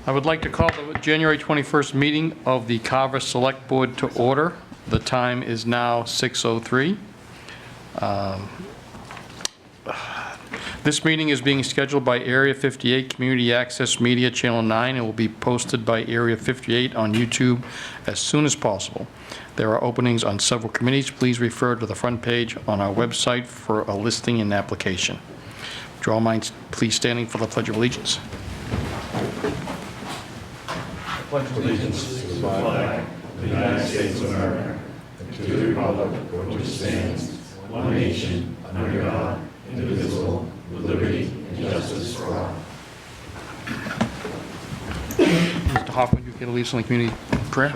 I would like to call the January 21st meeting of the Carver Select Board to order. The time is now 6:03. This meeting is being scheduled by Area 58 Community Access Media Channel 9 and will be posted by Area 58 on YouTube as soon as possible. There are openings on several committees. Please refer to the front page on our website for a listing and application. Would you all mind please standing for the Pledge of Allegiance? Pledge allegiance to the flag of the United States of America and to the republic for which it stands, one nation, under God, indivisible, with liberty and justice for all. Mr. Hoffman, you can lead us in the community prayer.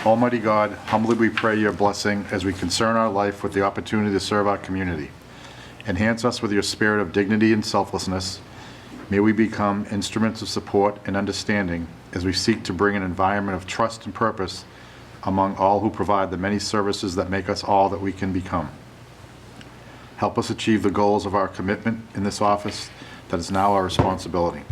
Almighty God, humbly we pray your blessing as we concern our life with the opportunity to serve our community. Enhance us with your spirit of dignity and selflessness. May we become instruments of support and understanding as we seek to bring an environment of trust and purpose among all who provide the many services that make us all that we can become. Help us achieve the goals of our commitment in this office that is now our responsibility.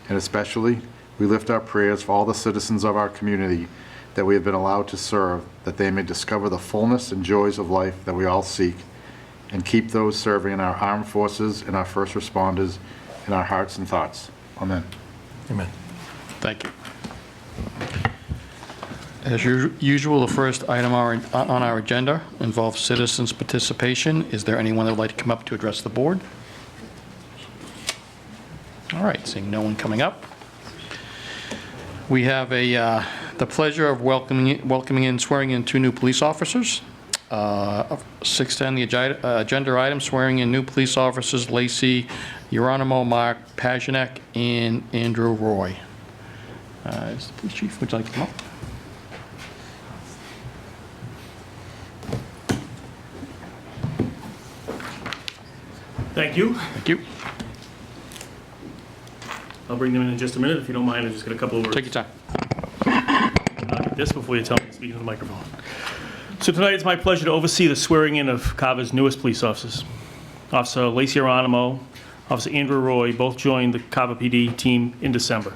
And especially, we lift our prayers for all the citizens of our community that we have been allowed to serve, that they may discover the fullness and joys of life that we all seek, and keep those serving in our armed forces and our first responders in our hearts and thoughts. Amen. Amen. Thank you. As usual, the first item on our agenda involves citizens' participation. Is there anyone that would like to come up to address the board? All right, seeing no one coming up. We have the pleasure of welcoming and swearing in 2 new police officers. 610, the agenda item, swearing in new police officers, Lacey Geronimo, Mark Pajanek, and Andrew Roy. Is the police chief, would you like to come up? Thank you. Thank you. I'll bring them in just a minute. If you don't mind, I'll just get a couple of words. Take your time. I'll get this before you tell me to speak into the microphone. So tonight it's my pleasure to oversee the swearing in of Carver's newest police officers. Officer Lacey Geronimo, Officer Andrew Roy, both joined the Carver PD team in December.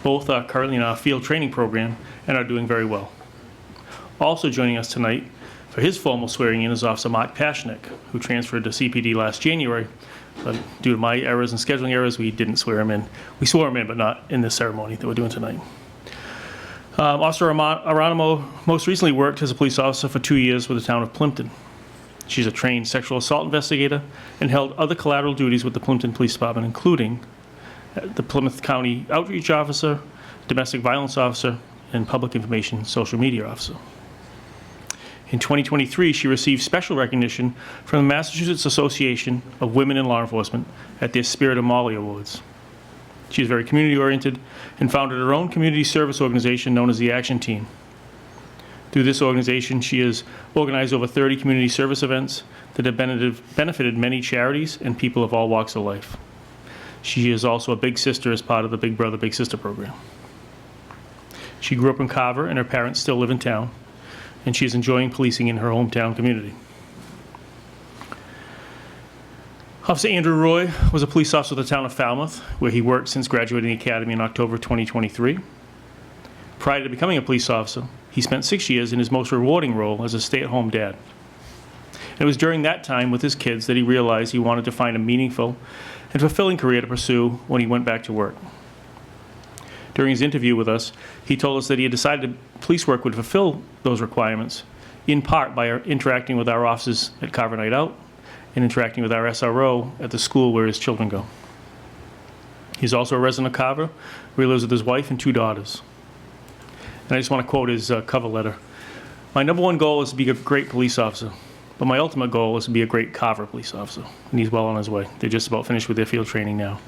Both are currently in our field training program and are doing very well. Also joining us tonight for his formal swearing in is Officer Mark Pajanek, who transferred to CPD last January. But due to my errors and scheduling errors, we didn't swear him in. We swore him in, but not in this ceremony that we're doing tonight. Officer Geronimo most recently worked as a police officer for 2 years with the town of Plimpton. She's a trained sexual assault investigator and held other collateral duties with the Plimpton Police Department, including the Plymouth County Outreach Officer, Domestic Violence Officer, and Public Information Social Media Officer. In 2023, she received special recognition from the Massachusetts Association of Women in Law Enforcement at their Spirit of Molly Awards. She is very community-oriented and founded her own community service organization known as the Action Team. Through this organization, she has organized over 30 community service events that have benefited many charities and people of all walks of life. She is also a big sister as part of the Big Brother, Big Sister program. She grew up in Carver and her parents still live in town, and she is enjoying policing in her hometown community. Officer Andrew Roy was a police officer with the town of Falmouth, where he worked since graduating the academy in October 2023. Prior to becoming a police officer, he spent 6 years in his most rewarding role as a stay-at-home dad. And it was during that time with his kids that he realized he wanted to find a meaningful and fulfilling career to pursue when he went back to work. During his interview with us, he told us that he had decided police work would fulfill those requirements, in part by interacting with our officers at Carver Night Out and interacting with our SRO at the school where his children go. He's also a resident of Carver, where he lives with his wife and 2 daughters. And I just want to quote his cover letter. "My number 1 goal is to be a great police officer, but my ultimate goal is to be a great Carver police officer." And he's well on his way. They're just about finished with their field training now.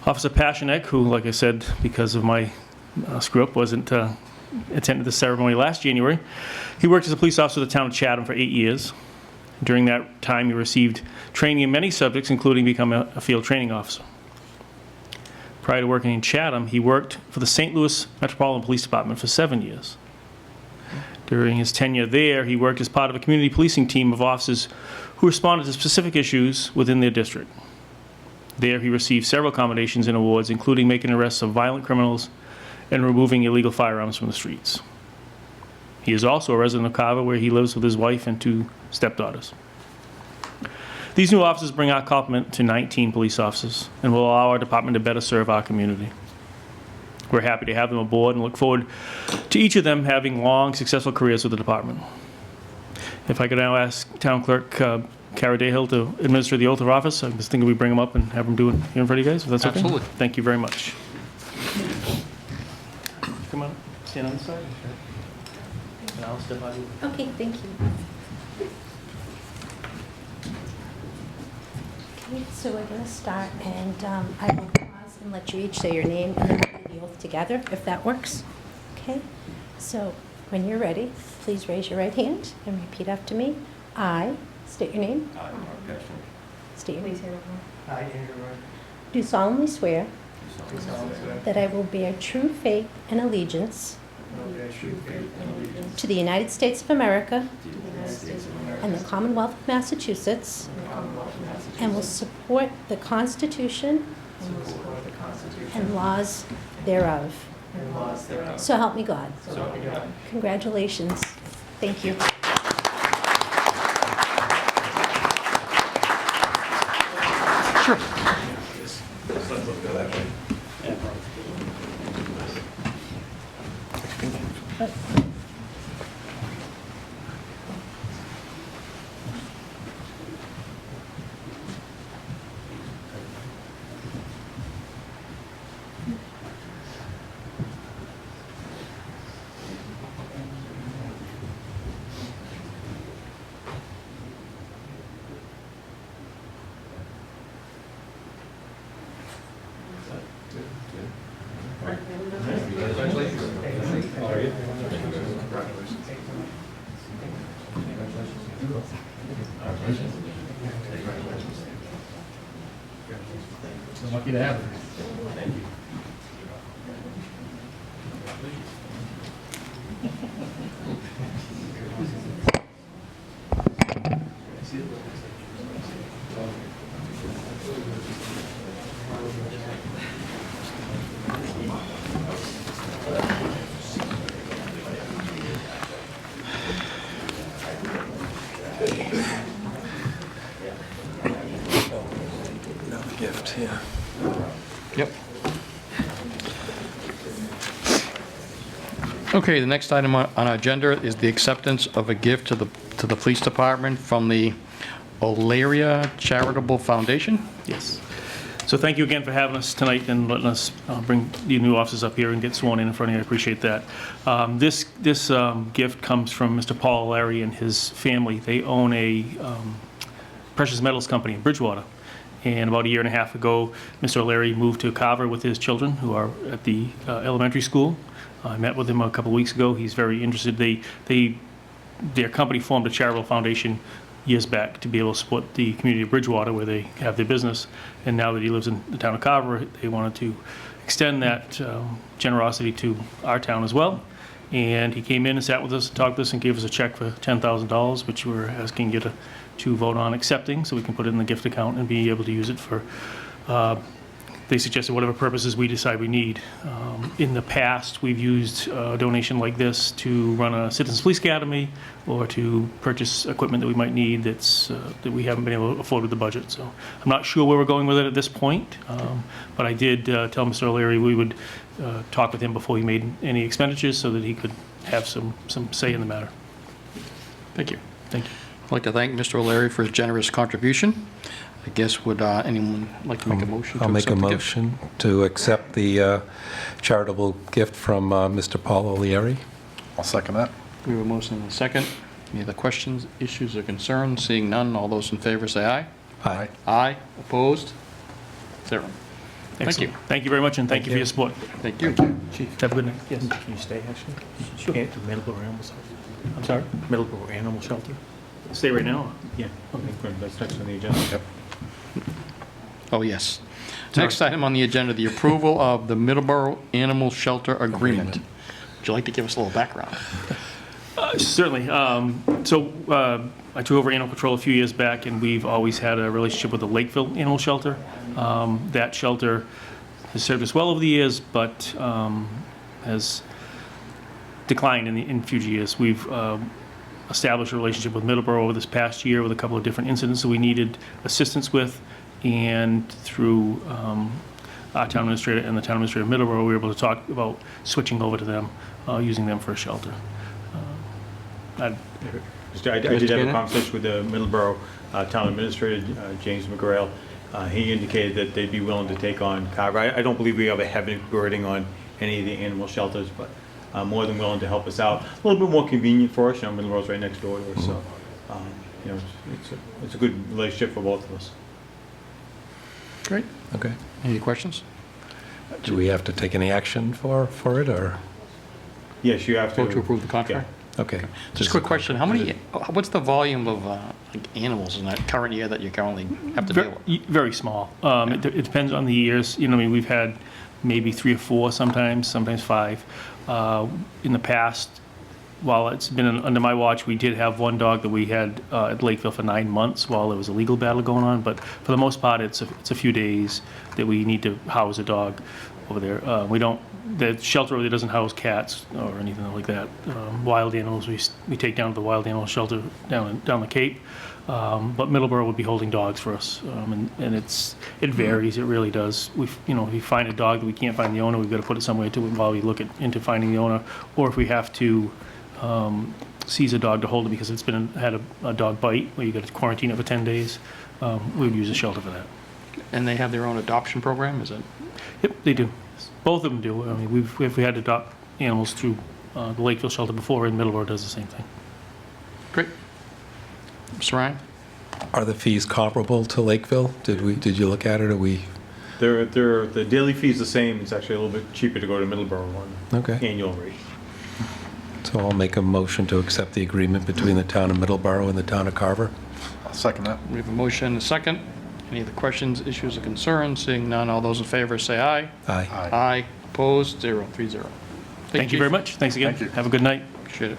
Officer Pajanek, who, like I said, because of my screw-up, wasn't attended the ceremony last January, he worked as a police officer at the town of Chatham for 8 years. During that time, he received training in many subjects, including becoming a field training officer. Prior to working in Chatham, he worked for the St. Louis Metropolitan Police Department for 7 years. During his tenure there, he worked as part of a community policing team of officers who responded to specific issues within their district. There, he received several commendations and awards, including making arrests of violent criminals and removing illegal firearms from the streets. He is also a resident of Carver, where he lives with his wife and 2 stepdaughters. These new officers bring our complement to 19 police officers and will allow our department to better serve our community. We're happy to have them aboard and look forward to each of them having long, successful careers with the department. If I could now ask Town Clerk Kara Dayhill to administer the oath of office, I was thinking we'd bring him up and have him do it here in front of you guys, if that's okay? Absolutely. Thank you very much. Come on, stand on this side. And I'll step out of you. Okay, thank you. Okay, so we're going to start, and I will pause and let you each say your name, and then we'll do the oath together, if that works. Okay? So when you're ready, please raise your right hand and repeat after me. I state your name. I, Mark Peschel, State your name. I, Andrew Roy, Do solemnly swear do solemnly swear that I will bear true faith and allegiance that I will bear true faith and allegiance to the United States of America to the United States of America and the Commonwealth of Massachusetts, and the Commonwealth of Massachusetts, and will support the Constitution and will support the Constitution and laws thereof. and laws thereof. So help me God. So help me God. Congratulations. Thank you. Sure. I'm lucky to have her. Gift, yeah. Yep. Okay, the next item on our agenda is the acceptance of a gift to the police department from the Olaria Charitable Foundation. Yes. So thank you again for having us tonight and letting us bring the new officers up here and get sworn in front of you. I appreciate that. This gift comes from Mr. Paul Larry and his family. They own a precious metals company in Bridgewater. And about a year and a half ago, Mr. O'Leary moved to Carver with his children, who are at the elementary school. I met with him a couple of weeks ago. He's very interested. Their company formed a charitable foundation years back to be able to support the community of Bridgewater, where they have their business. And now that he lives in the town of Carver, they wanted to extend that generosity to our town as well. And he came in and sat with us and talked to us and gave us a check for $10,000, which we're asking you to vote on accepting, so we can put it in the gift account and be able to use it for, they suggested whatever purposes we decide we need. In the past, we've used a donation like this to run a Citizens Police Academy or to purchase equipment that we might need that we haven't been able to afford with the budget. So I'm not sure where we're going with it at this point, but I did tell Mr. O'Leary we would talk with him before he made any expenditures so that he could have some say in the matter. Thank you. Thank you. I'd like to thank Mr. O'Leary for his generous contribution. I guess, would anyone like to make a motion to I'll make a accept the gift? motion to accept the charitable gift from Mr. Paul O'Leary. I'll second that. We have a motion and a second. Any other questions, issues, or concerns? Seeing none, all those in favor say aye. Aye. Aye. Opposed? 0. Thank Excellent. you. Thank you very much, and thank you for your support. Thank you. Chief, have a good night. Yes. Can you stay, actually? Sure. Can't do Middleborough Animal Shelter? I'm sorry? Middleborough Animal Shelter? Stay right now. Yeah, okay, good, that's next on the agenda. Yep. Oh, yes. Next item on the agenda, the approval of the Middleborough Animal Shelter Agreement. Would you like to give us a little background? Certainly. I took over animal control a few years back, and we've always had a relationship with the Lakeville Animal Shelter. That shelter has served us well over the years, but has declined in future years. We've established a relationship with Middleborough over this past year with a couple of different incidents that we needed assistance with, and through our town administrator and the town administrator of Middleborough, we were able to talk about switching over to them, using them for a shelter. I did have a conversation with the Middleborough Town Administrator, James McGrail. He indicated that they'd be willing to take on Carver. I don't believe we have a heavy burden on any of the animal shelters, but more than willing to help us out. A little bit more convenient for us, Middleborough's right next door to us, so, it's a good relationship for both of us. Great. Okay. Any questions? Do we have to take any action for it, or? Yes, you have to. Vote to approve the contract? Okay. Just a quick question, what's the volume of animals in that current year that you currently have to deal with? Very small. It depends on the years. We've had maybe 3 or 4 sometimes 5. In the past, while it's been under my watch, we did have one dog that we had at Lakeville for 9 months while there was a legal battle going on. But for the most part, it's a few days that we need to house a dog over there. The shelter really doesn't house cats or anything like that. Wild animals, we take down to the wild animal shelter down the Cape. But Middleborough would be holding dogs for us, and it varies. It really does. If we find a dog that we can't find the owner, we've got to put it somewhere while we look into finding the owner. Or if we have to seize a dog to hold it because it's had a dog bite where you got to quarantine it for 10 days, we would use a shelter for that. And they have their own adoption program, is it? Yep, they do. Both of them do. I mean, we had to adopt animals through the Lakeville shelter before, and Middleborough does the same thing. Great. Mr. Ryan? Are the fees comparable to Lakeville? Did you look at it, or we? The daily fee's the same. It's actually a little bit cheaper to go to Middleborough on Okay. annual rate. So I'll make a motion to accept the agreement between the town of Middleborough and the town of Carver. I'll second that. We have a motion and a second. Any other questions, issues, or concerns? Seeing none, all those in favor say aye. Aye. Aye. Aye. Opposed? 030. Thank you very much. Thanks again. Thank you. Have a good night. Appreciate it.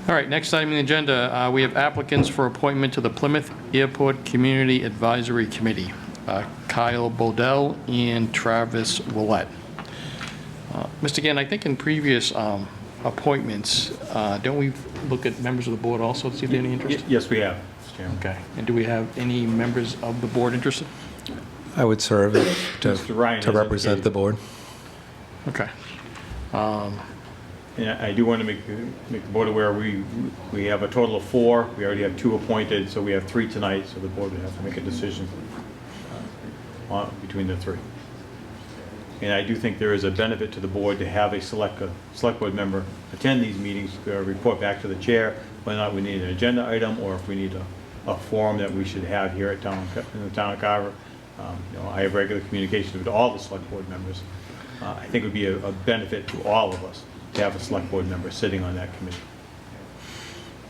All right, next item on the agenda, we have applicants for appointment to the Plymouth Airport Community Advisory Committee. Kyle Bodell and Travis Willett. Mr. Gann, I think in previous appointments, don't we look at members of the board also to see if they have any interest? Yes, we have, Mr. Chairman. Okay. And do we have any members of the board interested? I would serve Mr. Ryan to has represent indicated. the board. Okay. And I do want to make the board aware, we have a total of 4. We already have 2 appointed, so we have 3 tonight, so the board would have to make a decision between the 3. And I do think there is a benefit to the board to have a select board member attend these meetings, report back to the chair whether or not we need an agenda item or if we need a forum that we should have here in the town of Carver. I have regular communications with all the select board members. I think it would be a benefit to all of us to have a select board member sitting on that committee.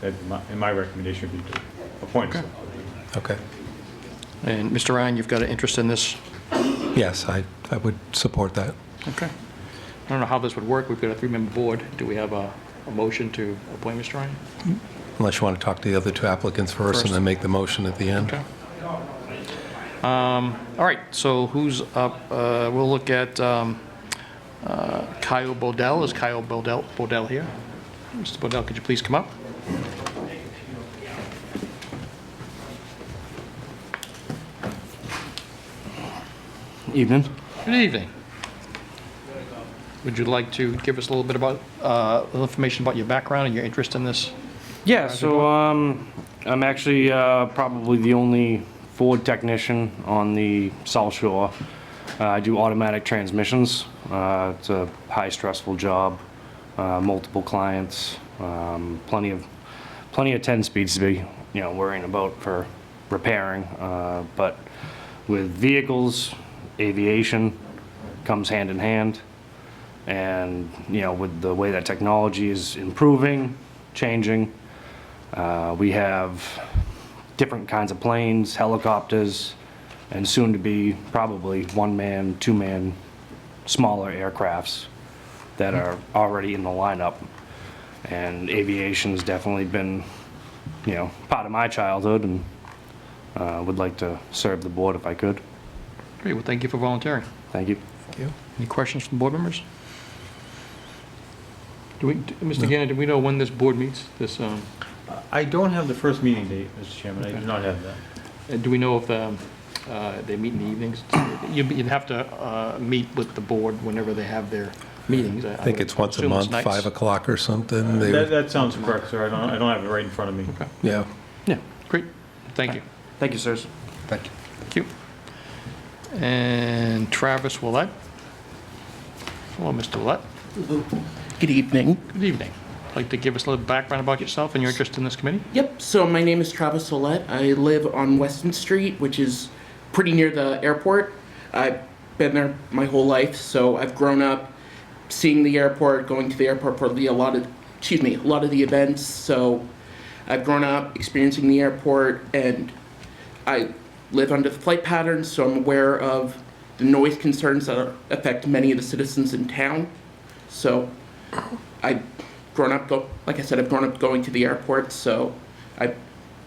And my recommendation would be to appoint a select board member. Okay. And Mr. Ryan, you've got an interest in this? Yes, I would support that. Okay. I don't know how this would work. We've got a 3-member board. Do we have a motion to appoint Mr. Ryan? Unless you want to talk to the other 2 applicants first and then make the motion at the end. Okay. All right, so who's up? We'll look at Kyle Bodell. Is Kyle Bodell here? Mr. Bodell, could you please come up? Evening. Good evening. Would you like to give us a little bit about, information about your background and your interest in this? Yeah, so I'm actually probably the only Ford technician on the South Shore. I do automatic transmissions. It's a high stressful job, multiple clients, plenty of 10 speeds to be worrying about for repairing. But with vehicles, aviation comes hand in hand, and with the way that technology is improving, changing, we have different kinds of planes, helicopters, and soon to be probably 1-man, 2-man smaller aircrafts that are already in the lineup. And aviation's definitely been, part of my childhood, and would like to serve the board if I could. Great, well, thank you for volunteering. Thank you. Any questions from board members? Mr. Gannon, do we know when this board meets? I don't have the first meeting date, Mr. Chairman. I do not have that. Do we know if they meet in the evenings? You'd have to meet with the board whenever they have their meetings. I think it's once a month, 5 o'clock or something. That sounds correct, sir. I don't have it right in front of me. Okay. Yeah. Yeah, great. Thank you. Thank you, sirs. Thank you. Thank you. And Travis Willett. Hello, Mr. Willett. Good evening. Good evening. Like to give us a little background about yourself and your interest in this committee? Yep, so my name is Travis Solette. I live on Weston Street, which is pretty near the airport. I've been there my whole life, so I've grown up seeing the airport, going to the airport for a lot of the events. So I've grown up experiencing the airport, and I live under the flight patterns, so I'm aware of the noise concerns that affect many of the citizens in town. So I've grown up going to the airport, so I've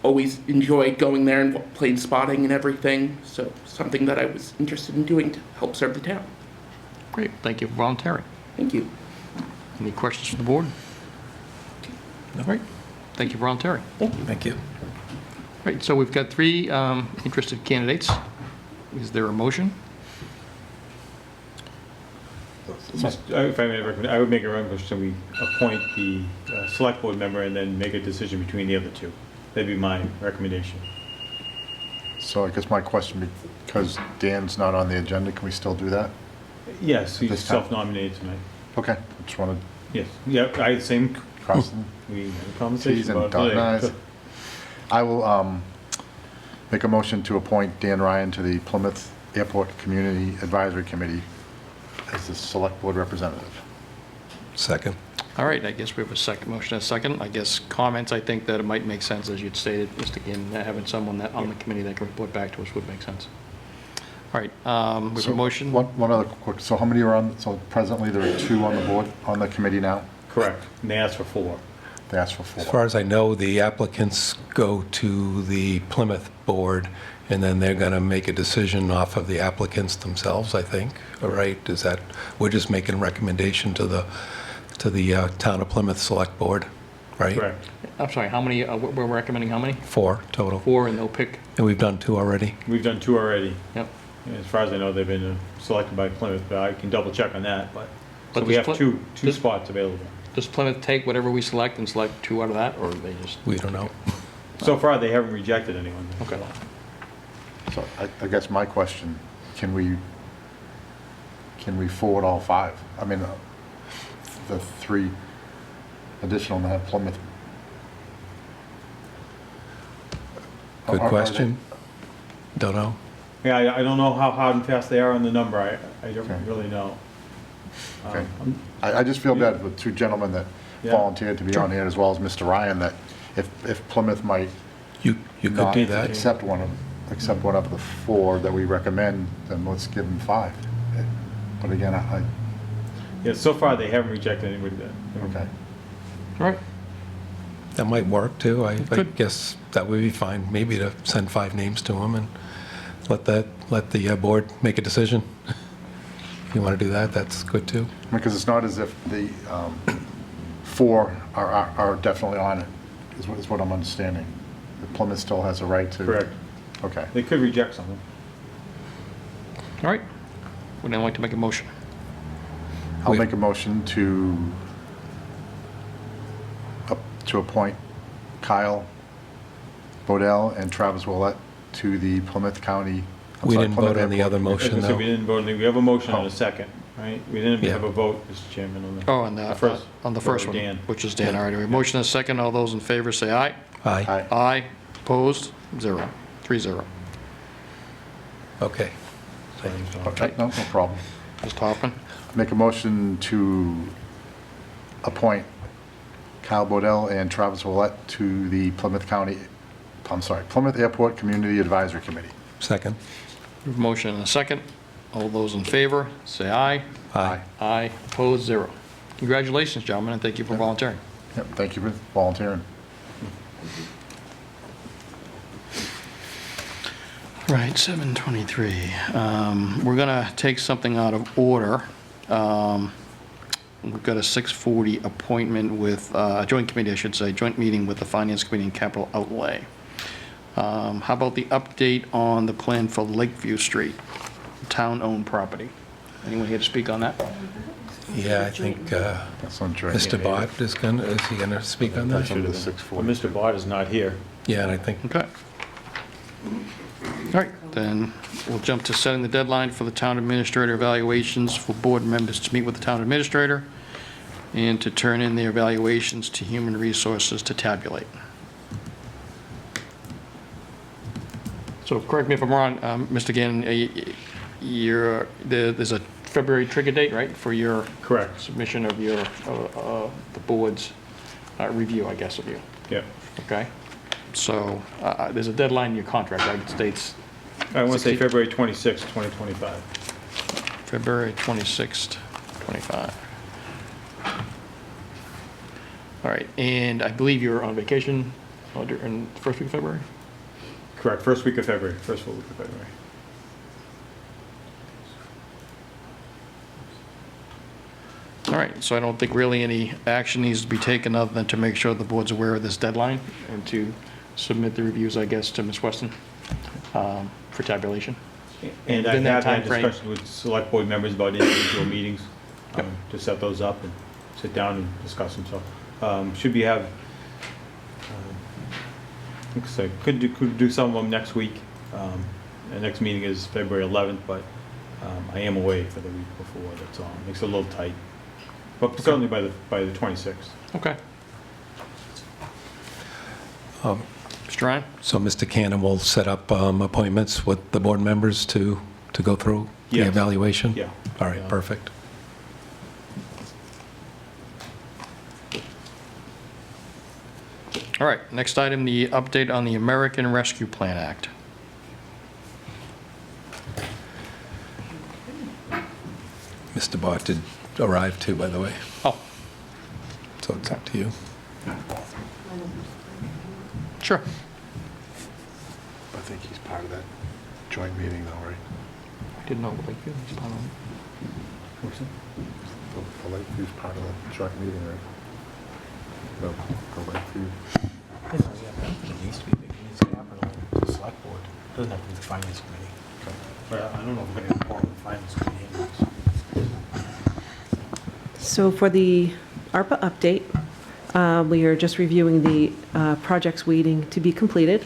always enjoyed going there and played spotting and everything. So something that I was interested in doing to help serve the town. Great, thank you for volunteering. Thank you. Any questions from the board? All right, thank you for volunteering. Thank you. Right, so we've got 3 interested candidates. Is there a motion? If I may recommend, I would make a recommendation we appoint the select board member and then make a decision between the other 2. That'd be my recommendation. So I guess my question, because Dan's not on the agenda, can we still do that? Yes, he's This time? self-nominated tonight. Okay, I just wanted Yes, yeah, I had the same, to cross them. we had a T's conversation and about it dot today. I's. I will make a motion to appoint Dan Ryan to the Plymouth Airport Community Advisory Committee as the select board representative. Second. All right, I guess we have a motion and a second. I guess comments, I think that it might make sense, as you'd stated, Mr. Gannon, having someone that on the committee that can report back to us would make sense. All right, with a motion. One other quick, so how many are on, so presently there are 2 on the board, on the committee now? Correct, and they asked for 4. They asked for 4. As far as I know, the applicants go to the Plymouth board, and then they're going to make a decision off of the applicants themselves, I think. All right, is that, we're just making a recommendation to the Town of Plymouth Select Board, right? Correct. I'm sorry, how many, we're recommending how many? 4 total. 4, and they'll pick, And we've done 2 already. We've done 2 already. yep. As far as I know, they've been selected by Plymouth, but I can double check on that, but. So But we does have Ply- 2 does- spots available. Does Plymouth take whatever we select and select 2 out of that, or they just, We don't know. So far, they haven't rejected anyone. okay. So I guess my question, can we forward all 5? I mean, the 3 additional that have Plymouth. Good Are they- question. Don't know. Yeah, I don't know how hard and fast they are on the number, I don't Okay. really know. Okay. I just feel bad with 2 gentlemen that Yeah. volunteered to be on here, as well as Mr. Ryan, that if Plymouth might You could not do that. accept one of the 4 that we recommend, then let's give them 5. But again, Yeah, so far, they haven't rejected anybody that. okay. All right, That might work, too. I Good. guess that would be fine, maybe to send 5 names to them and let the board make a decision. If you want to do that, that's good, too. Because it's not as if the 4 are definitely on it, is what I'm understanding. The Plymouth still has a right to. Correct. Okay. They could reject someone. all right. Would anyone like to make a motion? I'll Wait. make a motion to appoint Kyle Bodell and Travis Willett to the Plymouth County. We sorry, didn't Plymouth vote on the Airport other Committee. motion, So we though. didn't vote, we have a motion and Oh. a second, right? We didn't Yeah. have a vote, Mr. Chairman, on the. Oh, on the first- on the for first one, Dan. which is Dan. All right, we have a motion and a second. All those in favor say aye. Aye. Aye. Aye. Opposed? 0. 3-0. Okay. Okay, no problem. Mr. Hoffman? Make a motion to appoint Kyle Bodell and Travis Willett to the Plymouth Airport Community Advisory Committee. Second. We have a motion and a second. All those in favor, say aye. Aye. Aye, opposed, 0. Congratulations, gentlemen, and thank you for volunteering. Yep, thank you for volunteering. Right, 7:23. We're going to take something out of order. We've got a 6:40 appointment with, a joint committee, I should say, joint meeting with the Finance Committee and Capital Outlay. How about the update on the plan for Lakeview Street, town-owned property? Anyone here to speak on that? Yeah, I think That's on track. Mr. Bott is he going to speak on that? That's on the Well, 6:40. Mr. Bott is not here. Yeah, and I think, Okay. All right, then we'll jump to setting the deadline for the town administrator evaluations for board members to meet with the town administrator and to turn in their evaluations to human resources to tabulate. So correct me if I'm wrong, Mr. Gannon, there's a February trigger date, right, for your Correct. submission of your, the board's review, I guess, of you, Yeah. okay? So there's a deadline in your contract, right? It states I want to say 16 February 26, 2025. February 26th, 25. All right, and I believe you're on vacation in the first week of February? Correct, first week of February, first full week of February. All right, so I don't think really any action needs to be taken other than to make sure the board's aware of this deadline and to submit the reviews, I guess, to Ms. Weston for tabulation. And I Within that have had timeframe. discussions with select board members about individual meetings to set those up and sit down and discuss them. So should we have, like I said, could do some of them next week. The next meeting is February 11th, but I am away for the week before, that's all. Makes it a little tight. But certainly by the 26th. Okay. Mr. Ryan? so Mr. Cannon will set up appointments with the board members to go through the Yes. evaluation? Yeah. All right, Yeah. perfect. All right, next item, the update on the American Rescue Plan Act. Mr. Bott did arrive too, by the way, Oh, so it's up to you. sure. I think he's part of that joint meeting though, right? I didn't know Lakeview was part of it. The Lakeview's part of the joint meeting, right? The Lakeview. It needs to be big, it needs to happen on the select board, it doesn't have to be the finance committee. But I don't know if we're going to involve the finance committee anyways. So for the ARPA update, we are just reviewing the projects waiting to be completed.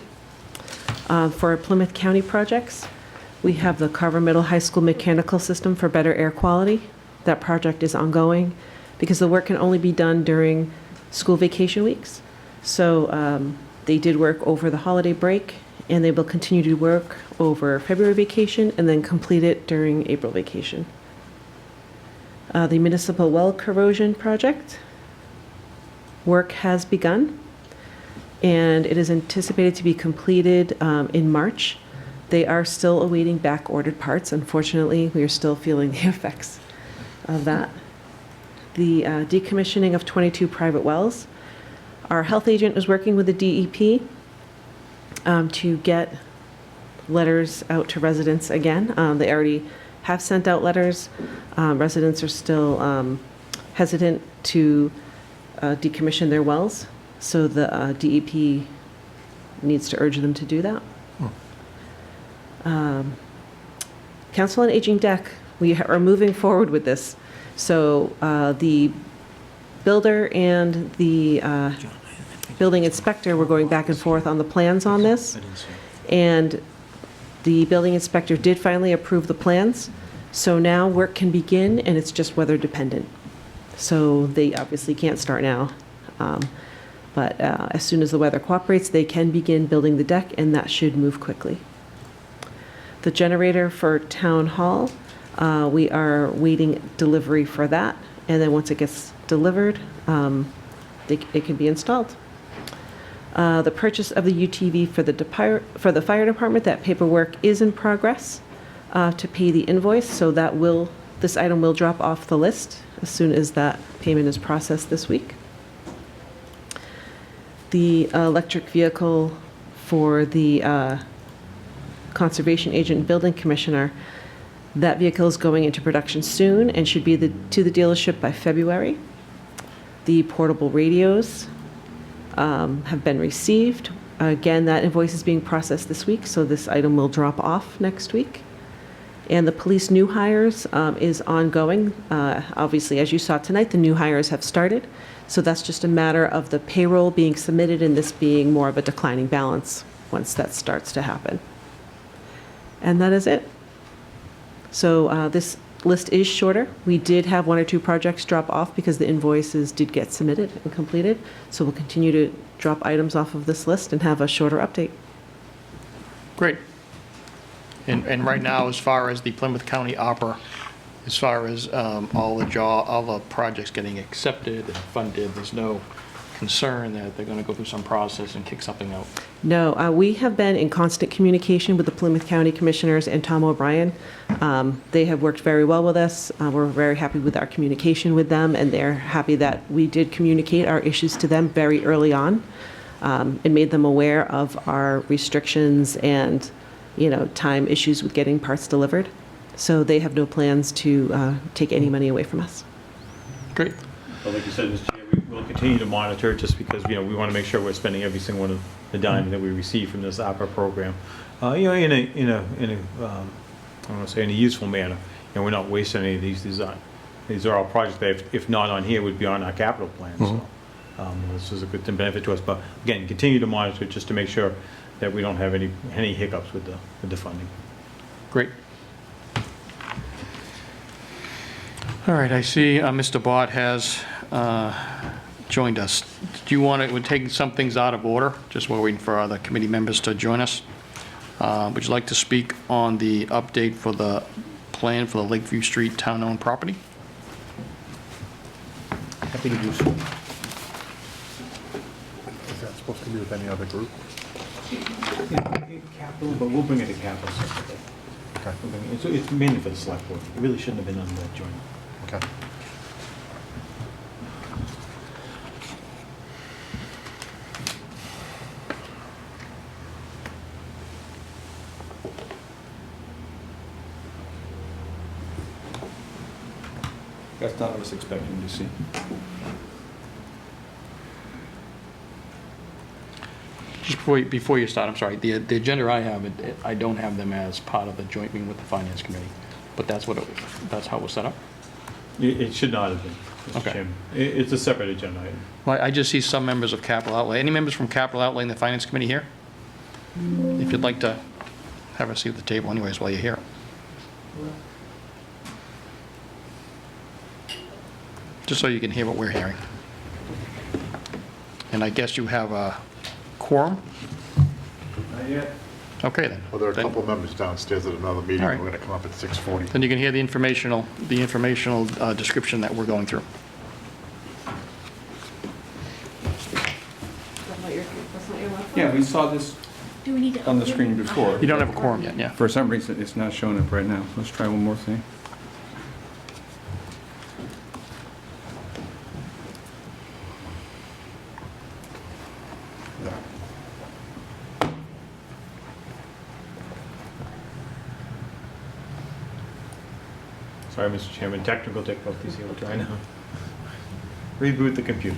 For Plymouth County projects, we have the Carver Middle High School mechanical system for better air quality. That project is ongoing because the work can only be done during school vacation weeks. So they did work over the holiday break, and they will continue to work over February vacation and then complete it during April vacation. The municipal well corrosion project, work has begun, and it is anticipated to be completed in March. They are still awaiting back-ordered parts. Unfortunately, we are still feeling the effects of that. The decommissioning of 22 private wells. Our health agent is working with the DEP to get letters out to residents again. They already have sent out letters. Residents are still hesitant to decommission their wells, so the DEP needs to urge them to do that. Council on Aging deck, we are moving forward with this. So the builder and the building inspector were going back and forth on the plans on this. And the building inspector did finally approve the plans. So now work can begin, and it's just weather dependent. So they obviously can't start now. But as soon as the weather cooperates, they can begin building the deck, and that should move quickly. The generator for Town Hall, we are waiting delivery for that. And then once it gets delivered, it can be installed. The purchase of the UTV for the fire department, that paperwork is in progress. to pay the invoice, so this item will drop off the list as soon as that payment is processed this week. The electric vehicle for the conservation agent and building commissioner, that vehicle is going into production soon and should be to the dealership by February. The portable radios have been received. Again, that invoice is being processed this week, so this item will drop off next week. And the police new hires is ongoing. Obviously, as you saw tonight, the new hires have started. So that's just a matter of the payroll being submitted and this being more of a declining balance once that starts to happen. And that is it. So this list is shorter. We did have 1 or 2 projects drop off because the invoices did get submitted and completed. So we'll continue to drop items off of this list and have a shorter update. Great. And right now, as far as the Plymouth County Opera, as far as all the projects getting accepted and funded, there's no concern that they're going to go through some process and kick something out? No, we have been in constant communication with the Plymouth County Commissioners and Tom O'Brien. They have worked very well with us. We're very happy with our communication with them, and they're happy that we did communicate our issues to them very early on and made them aware of our restrictions and, time issues with getting parts delivered. So they have no plans to take any money away from us. Great. Well, like you said, Mr. Chair, we'll continue to monitor just because, we want to make sure we're spending every single one of the dime that we receive from this opera program, in a I don't want to say in a useful manner. We're not wasting any of these. These are all projects that, if not on here, would be on our capital plan. So this is a good benefit to us. But again, continue to monitor just to make sure that we don't have any hiccups with the funding. Great. All right, I see Mr. Bott has joined us. Do you want to, we're taking some things out of order, just while we're waiting for other committee members to join us. Would you like to speak on the update for the plan for the Lakeview Street town-owned property? Happy to do so. Is that supposed to be with any other group? Capital, but we'll bring it to capital separately. Okay. It's mainly for the select board. It really shouldn't have been under that joint. Okay. That's not what I was expecting to see. Just before you start, I'm sorry, the agenda I have, I don't have them as part of the joint meeting with the Finance Committee, but that's how it was set up? It should not have been, Mr. Okay. Chairman. It's a separate agenda item. Well, I just see some members of Capital Outlay. Any members from Capital Outlay in the Finance Committee here? If you'd like to have a seat at the table anyways while you're here. Just so you can hear what we're hearing. And I guess you have a quorum? Not yet. Okay, then. Well, there are a Then- couple members downstairs at another meeting. All right. We're going to come up at 6:40. Then you can hear the informational description that we're going through. Yeah, we saw this Do we need to? on the screen before. You don't have a quorum yet, yeah. For some reason, it's not showing up right now. Let's try one more thing. Sorry, Mr. Chairman, technical difficulties here. We're trying to reboot the computer.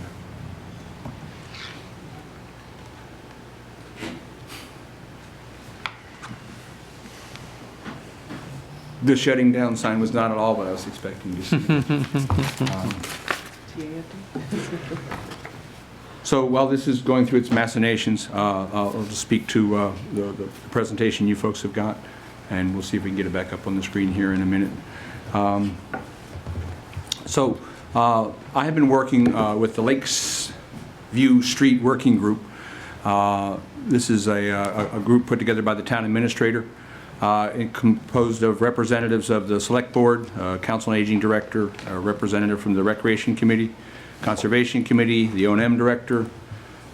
The shutting down sign was not at all what I was expecting to see. So while this is going through its machinations, I'll just speak to the presentation you folks have got, and we'll see if we can get it back up on the screen here in a minute. So I have been working with the Lakeview Street Working Group. This is a group put together by the town administrator, composed of representatives of the Select Board, Council on Aging Director, a representative from the Recreation Committee, Conservation Committee, the O&M Director,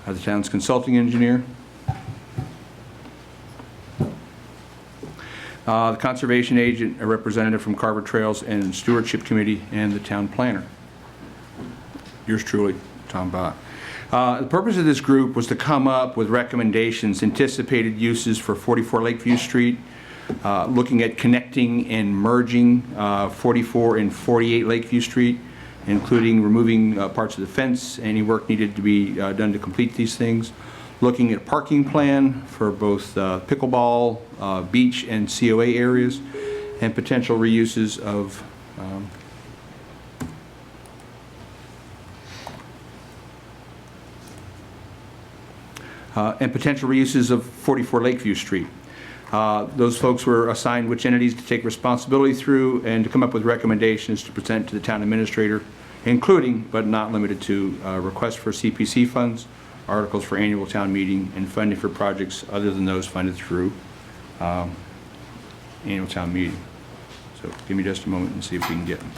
the town's consulting engineer. the conservation agent, a representative from Carver Trails and Stewardship Committee, and the town planner. Yours truly, Tom Bott. The purpose of this group was to come up with recommendations, anticipated uses for 44 Lakeview Street, looking at connecting and merging 44 and 48 Lakeview Street, including removing parts of the fence, any work needed to be done to complete these things, looking at a parking plan for both pickleball, beach, and COA areas, and potential reuses of potential reuses of 44 Lakeview Street. Those folks were assigned which entities to take responsibility through and to come up with recommendations to present to the town administrator, including, but not limited to, requests for CPC funds, articles for annual town meeting, and funding for projects other than those funded through annual town meeting. So give me just a moment and see if we can get them.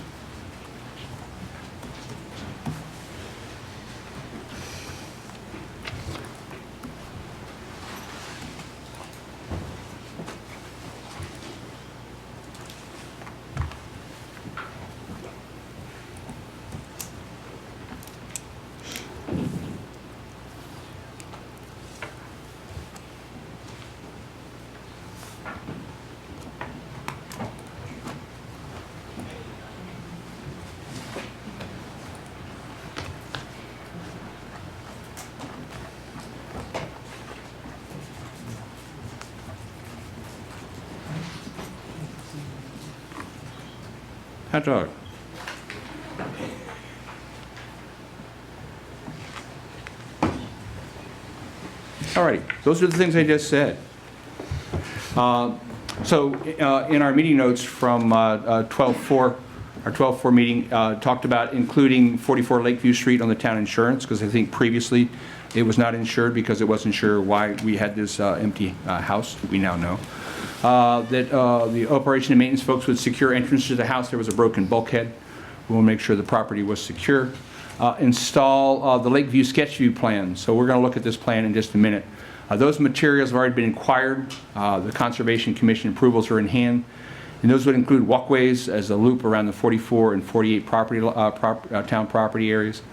Hot dog. All right, those are the things I just said. In our meeting notes from 12-4, our 12-4 meeting talked about including 44 Lakeview Street on the town insurance, because I think previously it was not insured because it wasn't sure why we had this empty house. We now know. That the operation and maintenance folks would secure entrance to the house. There was a broken bulkhead. We will make sure the property was secure. Install the Lakeview sketch view plan. So we're going to look at this plan in just a minute. Those materials have already been acquired. The Conservation Commission approvals are in hand. And those would include walkways as a loop around the 44 and 48 town property areas.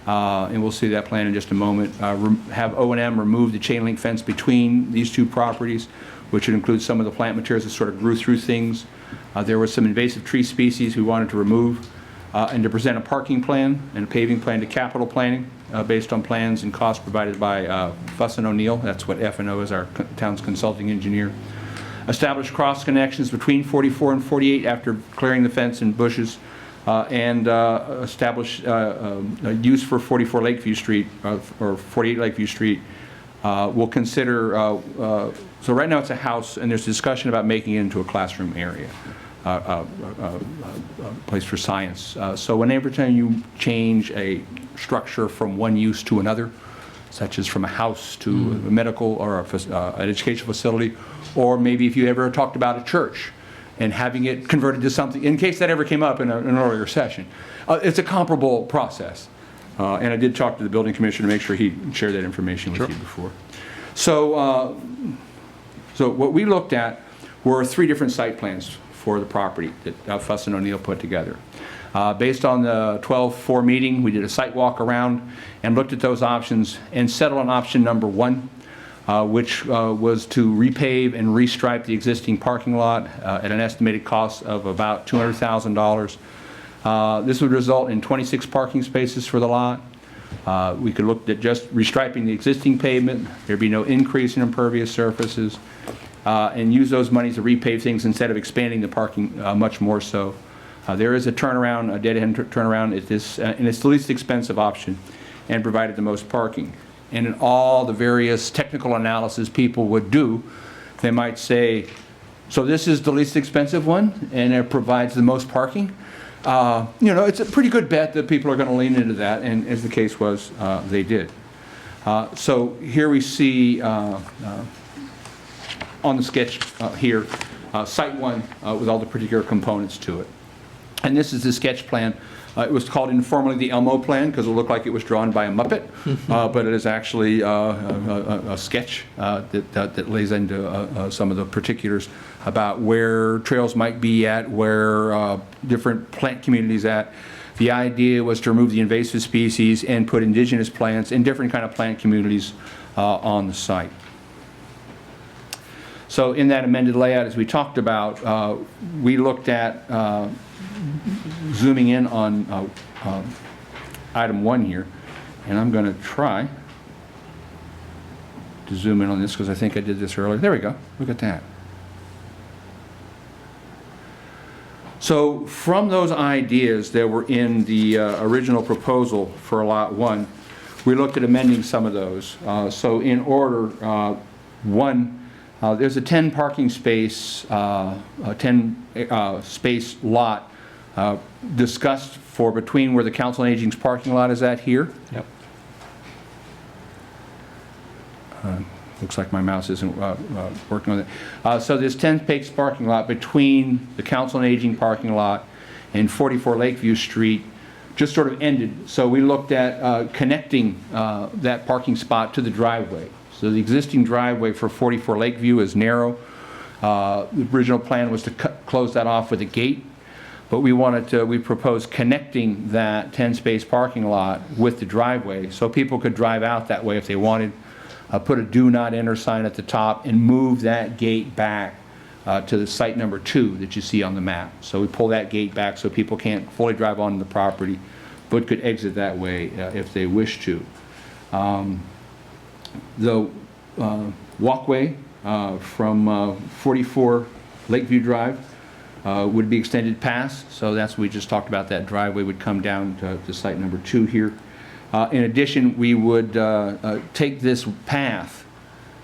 And we'll see that plan in just a moment. Have O&M remove the chain link fence between these two properties, which would include some of the plant materials that sort of grew through things. There were some invasive tree species we wanted to remove, and to present a parking plan and a paving plan to capital planning based on plans and costs provided by Fuss and O'Neill. That's what F&O is, our town's consulting engineer. Establish cross connections between 44 and 48 after clearing the fence and bushes, and establish use for 44 Lakeview Street or 48 Lakeview Street. We'll consider, so right now it's a house, and there's discussion about making it into a classroom area, a place for science. So whenever time you change a structure from one use to another, such as from a house to a medical or an educational facility, or maybe if you ever talked about a church and having it converted to something, in case that ever came up in an earlier session. It's a comparable process. And I did talk to the building commissioner to make sure he shared that information with you before. So, so what we looked at were 3 different site plans for the property that Fuss and O'Neill put together. Based on the 12-4 meeting, we did a site walk around and looked at those options and settled on option number 1, which was to repave and restripe the existing parking lot at an estimated cost of about $200,000. This would result in 26 parking spaces for the lot. We could look at just restriping the existing pavement. There'd be no increase in impervious surfaces, and use those monies to repave things instead of expanding the parking much more so. There is a turnaround, a dead-end turnaround at this, and it's the least expensive option and provided the most parking. And in all the various technical analysis people would do, they might say, so this is the least expensive one and it provides the most parking. You know, it's a pretty good bet that people are going to lean into that, and as the case was, they did. So here we see on the sketch here, Site 1 with all the particular components to it. And this is the sketch plan. It was called informally the Elmo plan because it looked like it was drawn by a Muppet, but it is actually a sketch that lays into some of the particulars about where trails might be at, where different plant communities at. The idea was to remove the invasive species and put indigenous plants and different kind of plant communities on the site. So in that amended layout, as we talked about, we looked at zooming in on item 1 here, and I'm going to try to zoom in on this because I think I did this earlier. There we go. Look at that. So from those ideas that were in the original proposal for Lot 1, we looked at amending some of those. So in order, 1, there's a 10 parking space, 10 space lot discussed for between where the Council on Aging's parking lot is at here. Yep. Looks like my mouse isn't working on it. So this 10 space parking lot between the Council on Aging parking lot and 44 Lakeview Street just sort of ended. So we looked at connecting that parking spot to the driveway. So the existing driveway for 44 Lakeview is narrow. The original plan was to close that off with a gate, but we proposed connecting that 10-space parking lot with the driveway so people could drive out that way if they wanted. Put a do not enter sign at the top and move that gate back to the site number 2 that you see on the map. So we pull that gate back so people can't fully drive onto the property, but could exit that way if they wish to. The walkway from 44 Lakeview Drive would be extended past, so that's what we just talked about. That driveway would come down to site number 2 here. In addition, we would take this path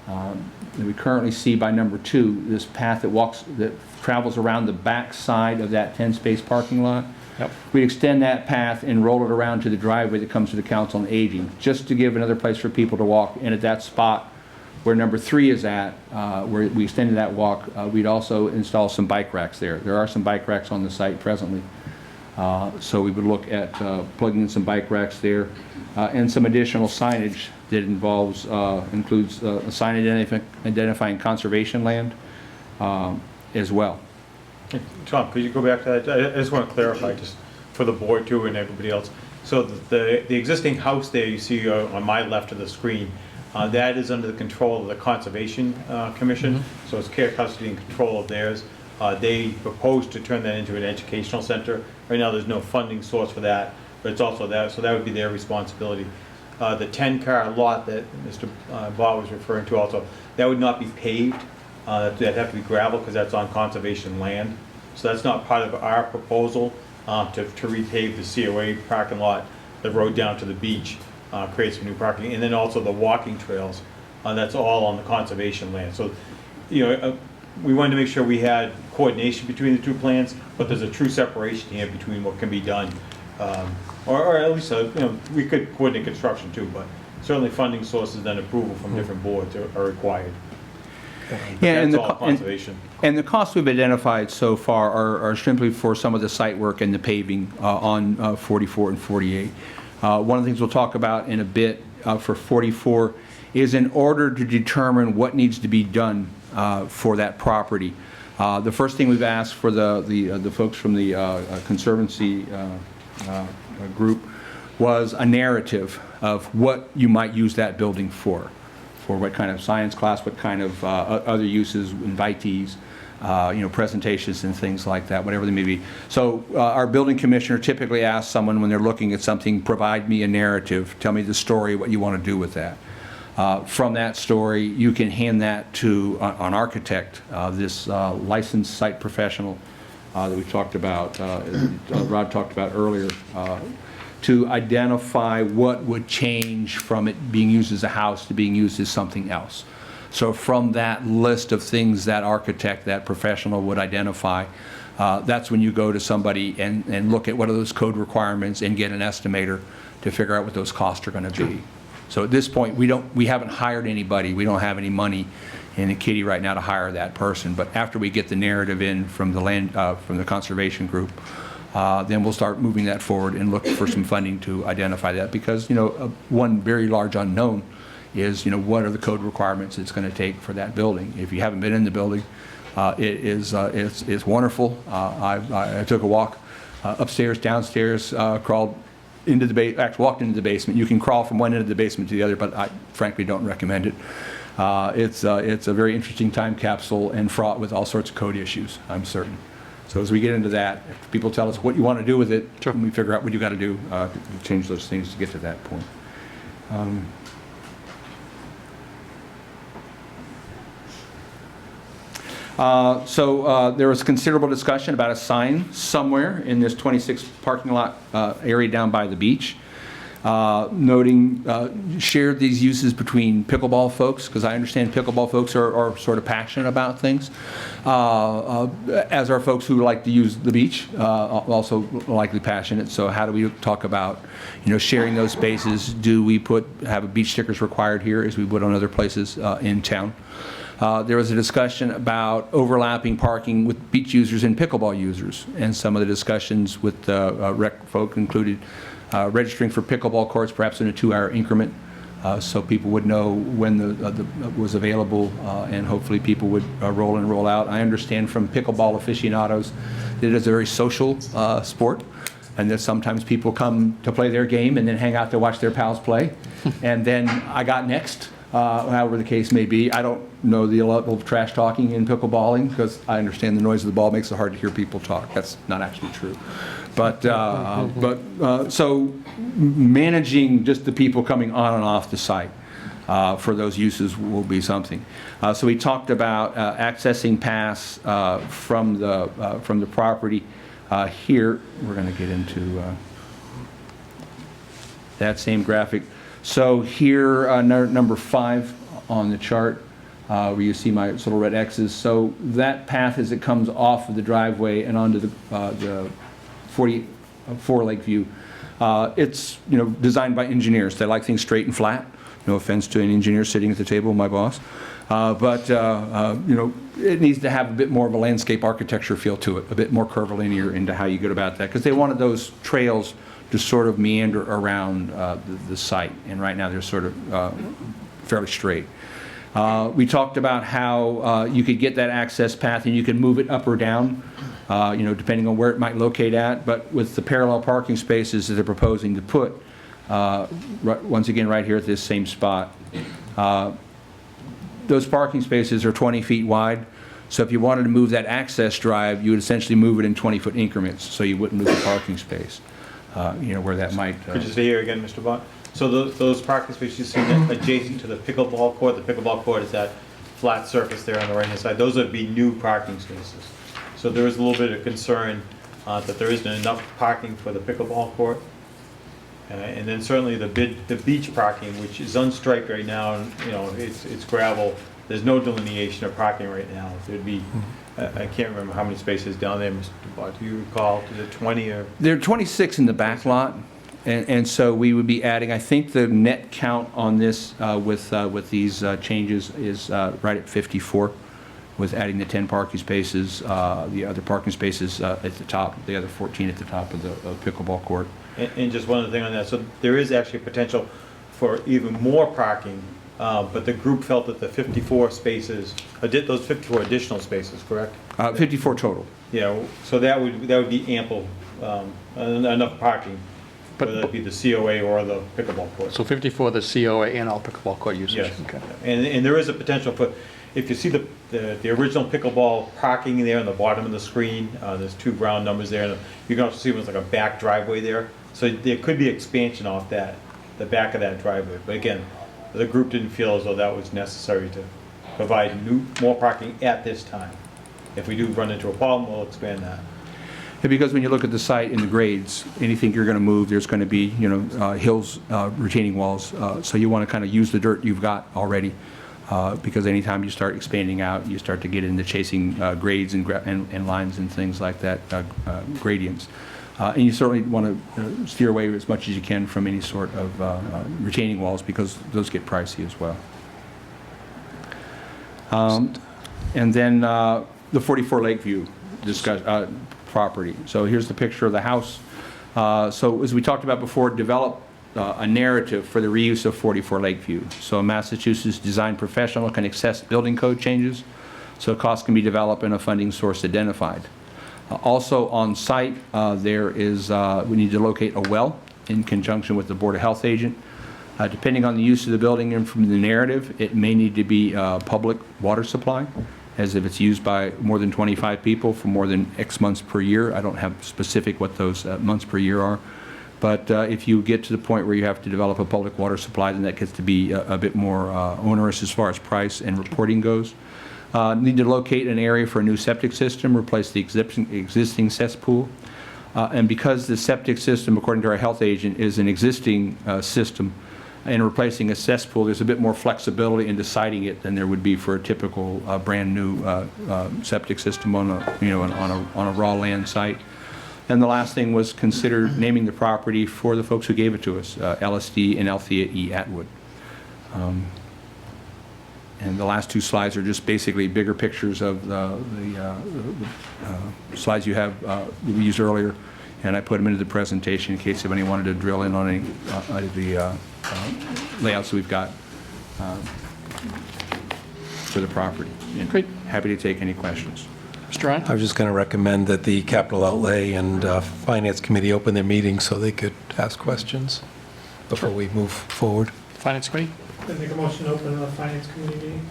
that we currently see by number 2, this path that travels around the back side of that 10-space parking lot. Yep. We'd extend that path and roll it around to the driveway that comes to the Council on Aging, just to give another place for people to walk. And at that spot where number 3 is at, where we extended that walk, we'd also install some bike racks there. There are some bike racks on the site presently. So we would look at plugging in some bike racks there and some additional signage that includes a sign identifying conservation land as well. Tom, could you go back to that? I just want to clarify, just for the board too and everybody else. So the existing house there you see on my left of the screen, that is under the control of the Conservation Commission. Mm-hmm. So it's care, custody, and control of theirs. They propose to turn that into an educational center. Right now there's no funding source for that, but it's also that, so that would be their responsibility. The 10-car lot that Mr. Baugh was referring to also, that would not be paved. That'd have to be gravel because that's on conservation land. So that's not part of our proposal to repave the COA parking lot, the road down to the beach, create some new parking, and then also the walking trails. That's all on the conservation land. So, you know, we wanted to make sure we had coordination between the 2 plans, but there's a true separation here between what can be done, or at least you know, we could coordinate construction too, but certainly funding sources and approval from different boards are required. Yeah, and that's all conservation. And the costs we've identified so far are simply for some of the site work and the paving on 44 and 48. One of the things we'll talk about in a bit for 44 is in order to determine what needs to be done for that property. The first thing we've asked for the folks from the Conservancy group was a narrative of what you might use that building for what kind of science class, what kind of other uses, invitees, you know, presentations and things like that, whatever they may be. So our building commissioner typically asks someone when they're looking at something, provide me a narrative, tell me the story, what you want to do with that. From that story, you can hand that to an architect, this licensed site professional that we talked about, Rod talked about earlier, to identify what would change from it being used as a house to being used as something else. So from that list of things that architect, that professional would identify, that's when you go to somebody and look at what are those code requirements and get an estimator to figure out what those costs are going to be. So at this point, we haven't hired anybody. We don't have any money in the kitty right now to hire that person. But after we get the narrative in from the conservation group, then we'll start moving that forward and look for some funding to identify that. Because, one very large unknown is, what are the code requirements it's going to take for that building. If you haven't been in the building, it's wonderful. I took a walk upstairs, downstairs, crawled into the walked into the basement. You can crawl from one end of the basement to the other, but I frankly don't recommend it. It's a very interesting time capsule and fraught with all sorts of code issues, I'm certain. So as we get into that, if people tell us what you want to do with it, and we figure out what you got to do, change those things to get to that point. There was considerable discussion about a sign somewhere in this 26 parking lot area down by the beach, noting shared these uses between pickleball folks, because I understand pickleball folks are sort of passionate about things, as are folks who like to use the beach, also likely passionate. So how do we talk about, sharing those spaces? Do we have beach stickers required here as we would on other places in town? There was a discussion about overlapping parking with beach users and pickleball users, and some of the discussions with rec folk included registering for pickleball courts perhaps in a 2-hour increment, so people would know when was available, and hopefully people would roll in and roll out. I understand from pickleball aficionados that it is a very social sport, and that sometimes people come to play their game and then hang out to watch their pals play, and then I got next. However the case may be. I don't know the level of trash talking in pickleballing, because I understand the noise of the ball makes it hard to hear people talk. That's not actually true. So managing just the people coming on and off the site for those uses will be something. So we talked about accessing paths from the property. Here, we're going to get into that same graphic. So here, number 5 on the chart, where you see my little red X's. So that path, as it comes off of the driveway and onto the 44 Lakeview, it's designed by engineers. They like things straight and flat. No offense to any engineer sitting at the table, my boss, but it needs to have a bit more of a landscape architecture feel to it, a bit more curvilinear into how you go about that, because they wanted those trails to sort of meander around the site, and right now they're sort of fairly straight. We talked about how you could get that access path and you can move it up or down, depending on where it might locate at, but with the parallel parking spaces that they're proposing to put, once again right here at this same spot, those parking spaces are 20 feet wide, so if you wanted to move that access drive, you would essentially move it in 20-foot increments, so you wouldn't move the parking space. Where that might... Could you stay here again, Mr. Bott? So those parking spaces you see adjacent to the pickleball court is that flat surface there on the right-hand side. Those would be new parking spaces. So there is a little bit of concern that there isn't enough parking for the pickleball court. And then certainly the beach parking, which is unstriped right now, and, it's gravel. There's no delineation of parking right now. There'd be... I can't remember how many spaces down there, Mr. Bott. Do you recall? Is it 20 or? There are 26 in the back lot, and so we would be adding, I think the net count on this with these changes is right at 54, with adding the 10 parking spaces, the other parking spaces at the top, the other 14 at the top of the pickleball court. And just one other thing on that. So there is actually potential for even more parking. But the group felt that the 54 spaces, those 54 additional spaces, correct? 54 total. Yeah, so that would be ample, enough parking, whether it be the COA or the pickleball court. So 54, the COA and all pickleball court usage? Yes, Okay. and there is a potential for, if you see the original pickleball parking there on the bottom of the screen, there's 2 brown numbers there, and you can also see there's like a back driveway there. So there could be expansion off the back of that driveway, but again, the group didn't feel as though that was necessary to provide more parking at this time. If we do run into a problem, we'll expand that. Yeah, because when you look at the site and the grades, anything you're going to move, there's going to be, hills, retaining walls. So you want to kind of use the dirt you've got already, because anytime you start expanding out, you start to get into chasing grades and lines and things like that, gradients. And you certainly want to steer away as much as you can from any sort of retaining walls, because those get pricey as well. And then the 44 Lakeview property. So here's the picture of the house. So as we talked about before, develop a narrative for the reuse of 44 Lakeview. So a Massachusetts design professional can assess building code changes, so costs can be developed and a funding source identified. Also on site, we need to locate a well in conjunction with the Board of Health agent. Depending on the use of the building and from the narrative, it may need to be a public water supply, as if it's used by more than 25 people for more than X months per year. I don't have specific what those months per year are. But if you get to the point where you have to develop a public water supply, then that gets to be a bit more onerous as far as price and reporting goes. Need to locate an area for a new septic system, replace the existing cesspool. And because the septic system, according to our health agent, is an existing system, and replacing a cesspool, there's a bit more flexibility in deciding it than there would be for a typical brand-new septic system on a raw land site. And the last thing was consider naming the property for the folks who gave it to us, LSD and Althea E. Atwood. And the last two slides are just basically bigger pictures of the slides you have we used earlier, and I put them into the presentation in case anybody wanted to drill in on any of the layouts that we've got for the property. And Great. Happy to take any questions. Mr. Ryan? I was just going to recommend that the Capital Outlay and Finance Committee open their meeting so they could ask questions before we move forward. Finance Committee? I make a motion to open the Finance Committee meeting.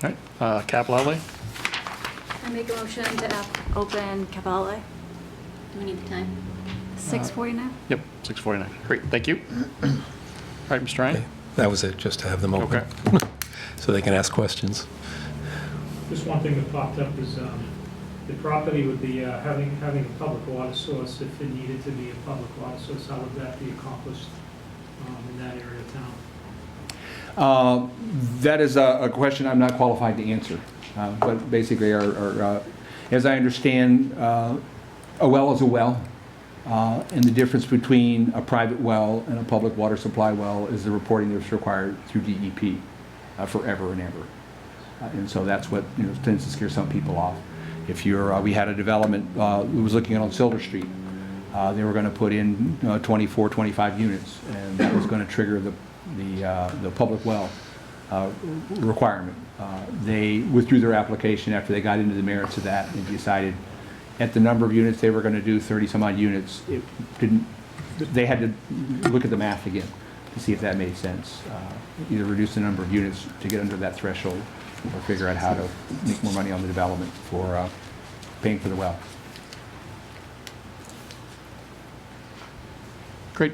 All right. Capital Outlay? I make a motion to open capital outlay. Do we need the time? 6:49? Yep, 6:49. Great, thank you. All right, Mr. Ryan? Okay. That was it, just to have them open. Okay. So they can ask questions. Just one thing that popped up is the property would be having a public water source. If it needed to be a public water source, how would that be accomplished in that area of town? That is a question I'm not qualified to answer. But basically, as I understand, a well is a well. And the difference between a private well and a public water supply well is the reporting that's required through DEP forever and ever. And so that's what tends to scare some people off. If we had a development, we was looking at on Silver Street. They were going to put in 24, 25 units, and that was going to trigger the public well requirement. They withdrew their application after they got into the merits of that and decided at the number of units they were going to do, 30 some odd units, they had to look at the math again to see if that made sense. Either reduce the number of units to get under that threshold or figure out how to make more money on the development for paying for the well. Great.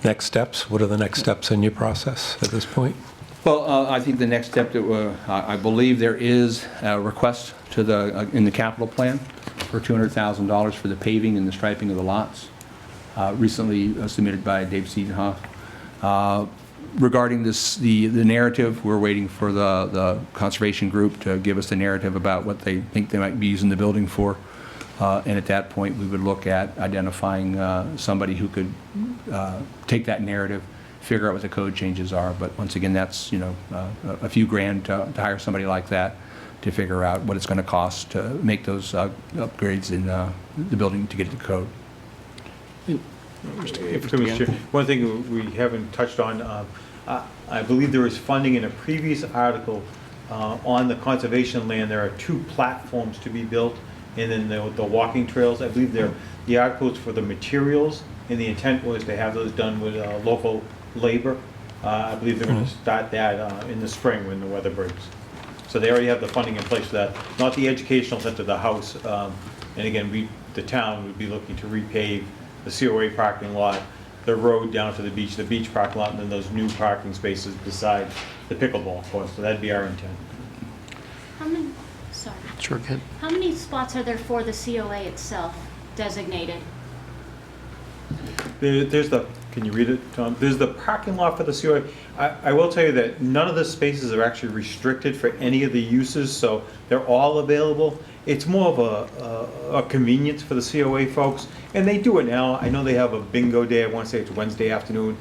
Next steps, what are the next steps in your process at this point? Well, I think the next step that I believe there is a request to in the capital plan for $200,000 for the paving and the striping of the lots, recently submitted by Dave Siedenhoff. Regarding the narrative, we're waiting for the conservation group to give us the narrative about what they think they might be using the building for. And at that point, we would look at identifying somebody who could take that narrative, figure out what the code changes are. But once again, that's a few grand to hire somebody like that to figure out what it's going to cost to make those upgrades in the building to get to code. One thing we haven't touched on, I believe there is funding in a previous article on the conservation land. There are 2 platforms to be built, and then the walking trails. I believe the article is for the materials, and the intent was to have those done with local labor. I believe they're going to start that in the spring when the weather breaks. So they already have the funding in place for that. Not the educational center, the house. And again, the town would be looking to repave the COA parking lot, the road down to the beach parking lot, and then those new parking spaces beside the pickleball course. So that'd be our intent. Sorry. Sure, kid. How many spots are there for the COA itself designated? Can you read it, Tom? There's the parking lot for the COA. I will tell you that none of the spaces are actually restricted for any of the uses, so they're all available. It's more of a convenience for the COA folks, and they do it now. I know they have a bingo day. I want to say it's Wednesday afternoon.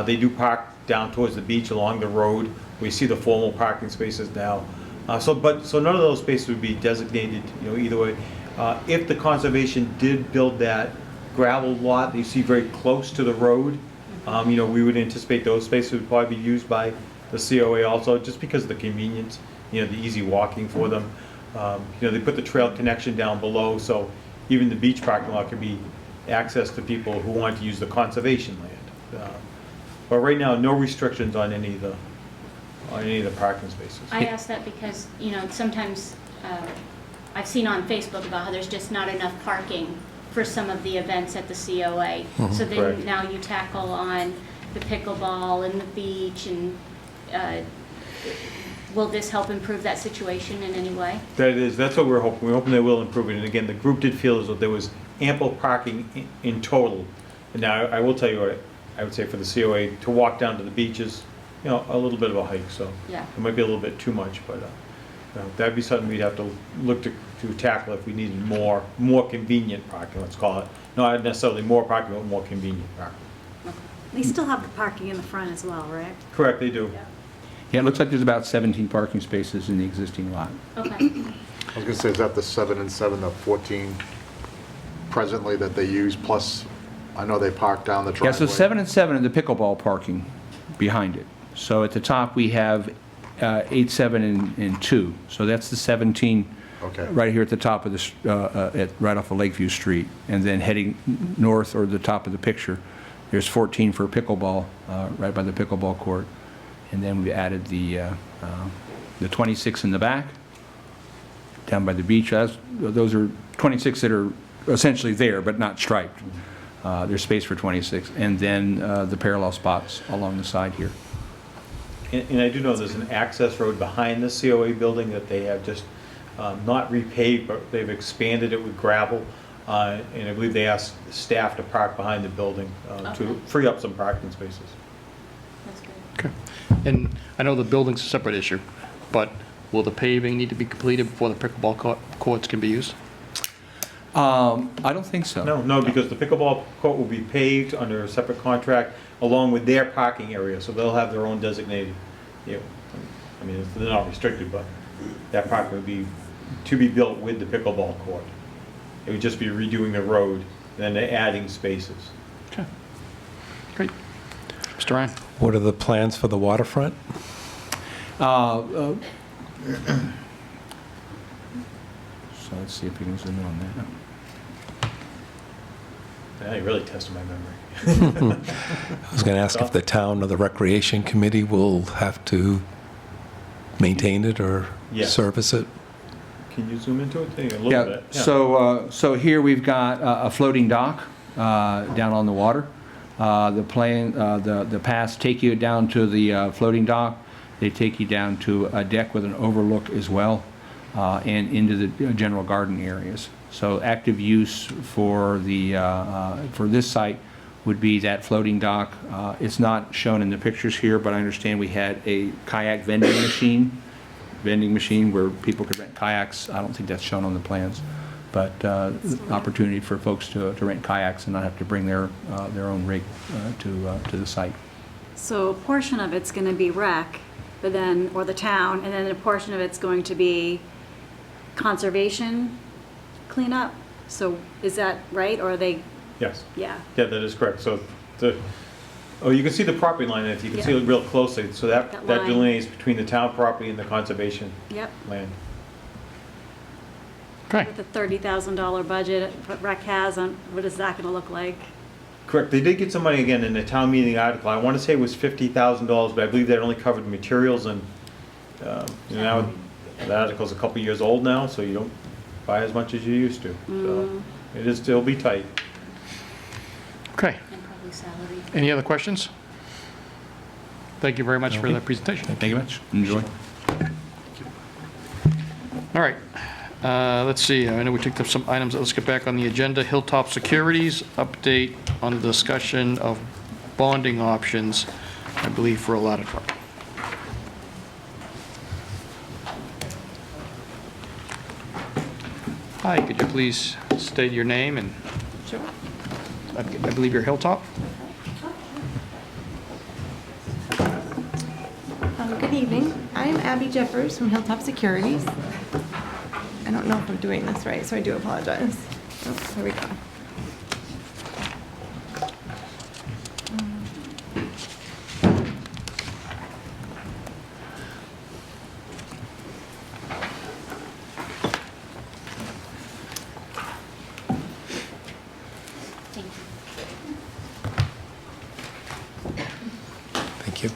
They do park down towards the beach along the road. We see the formal parking spaces now. So none of those spaces would be designated, you know, either way. If the conservation did build that gravel lot that you see very close to the road, you know, we would anticipate those spaces would probably be used by the COA also, just because of the convenience, you know, the easy walking for them. You know, they put the trail connection down below, so even the beach parking lot could be access to people who want to use the conservation land. But right now, no restrictions on any of the parking spaces. I ask that because, you know, sometimes I've seen on Facebook about how there's just not enough parking for some of the events at the COA. So then Correct. now you tackle on the pickleball and the beach, and will this help improve that situation in any way? That's what we're hoping. We're hoping they will improve it. And again, the group did feel as though there was ample parking in total. And now, I will tell you, I would say for the COA, to walk down to the beaches, you know, a little bit of a hike, so Yeah. it might be a little bit too much, but that'd be something we'd have to look to tackle if we needed more convenient parking, let's call it. Not necessarily more parking, but more convenient parking. They still have the parking in the front as well, right? Correct, they do. Yeah, it looks like there's about 17 parking spaces in the existing lot. Okay. I was gonna say, is that the 7 and 7, the 14 presently that they use, plus, I know they park down the Yeah, driveway? so 7 and 7 are the pickleball parking behind it. So at the top, we have 8, 7, and 2. So that's the 17 Okay. right here at the top of this, right off of Lakeview Street. And then heading north, or the top of the picture, there's 14 for pickleball, right by the pickleball court. And then we added the 26 in the back, down by the beach. Those are 26 that are essentially there, but not striped. There's space for 26. And then the parallel spots along the side here. And I do know there's an access road behind the COA building that they have just not repaved, but they've expanded it with gravel. And I believe they asked staff to park behind the building to free up some parking spaces. That's good. Okay. And I know the building's a separate issue, but will the paving need to be completed before the pickleball courts can be used? I don't think so. No, because the pickleball court will be paved under a separate contract along with their parking area, so they'll have their own designated, you know, I mean, they're not restricted, but that parking would be to be built with the pickleball court. It would just be redoing the road, and then adding spaces. Okay. Great. Mr. Ryan? What are the plans for the waterfront? So let's see if we can zoom in on that. Yeah, you really tested my memory. I was going to ask if the town or the recreation committee will have to maintain it or Yes. service it. Can you zoom into it? A little Yeah, bit. so here we've got a floating dock down on the water. The paths take you down to the floating dock. They take you down to a deck with an overlook as well, and into the general garden areas. So active use for this site would be that floating dock. It's not shown in the pictures here, but I understand we had a kayak vending machine where people could rent kayaks. I don't think that's shown on the plans, but opportunity for folks to rent kayaks and not have to bring their own rig to the site. So a portion of it's going to be rec, but then, or the town, and then a portion of it's going to be conservation cleanup. So is that right, or are they? Yes. Yeah. Yeah, that is correct. So you can see the property line if you can see Yeah. it real closely. So that line. delineates between the town property and the conservation Yep. land. Okay. With a $30,000 budget, what rec has, what is that going to look like? Correct. They did get some money again in the town meeting article. I want to say it was $50,000, but I believe that only covered materials, and now the article's a couple years old now, so you don't buy as much as you used to. So it'll be tight. Okay. And probably salary. Any other questions? Thank you very much for that presentation. Thank you much. Enjoy. All right. Let's see, I know we took up some items. Let's get back on the agenda. Hilltop Securities, update on the discussion of bonding options, I believe, for a ladder truck. Hi, could you please state your name and... Sure. I believe you're Hilltop? Good evening. I I'm Abby Jeffers from Hilltop Securities. I don't know if I'm doing this right, so I do apologize. Oh, here we go. Thank you.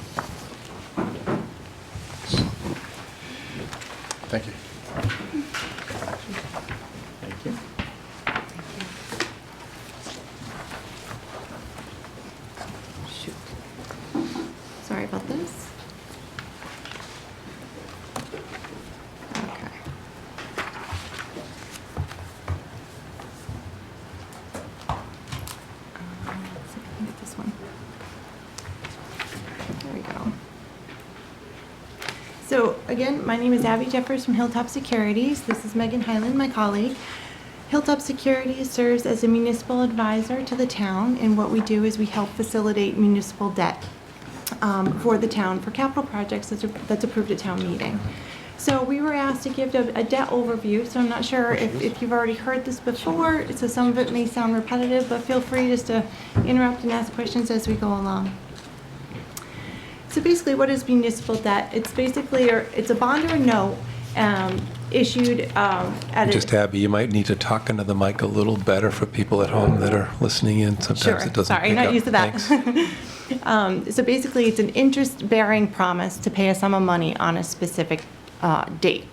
Thank you. Thank you. Shoot. Sorry about this. Okay. Let's see if I can get this one. There we go. So again, my name is Abby Jeffers from Hilltop Securities. This is Megan Hyland, my colleague. Hilltop Securities serves as a municipal advisor to the town, and what we do is we help facilitate municipal debt for the town for capital projects that's approved at town meeting. So we were asked to give a debt overview, so I'm not sure if you've already heard this before, so some of it may sound repetitive, but feel free just to interrupt and ask questions as we go along. So basically, what is municipal debt? It's basically, it's a bond or a note issued at Just Abby, you might need to talk into the mic a little better for people at home that are listening in. Sometimes it doesn't Sorry, pick not up. used to that. Thanks. So basically, it's an interest-bearing promise to pay a sum of money on a specific date.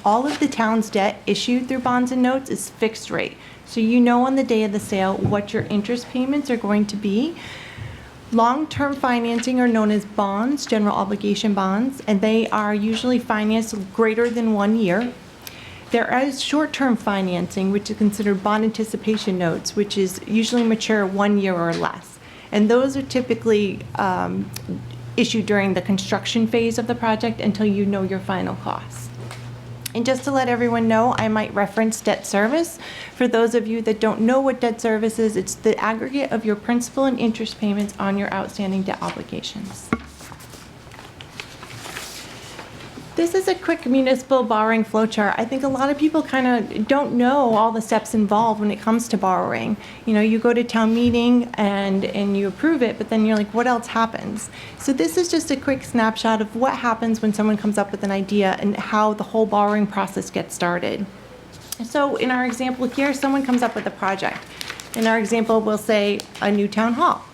All of the town's debt issued through bonds and notes is fixed rate. So you know on the day of the sale what your interest payments are going to be. Long-term financing are known as bonds, general obligation bonds, and they are usually financed greater than 1 year. There is short-term financing, which is considered bond anticipation notes, which is usually mature 1 year or less. And those are typically issued during the construction phase of the project until you know your final costs. And just to let everyone know, I might reference debt service. For those of you that don't know what debt service is, it's the aggregate of your principal and interest payments on your outstanding debt obligations. This is a quick municipal borrowing flow chart. I think a lot of people kind of don't know all the steps involved when it comes to borrowing. You know, you go to town meeting and you approve it, but then you're like, what else happens? So this is just a quick snapshot of what happens when someone comes up with an idea and how the whole borrowing process gets started. So in our example here, someone comes up with a project. In our example, we'll say a new town hall.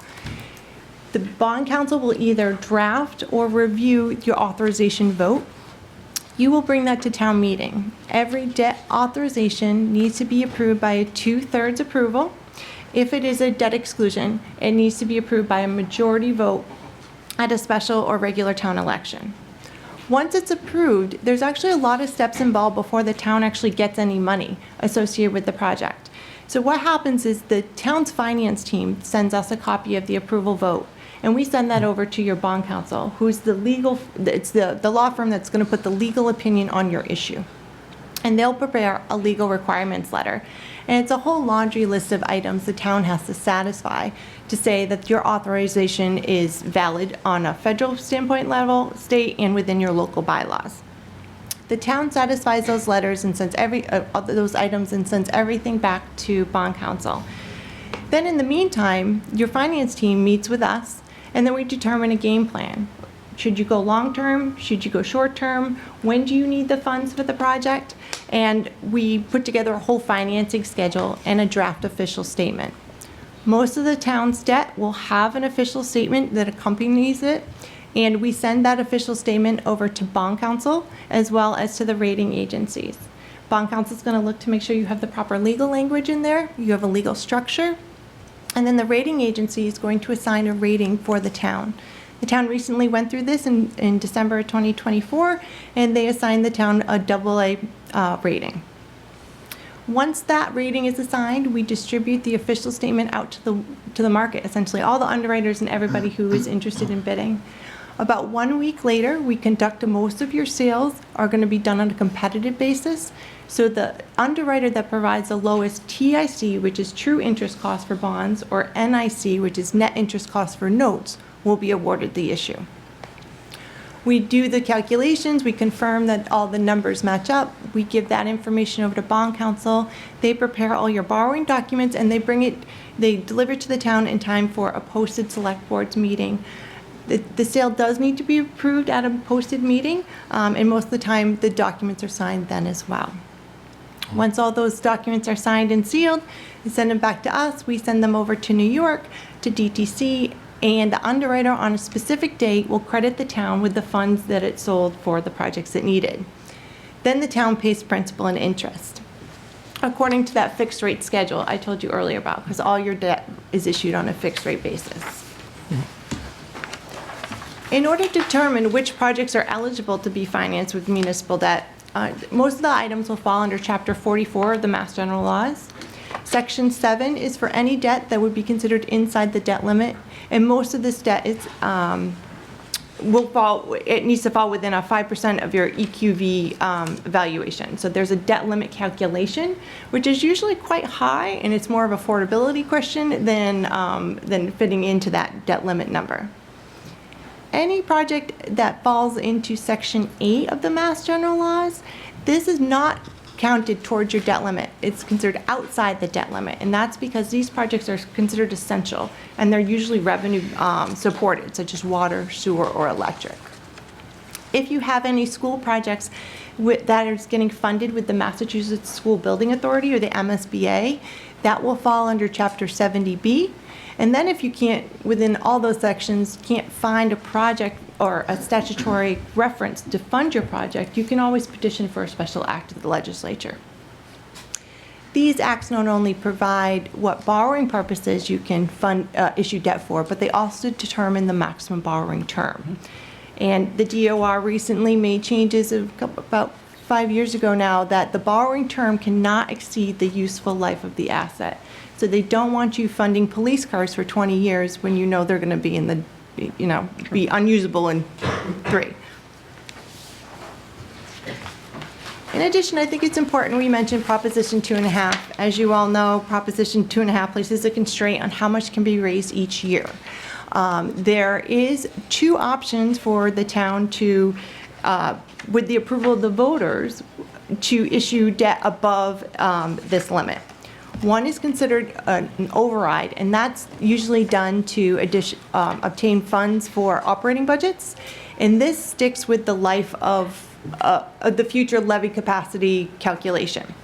The bond council will either draft or review your authorization vote. You will bring that to town meeting. Every debt authorization needs to be approved by a 2/3 approval. If it is a debt exclusion, it needs to be approved by a majority vote at a special or regular town election. Once it's approved, there's actually a lot of steps involved before the town actually gets any money associated with the project. So what happens is the town's finance team sends us a copy of the approval vote, and we send that over to your bond counsel, who's the law firm that's going to put the legal opinion on your issue. And they'll prepare a legal requirements letter. And it's a whole laundry list of items the town has to satisfy to say that your authorization is valid on a federal standpoint level, state, and within your local bylaws. The town satisfies those letters and sends those items and sends everything back to bond counsel. Then in the meantime, your finance team meets with us, and then we determine a game plan. Should you go long-term? Should you go short-term? When do you need the funds for the project? And we put together a whole financing schedule and a draft official statement. Most of the town's debt will have an official statement that accompanies it, and we send that official statement over to bond counsel as well as to the rating agencies. Bond counsel is going to look to make sure you have the proper legal language in there, you have a legal structure, and then the rating agency is going to assign a rating for the town. The town recently went through this in December of 2024, and they assigned the town a AA rating. Once that rating is assigned, we distribute the official statement out to the market, essentially all the underwriters and everybody who is interested in bidding. About 1 week later, we conduct most of your sales are going to be done on a competitive basis. So the underwriter that provides the lowest TIC, which is true interest cost for bonds, or NIC, which is net interest cost for notes, will be awarded the issue. We do the calculations, we confirm that all the numbers match up, we give that information over to bond counsel, they prepare all your borrowing documents, and they deliver it to the town in time for a posted select board's meeting. The sale does need to be approved at a posted meeting, and most of the time, the documents are signed then as well. Once all those documents are signed and sealed, they send them back to us, we send them over to New York, to DTC, and the underwriter on a specific date will credit the town with the funds that it sold for the projects it needed. Then the town pays principal and interest, according to that fixed rate schedule I told you earlier about, because all your debt is issued on a fixed rate basis. In order to determine which projects are eligible to be financed with municipal debt, most of the items will fall under Chapter 44 of the Mass General Laws. Section 7 is for any debt that would be considered inside the debt limit, and most of this debt is it needs to fall within a 5% of your EQV valuation. So there's a debt limit calculation, which is usually quite high, and it's more of an affordability question than fitting into that debt limit number. Any project that falls into Section 8 of the Mass General Laws, this is not counted towards your debt limit. It's considered outside the debt limit, and that's because these projects are considered essential, and they're usually revenue supported, such as water, sewer, or electric. If you have any school projects that are getting funded with the Massachusetts School Building Authority or the MSBA, that will fall under Chapter 70B. And then if you can't, within all those sections, can't find a project or a statutory reference to fund your project, you can always petition for a special act of the legislature. These acts not only provide what borrowing purposes you can issue debt for, but they also determine the maximum borrowing term. And the DOR recently made changes about 5 years ago now that the borrowing term cannot exceed the useful life of the asset. So they don't want you funding police cars for 20 years when you know they're going to be in the, be unusable in 3. In addition, I think it's important we mention Proposition 2.5. As you all know, Proposition 2.5 places a constraint on how much can be raised each year. There is 2 options for the town to, with the approval of the voters, to issue debt above this limit. One is considered an override, and that's usually done to obtain funds for operating budgets. And this sticks with the life of the future levy capacity calculation.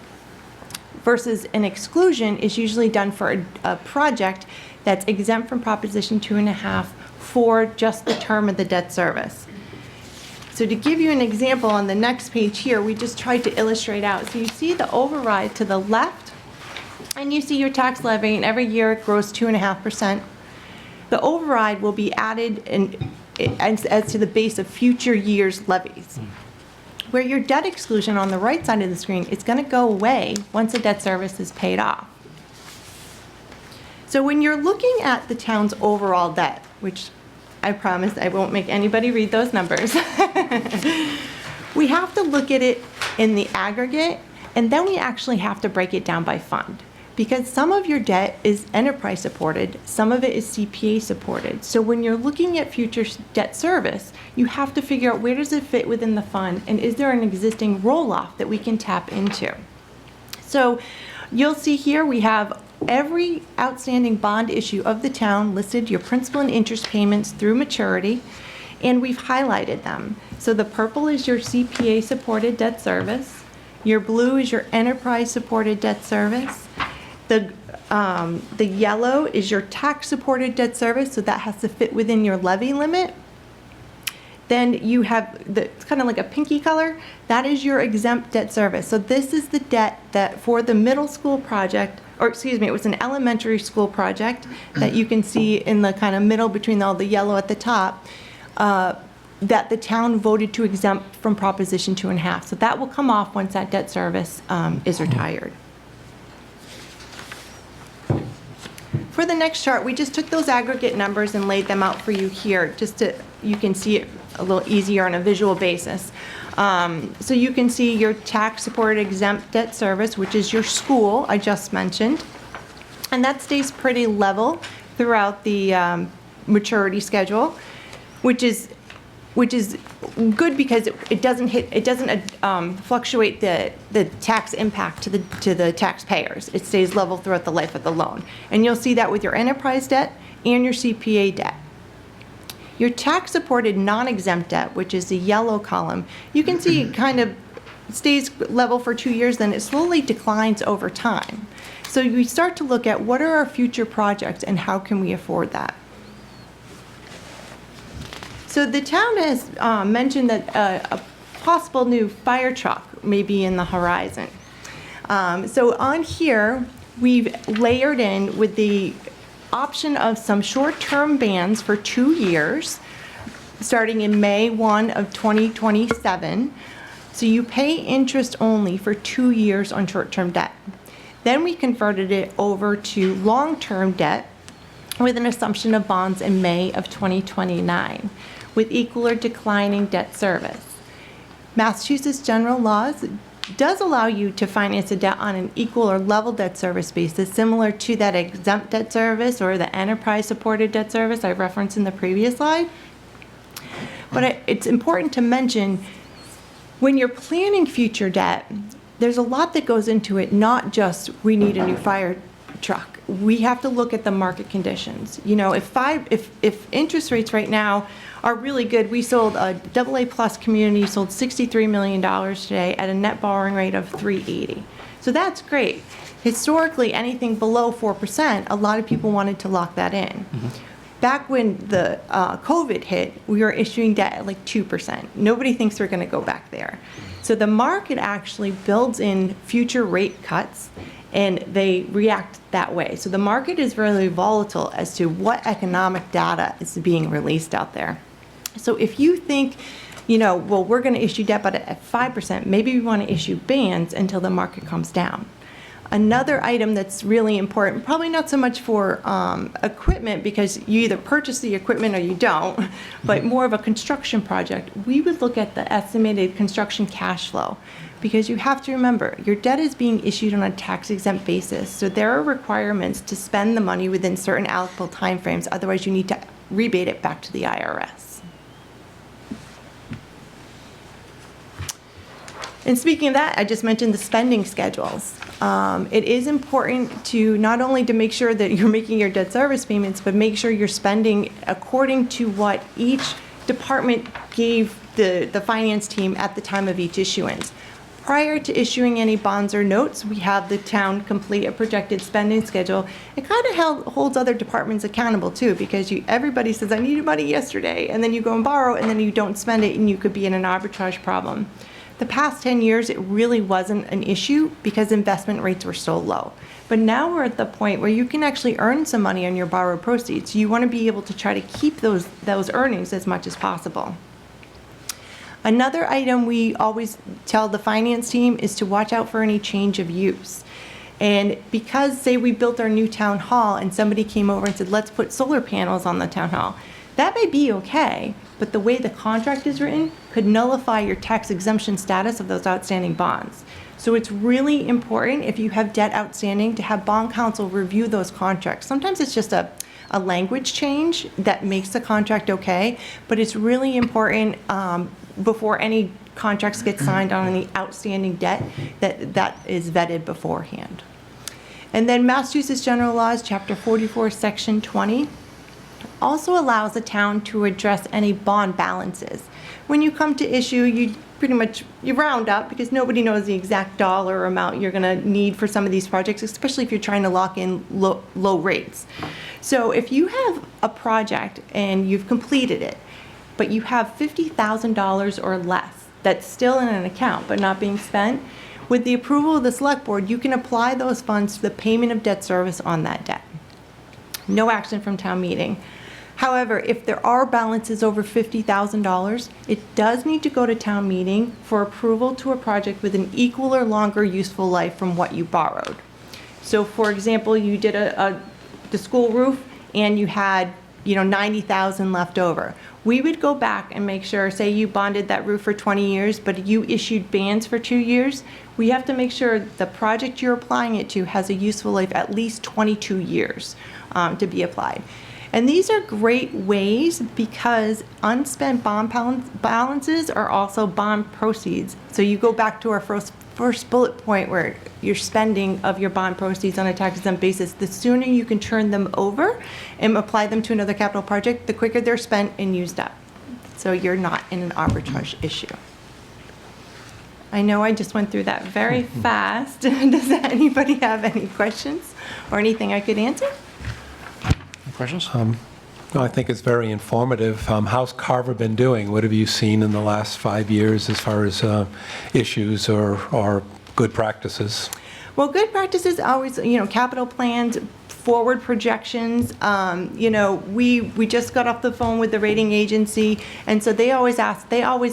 Versus an exclusion is usually done for a project that's exempt from Proposition 2.5 for just the term of the debt service. So to give you an example on the next page here, we just tried to illustrate out. So you see the override to the left, and you see your tax levy, and every year it grows 2.5%. The override will be added as to the base of future years' levies. Where your debt exclusion on the right side of the screen, it's going to go away once the debt service is paid off. So when you're looking at the town's overall debt, which I promise I won't make anybody read those numbers, we have to look at it in the aggregate, and then we actually have to break it down by fund. Because some of your debt is enterprise supported, some of it is CPA supported. So when you're looking at future debt service, you have to figure out where does it fit within the fund, and is there an existing roll-off that we can tap into. So you'll see here we have every outstanding bond issue of the town listed, your principal and interest payments through maturity, and we've highlighted them. So the purple is your CPA supported debt service, your blue is your enterprise supported debt service, the yellow is your tax-supported debt service, so that has to fit within your levy limit. Then you have it's kind of like a pinky color, that is your exempt debt service. So this is the debt that for the middle school project, or excuse me, it was an elementary school project that you can see in the kind of middle between all the yellow at the top, that the town voted to exempt from Proposition 2.5. So that will come off once that debt service is retired. For the next chart, we just took those aggregate numbers and laid them out for you here, just so you can see it a little easier on a visual basis. So you can see your tax-supported exempt debt service, which is your school I just mentioned, and that stays pretty level throughout the maturity schedule, which is which is good because it doesn't fluctuate the tax impact to the taxpayers. It stays level throughout the life of the loan. And you'll see that with your enterprise debt and your CPA debt. Your tax-supported non-exempt debt, which is the yellow column, you can see it kind of stays level for 2 years, then it slowly declines over time. So we start to look at what are our future projects and how can we afford that. So the town has mentioned that a possible new fire truck may be in the horizon. So on here, we've layered in with the option of some short-term bans for 2 years, starting in May 1 of 2027. So you pay interest only for 2 years on short-term debt. Then we converted it over to long-term debt with an assumption of bonds in May of 2029 with equal or declining debt service. Massachusetts general laws does allow you to finance a debt on an equal or level debt service basis, similar to that exempt debt service or the enterprise supported debt service I referenced in the previous slide. But it's important to mention, when you're planning future debt, there's a lot that goes into it, not just we need a new fire truck. We have to look at the market conditions. You know, if interest rates right now are really good, we sold a AA plus community, sold $63 million today at a net borrowing rate of 380. So that's great. Historically, anything below 4%, a lot of people wanted to lock that in. Back when the COVID hit, we were issuing debt at like 2%. Nobody thinks we're going to go back there. So the market actually builds in future rate cuts, and they react that way. So the market is really volatile as to what economic data is being released out there. So if you think, you know, well, we're going to issue debt but at 5%, maybe we want to issue bands until the market comes down. Another item that's really important, probably not so much for equipment, because you either purchase the equipment or you don't, but more of a construction project, we would look at the estimated construction cash flow. Because you have to remember, your debt is being issued on a tax-exempt basis, so there are requirements to spend the money within certain allocable timeframes, otherwise you need to rebate it back to the IRS. And speaking of that, I just mentioned the spending schedules. It is important to not only to make sure that you're making your debt service payments, but make sure you're spending according to what each department gave the finance team at the time of each issuance. Prior to issuing any bonds or notes, we have the town complete a projected spending schedule. It kind of holds other departments accountable too, because everybody says, I needed money yesterday, and then you go and borrow, and then you don't spend it, and you could be in an arbitrage problem. The past 10 years, it really wasn't an issue because investment rates were so low. But now we're at the point where you can actually earn some money on your borrowed proceeds. You want to be able to try to keep those earnings as much as possible. Another item we always tell the finance team is to watch out for any change of use. And because, say, we built our new town hall and somebody came over and said, let's put solar panels on the town hall, that may be okay, but the way the contract is written could nullify your tax exemption status of those outstanding bonds. So it's really important, if you have debt outstanding, to have bond counsel review those contracts. Sometimes it's just a language change that makes the contract okay, but it's really important before any contracts get signed on any outstanding debt that is vetted beforehand. And then Massachusetts General Laws, Chapter 44, Section 20, also allows the town to address any bond balances. When you come to issue, you pretty much round up, because nobody knows the exact dollar amount you're going to need for some of these projects, especially if you're trying to lock in low rates. So if you have a project and you've completed it, but you have $50,000 or less that's still in an account but not being spent, with the approval of the select board, you can apply those funds to the payment of debt service on that debt. No action from town meeting. However, if there are balances over $50,000, it does need to go to town meeting for approval to a project with an equal or longer useful life from what you borrowed. So for example, you did the school roof and you had, $90,000 left over. We would go back and make sure, say you bonded that roof for 20 years, but you issued bands for 2 years, we have to make sure the project you're applying it to has a useful life at least 22 years to be applied. And these are great ways because unspent bond balances are also bond proceeds. So you go back to our first bullet point where you're spending of your bond proceeds on a tax-exempt basis. The sooner you can turn them over and apply them to another capital project, the quicker they're spent and used up. So you're not in an arbitrage issue. I know I just went through that very fast. Does anybody have any questions or anything I could answer? Questions? No, I think it's very informative. How's Carver been doing? What have you seen in the last 5 years as far as issues or good practices? Well, good practices always, capital plans, forward projections. We just got off the phone with the rating agency, and so they always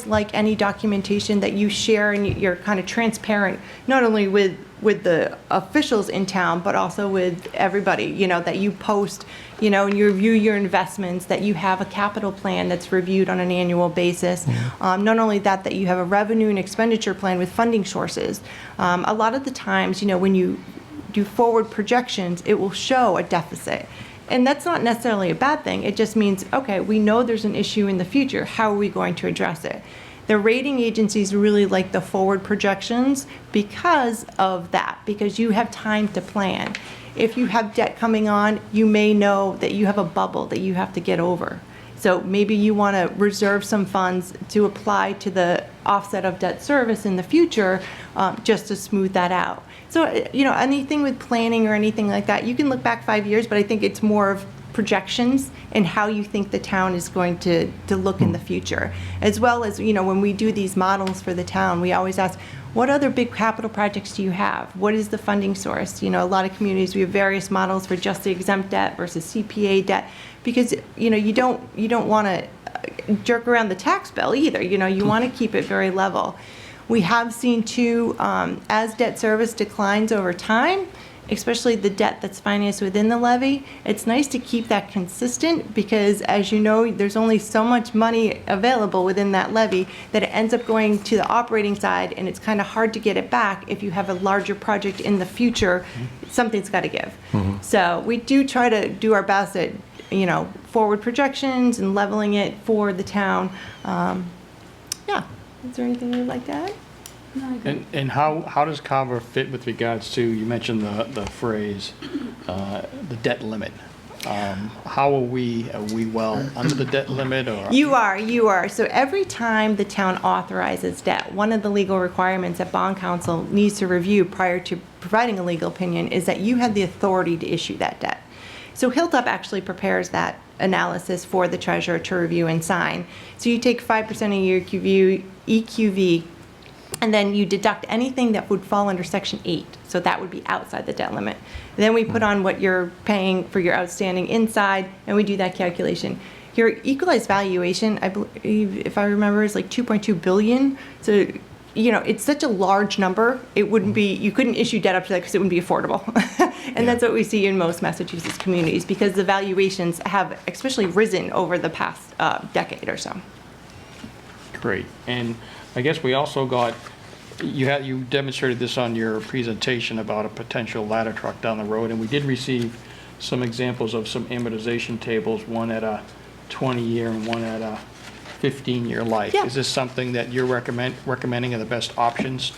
like any documentation that you share and you're kind of transparent, not only with the officials in town, but also with everybody, that you post, and you review your investments, that you have a capital plan that's reviewed on an annual basis. Not only that you have a revenue and expenditure plan with funding sources. A lot of the times, when you do forward projections, it will show a deficit. And that's not necessarily a bad thing. It just means, okay, we know there's an issue in the future. How are we going to address it? The rating agencies really like the forward projections because of that, because you have time to plan. If you have debt coming on, you may know that you have a bubble that you have to get over. So maybe you want to reserve some funds to apply to the offset of debt service in the future, just to smooth that out. So, anything with planning or anything like that, you can look back 5 years, but I think it's more of projections and how you think the town is going to look in the future. As well as, when we do these models for the town, we always ask, what other big capital projects do you have? What is the funding source? A lot of communities, we have various models for just the exempt debt versus CPA debt, because, you don't want to jerk around the tax bill either. You want to keep it very level. We have seen too, as debt service declines over time, especially the debt that's financed within the levy, it's nice to keep that consistent because, as you know, there's only so much money available within that levy that it ends up going to the operating side, and it's kind of hard to get it back if you have a larger project in the future. Something's got to give. So we do try to do our best at, forward projections and leveling it for the town. Yeah. Is there anything you'd like to add? And how does Carver fit with regards to, you mentioned the phrase, the debt limit? How are we well under the debt limit, or? You are. So every time the town authorizes debt, one of the legal requirements that bond counsel needs to review prior to providing a legal opinion is that you have the authority to issue that debt. So Hilltop actually prepares that analysis for the treasurer to review and sign. So you take 5% of your EQV, and then you deduct anything that would fall under Section 8. So that would be outside the debt limit. Then we put on what you're paying for your outstanding inside, and we do that calculation. Your equalized valuation, I believe, if I remember, is like $2.2 billion. So, it's such a large number. It wouldn't be, you couldn't issue debt up to that because it wouldn't be affordable. And that's what we see in most Massachusetts communities because the valuations have especially risen over the past decade or so. Great. And I guess we also got, you demonstrated this on your presentation about a potential ladder truck down the road, and we did receive some examples of some amortization tables, one at a 20-year and one at a 15-year life. Yeah. Is this something that you're recommending are the best options?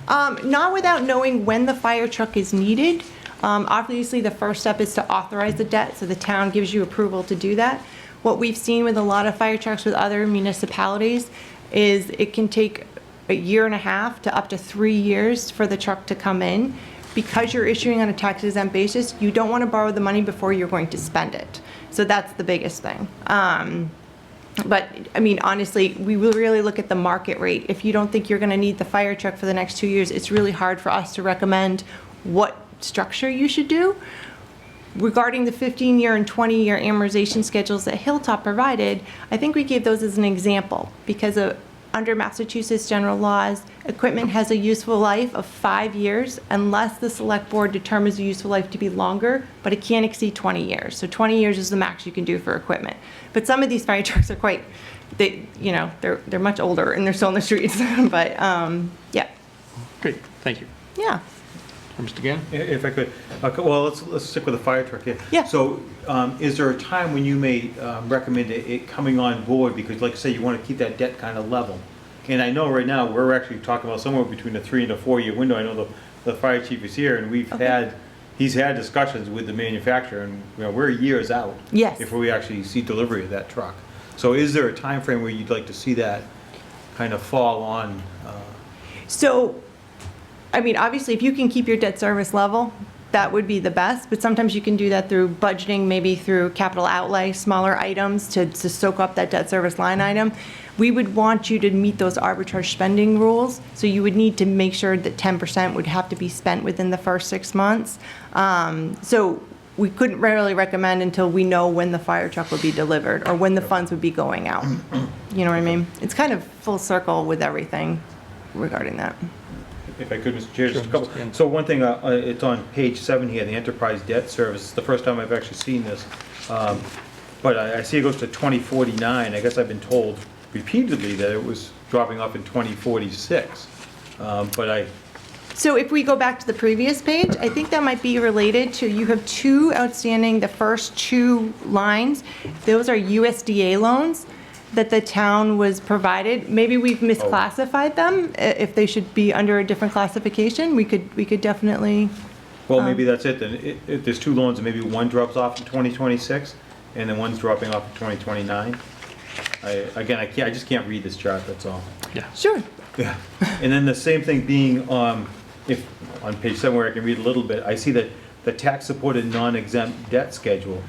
Not without knowing when the fire truck is needed. Obviously, the first step is to authorize the debt, so the town gives you approval to do that. What we've seen with a lot of fire trucks with other municipalities is it can take a year and a half to up to 3 years for the truck to come in. Because you're issuing on a tax-exempt basis, you don't want to borrow the money before you're going to spend it. So that's the biggest thing. But, honestly, we will really look at the market rate. If you don't think you're going to need the fire truck for the next 2 years, it's really hard for us to recommend what structure you should do. Regarding the 15-year and 20-year amortization schedules that Hilltop provided, I think we gave those as an example because under Massachusetts general laws, equipment has a useful life of 5 years unless the select board determines the useful life to be longer, but it can't exceed 20 years. So 20 years is the max you can do for equipment. But some of these fire trucks are they're much older and they're still in the streets. But yeah. Great, thank you. Yeah. Mr. Gann? If I could, well, let's stick with the fire truck here. Yeah. So, is there a time when you may recommend it coming on board? Because like I say, you want to keep that debt kind of level. And I know right now, we're actually talking about somewhere between a 3 and a 4 year window. I know the fire chief is here, and he's had discussions with the manufacturer, and we're years out. Yes. Before we actually see delivery of that truck. So is there a time frame where you'd like to see that kind of fall on? So, I mean, obviously, if you can keep your debt service level, that would be the best, but sometimes you can do that through budgeting, maybe through capital outlay, smaller items to soak up that debt service line item. We would want you to meet those arbitrage spending rules, so you would need to make sure that 10% would have to be spent within the first 6 months. So we couldn't really recommend until we know when the fire truck would be delivered or when the funds would be going out. You know what I mean? It's kind of full circle with everything regarding that. If I could, Mr. Chair, just a couple. Mr. Gann. So one thing, it's on page 7 here, the enterprise debt service. It's the first time I've actually seen this. But I see it goes to 2049. I guess I've been told repeatedly that it was dropping off in 2046. So if we go back to the previous page, I think that might be related to, you have 2 outstanding, the first 2 lines, those are USDA loans that the town was provided. Maybe we've misclassified them. If they should be under a different classification, we could definitely. Well, maybe that's it then. If there's 2 loans, and maybe one drops off in 2026, and then one's dropping off in 2029. I just can't read this chart, that's all. Yeah. Sure. Yeah. And then the same thing being, if on page 7 where I can read a little bit, I see that the tax-supported non-exempt debt schedule,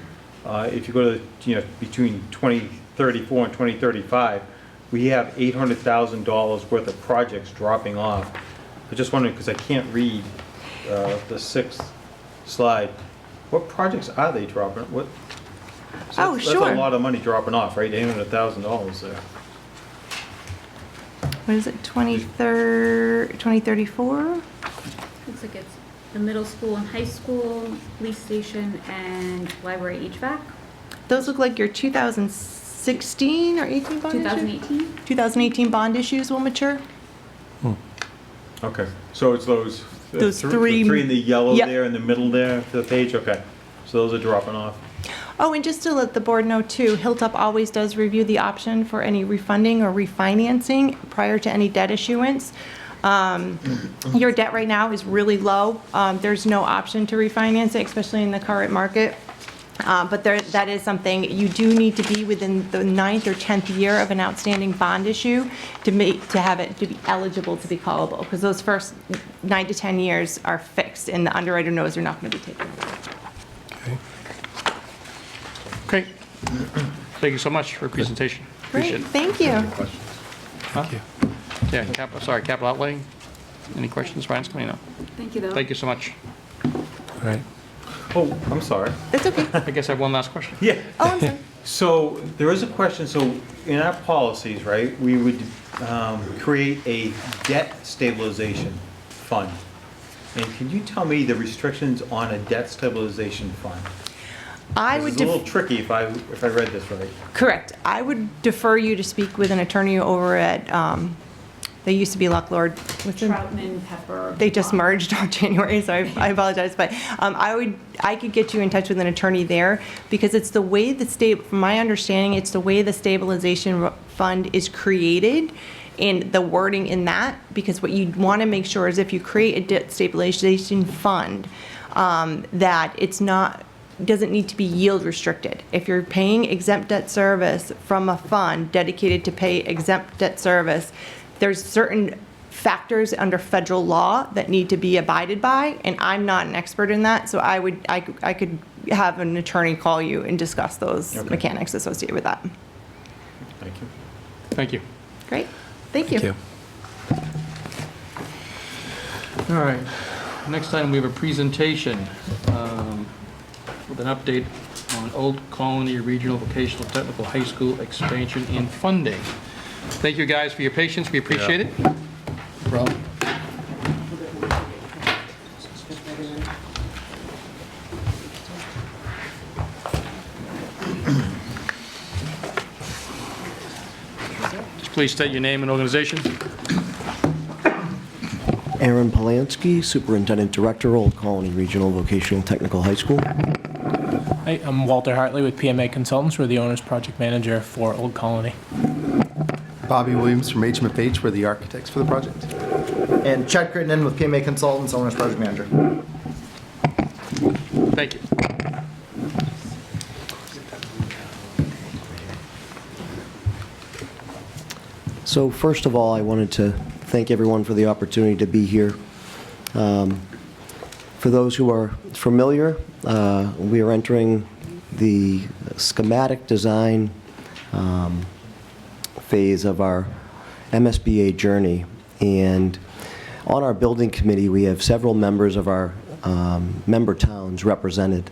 if you go to, between 2034 and 2035, we have $800,000 worth of projects dropping off. I'm just wondering, because I can't read the 6th slide, what projects are they dropping? Oh, sure. That's a lot of money dropping off, right? $800,000 there. What is it, 2034? Looks like it's the middle school and high school, police station, and library HVAC. Those look like your 2016 or 18 bond issues? 2018. 2018 bond issues will mature. Okay, so it's those three. the 3 in the yellow Yep. there in the middle there to the page? Okay, so those are dropping off. Oh, and just to let the board know too, Hilltop always does review the option for any refunding or refinancing prior to any debt issuance. Your debt right now is really low. There's no option to refinance it, especially in the current market. But that is something, you do need to be within the 9th or 10th year of an outstanding bond issue to be eligible to be callable, because those first 9 to 10 years are fixed and the underwriter knows they're not going to be taken. Okay. Thank you so much for your presentation. Appreciate Great, it. thank you. Thank you. Yeah, capital outlay. Any questions, Finance Committee? No. Thank you, though. Thank you so much. All right. Oh, I'm sorry. That's okay. I guess I have one last question. Yeah. Oh, I'm sorry. So there is a question, so in our policies, right, we would create a debt stabilization fund. And can you tell me the restrictions on a debt stabilization fund? It's a little tricky if I read this right. Correct. I would defer you to speak with an attorney over at, they used to be Lucklord. Troutman, Pepper. They just merged on January, so I apologize. But I could get you in touch with an attorney there, because it's the way from my understanding, it's the way the stabilization fund is created and the wording in that, because what you want to make sure is if you create a debt stabilization fund, that it's doesn't need to be yield restricted. If you're paying exempt debt service from a fund dedicated to pay exempt debt service, there's certain factors under federal law that need to be abided by, and I'm not an expert in that, so I could have an attorney call you and discuss those mechanics associated with that. Thank you. Thank you. Great, thank you. Thank you. All right. Next item, we have a presentation with an update on Old Colony Regional Vocational Technical High School expansion and funding. Thank you guys for your patience. We appreciate it. No problem. Just please state your name and organization. Aaron Polanski, Superintendent Director, Old Colony Regional Vocational Technical High School. Hi, I'm Walter Hartley with PMA Consultants. We're the owner's project manager for Old Colony. Bobby Williams from HMFH, we're the architects for the project. And Chad Crittenden with PMA Consultants, Owner's Project Manager. Thank you. So first of all, I wanted to thank everyone for the opportunity to be here. For those who are familiar, we are entering the schematic design phase of our MSBA journey. And on our building committee, we have several members of our member towns represented.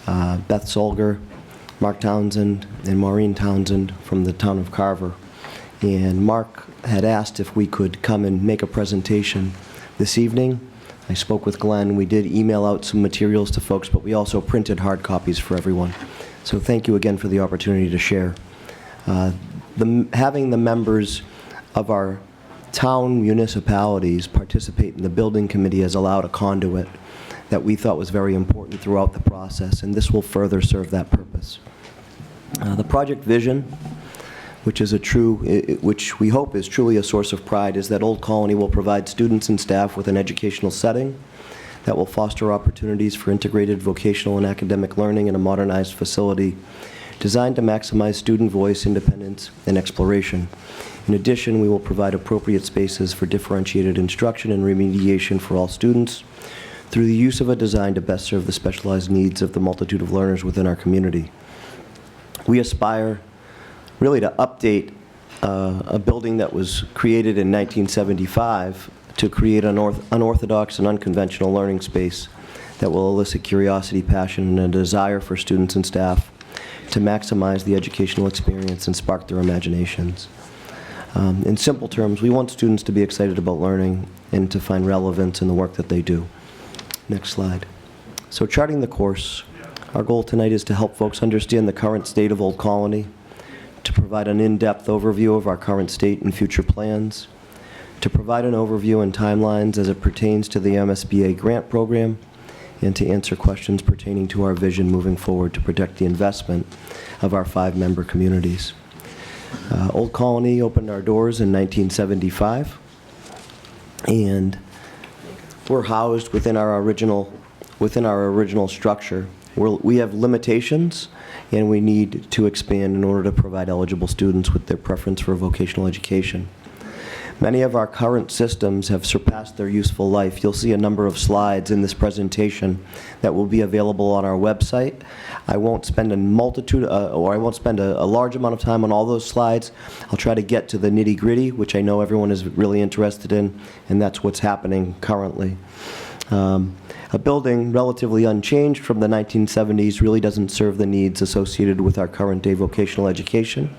Beth Solger, Mark Townsend, and Maureen Townsend from the town of Carver. And Mark had asked if we could come and make a presentation this evening. I spoke with Glenn. We did email out some materials to folks, but we also printed hard copies for everyone. So thank you again for the opportunity to share. Having the members of our town municipalities participate in the building committee has allowed a conduit that we thought was very important throughout the process, and this will further serve that purpose. The project vision, which we hope is truly a source of pride, is that Old Colony will provide students and staff with an educational setting that will foster opportunities for integrated vocational and academic learning in a modernized facility designed to maximize student voice, independence, and exploration. In addition, we will provide appropriate spaces for differentiated instruction and remediation for all students through the use of a design to best serve the specialized needs of the multitude of learners within our community. We aspire really to update a building that was created in 1975 to create an unorthodox and unconventional learning space that will elicit curiosity, passion, and a desire for students and staff to maximize the educational experience and spark their imaginations. In simple terms, we want students to be excited about learning and to find relevance in the work that they do. Next slide. So charting the course, our goal tonight is to help folks understand the current state of Old Colony, to provide an in-depth overview of our current state and future plans, to provide an overview and timelines as it pertains to the MSBA grant program, and to answer questions pertaining to our vision moving forward to protect the investment of our 5 member communities. Old Colony opened our doors in 1975, and we're housed within our original structure. We have limitations, and we need to expand in order to provide eligible students with their preference for vocational education. Many of our current systems have surpassed their useful life. You'll see a number of slides in this presentation that will be available on our website. I won't spend a large amount of time on all those slides. I'll try to get to the nitty-gritty, which I know everyone is really interested in, and that's what's happening currently. A building relatively unchanged from the 1970s really doesn't serve the needs associated with our current day vocational education.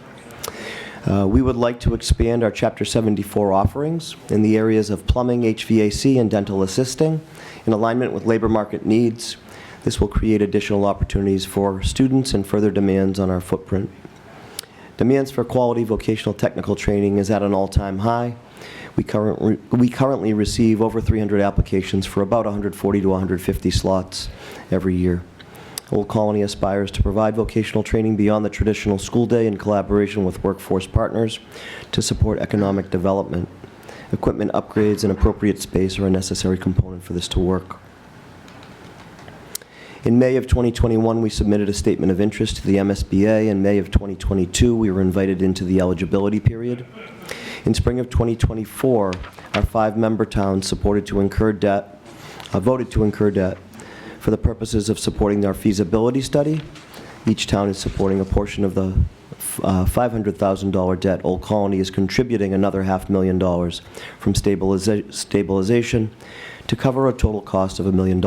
We would like to expand our Chapter 74 offerings in the areas of plumbing, HVAC, and dental assisting in alignment with labor market needs. This will create additional opportunities for students and further demands on our footprint. Demands for quality vocational technical training is at an all-time high. We currently receive over 300 applications for about 140 to 150 slots every year. Old Colony aspires to provide vocational training beyond the traditional school day in collaboration with workforce partners to support economic development. Equipment upgrades and appropriate space are a necessary component for this to work. In May of 2021, we submitted a statement of interest to the MSBA. In May of 2022, we were invited into the eligibility period. In spring of 2024, our 5 member towns voted to incur debt for the purposes of supporting our feasibility study. Each town is supporting a portion of the $500,000 debt. Old Colony is contributing another $500,000 from stabilization to cover a total cost of $1 million.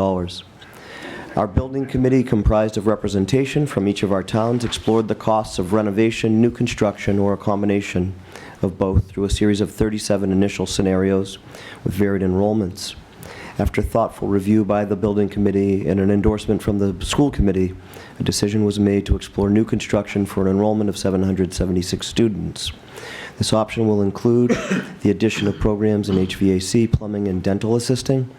Our building committee, comprised of representation from each of our towns, explored the costs of renovation, new construction, or a combination of both through a series of 37 initial scenarios with varied enrollments. After thoughtful review by the building committee and an endorsement from the school committee, a decision was made to explore new construction for an enrollment of 776 students. This option will include the addition of programs in HVAC, plumbing, and dental assisting,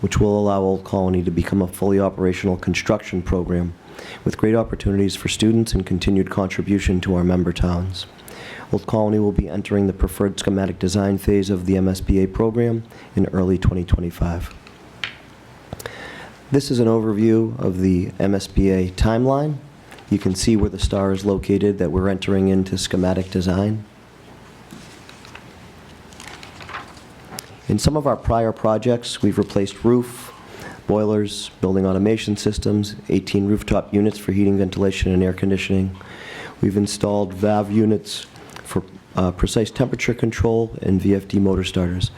which will allow Old Colony to become a fully operational construction program with great opportunities for students and continued contribution to our member towns. Old Colony will be entering the preferred schematic design phase of the MSBA program in early 2025. This is an overview of the MSBA timeline. You can see where the star is located, that we're entering into schematic design. In some of our prior projects, we've replaced roof, boilers, building automation systems, 18 rooftop units for heating, ventilation, and air conditioning. We've installed valve units for precise temperature control and VFD motor starters.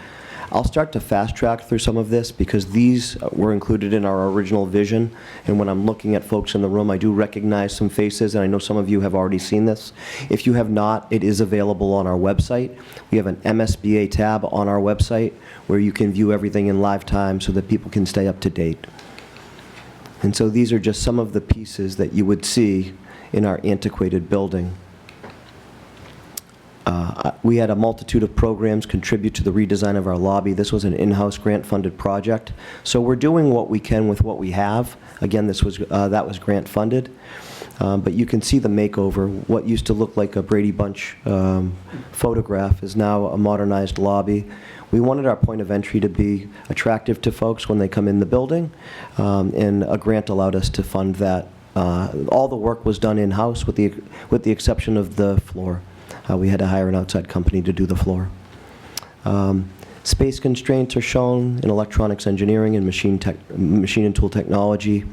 I'll start to fast track through some of this because these were included in our original vision, and when I'm looking at folks in the room, I do recognize some faces, and I know some of you have already seen this. If you have not, it is available on our website. We have an MSBA tab on our website where you can view everything in live time so that people can stay up to date. And so these are just some of the pieces that you would see in our antiquated building. We had a multitude of programs contribute to the redesign of our lobby. This was an in-house grant-funded project. So we're doing what we can with what we have. Again, that was grant-funded. But you can see the makeover. What used to look like a Brady Bunch photograph is now a modernized lobby. We wanted our point of entry to be attractive to folks when they come in the building, and a grant allowed us to fund that. All the work was done in-house with the exception of the floor. We had to hire an outside company to do the floor. Space constraints are shown in electronics engineering and machine and tool technology.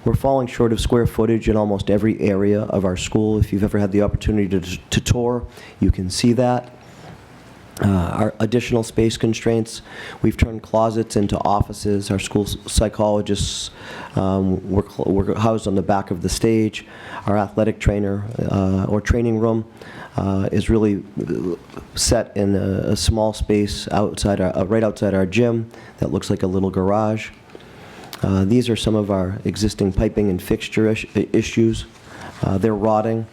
We're falling short of square footage in almost every area of our school. If you've ever had the opportunity to tour, you can see that. Our additional space constraints, we've turned closets into offices. Our school psychologists were housed on the back of the stage. Our athletic trainer or training room is really set in a small space outside right outside our gym that looks like a little garage. These are some of our existing piping and fixture issues. They're rotting.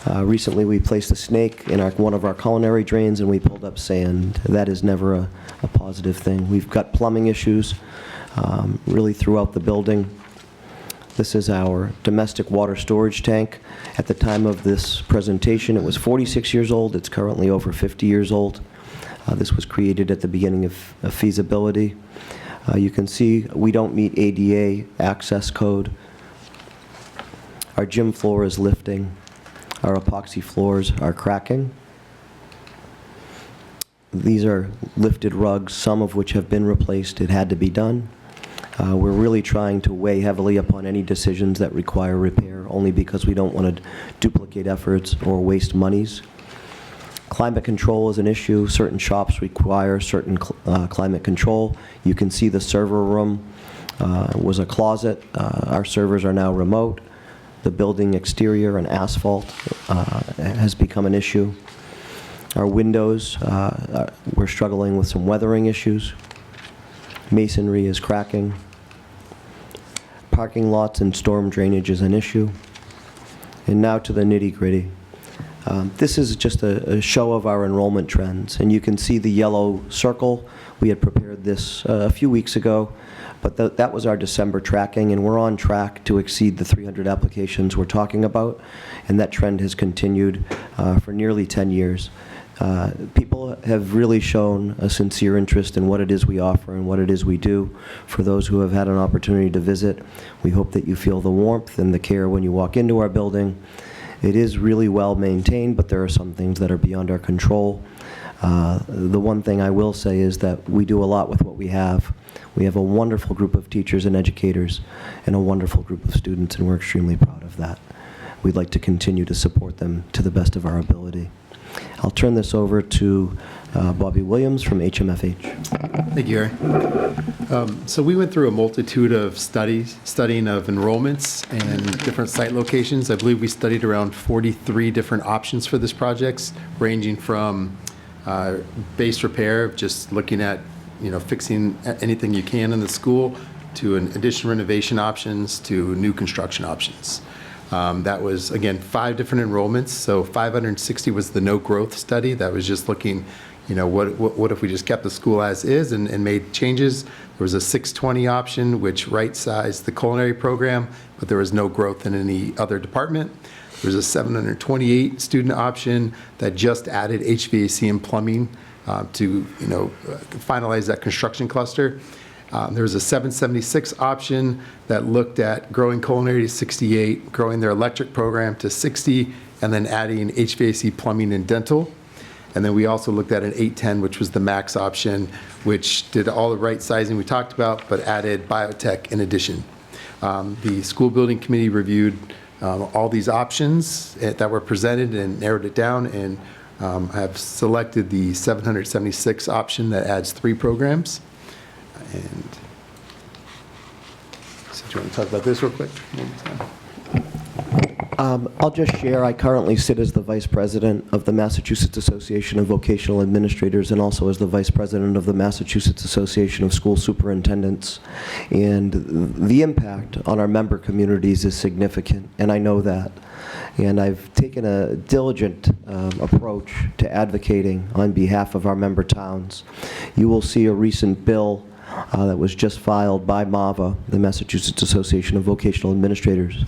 Recently we placed a snake in one of our culinary drains and we pulled up sand. That is never a positive thing. We've got plumbing issues really throughout the building. This is our domestic water storage tank. At the time of this presentation, it was 46 years old. It's currently over 50 years old. This was created at the beginning of feasibility. You can see we don't meet ADA access code. Our gym floor is lifting. Our epoxy floors are cracking. These are lifted rugs, some of which have been replaced. It had to be done. We're really trying to weigh heavily upon any decisions that require repair, only because we don't want to duplicate efforts or waste monies. Climate control is an issue. Certain shops require certain climate control. You can see the server room was a closet. Our servers are now remote. The building exterior and asphalt has become an issue. Our windows, we're struggling with some weathering issues. Masonry is cracking. Parking lots and storm drainage is an issue. And now to the nitty-gritty. This is just a show of our enrollment trends, and you can see the yellow circle. We had prepared this a few weeks ago, but that was our December tracking, and we're on track to exceed the 300 applications we're talking about, and that trend has continued for nearly 10 years. People have really shown a sincere interest in what it is we offer and what it is we do. For those who have had an opportunity to visit, we hope that you feel the warmth and the care when you walk into our building. It is really well maintained, but there are some things that are beyond our control. The one thing I will say is that we do a lot with what we have. We have a wonderful group of teachers and educators and a wonderful group of students, and we're extremely proud of that. We'd like to continue to support them to the best of our ability. I'll turn this over to Bobby Williams from HMFH. Thank you, Gary. So we went through a multitude of studying of enrollments and different site locations. I believe we studied around 43 different options for this project, ranging from base repair, just looking at fixing anything you can in the school, to an addition renovation options, to new construction options. That was, again, 5 different enrollments. So 560 was the no growth study. That was just looking, what if we just kept the school as is and made changes? There was a 620 option, which right-sized the culinary program, but there was no growth in any other department. There was a 728 student option that just added HVAC and plumbing to finalize that construction cluster. There was a 776 option that looked at growing culinary to 68, growing their electric program to 60, and then adding HVAC, plumbing, and dental. And then we also looked at an 810, which was the max option, which did all the right sizing we talked about, but added biotech in addition. The school building committee reviewed all these options that were presented and narrowed it down, and have selected the 776 option that adds 3 programs. And so do you want to talk about this real quick? I'll just share, I currently sit as the Vice President of the Massachusetts Association of Vocational Administrators and also as the Vice President of the Massachusetts Association of School Superintendents. And the impact on our member communities is significant, and I know that. And I've taken a diligent approach to advocating on behalf of our member towns. You will see a recent bill that was just filed by MAVA, the Massachusetts Association of Vocational Administrators,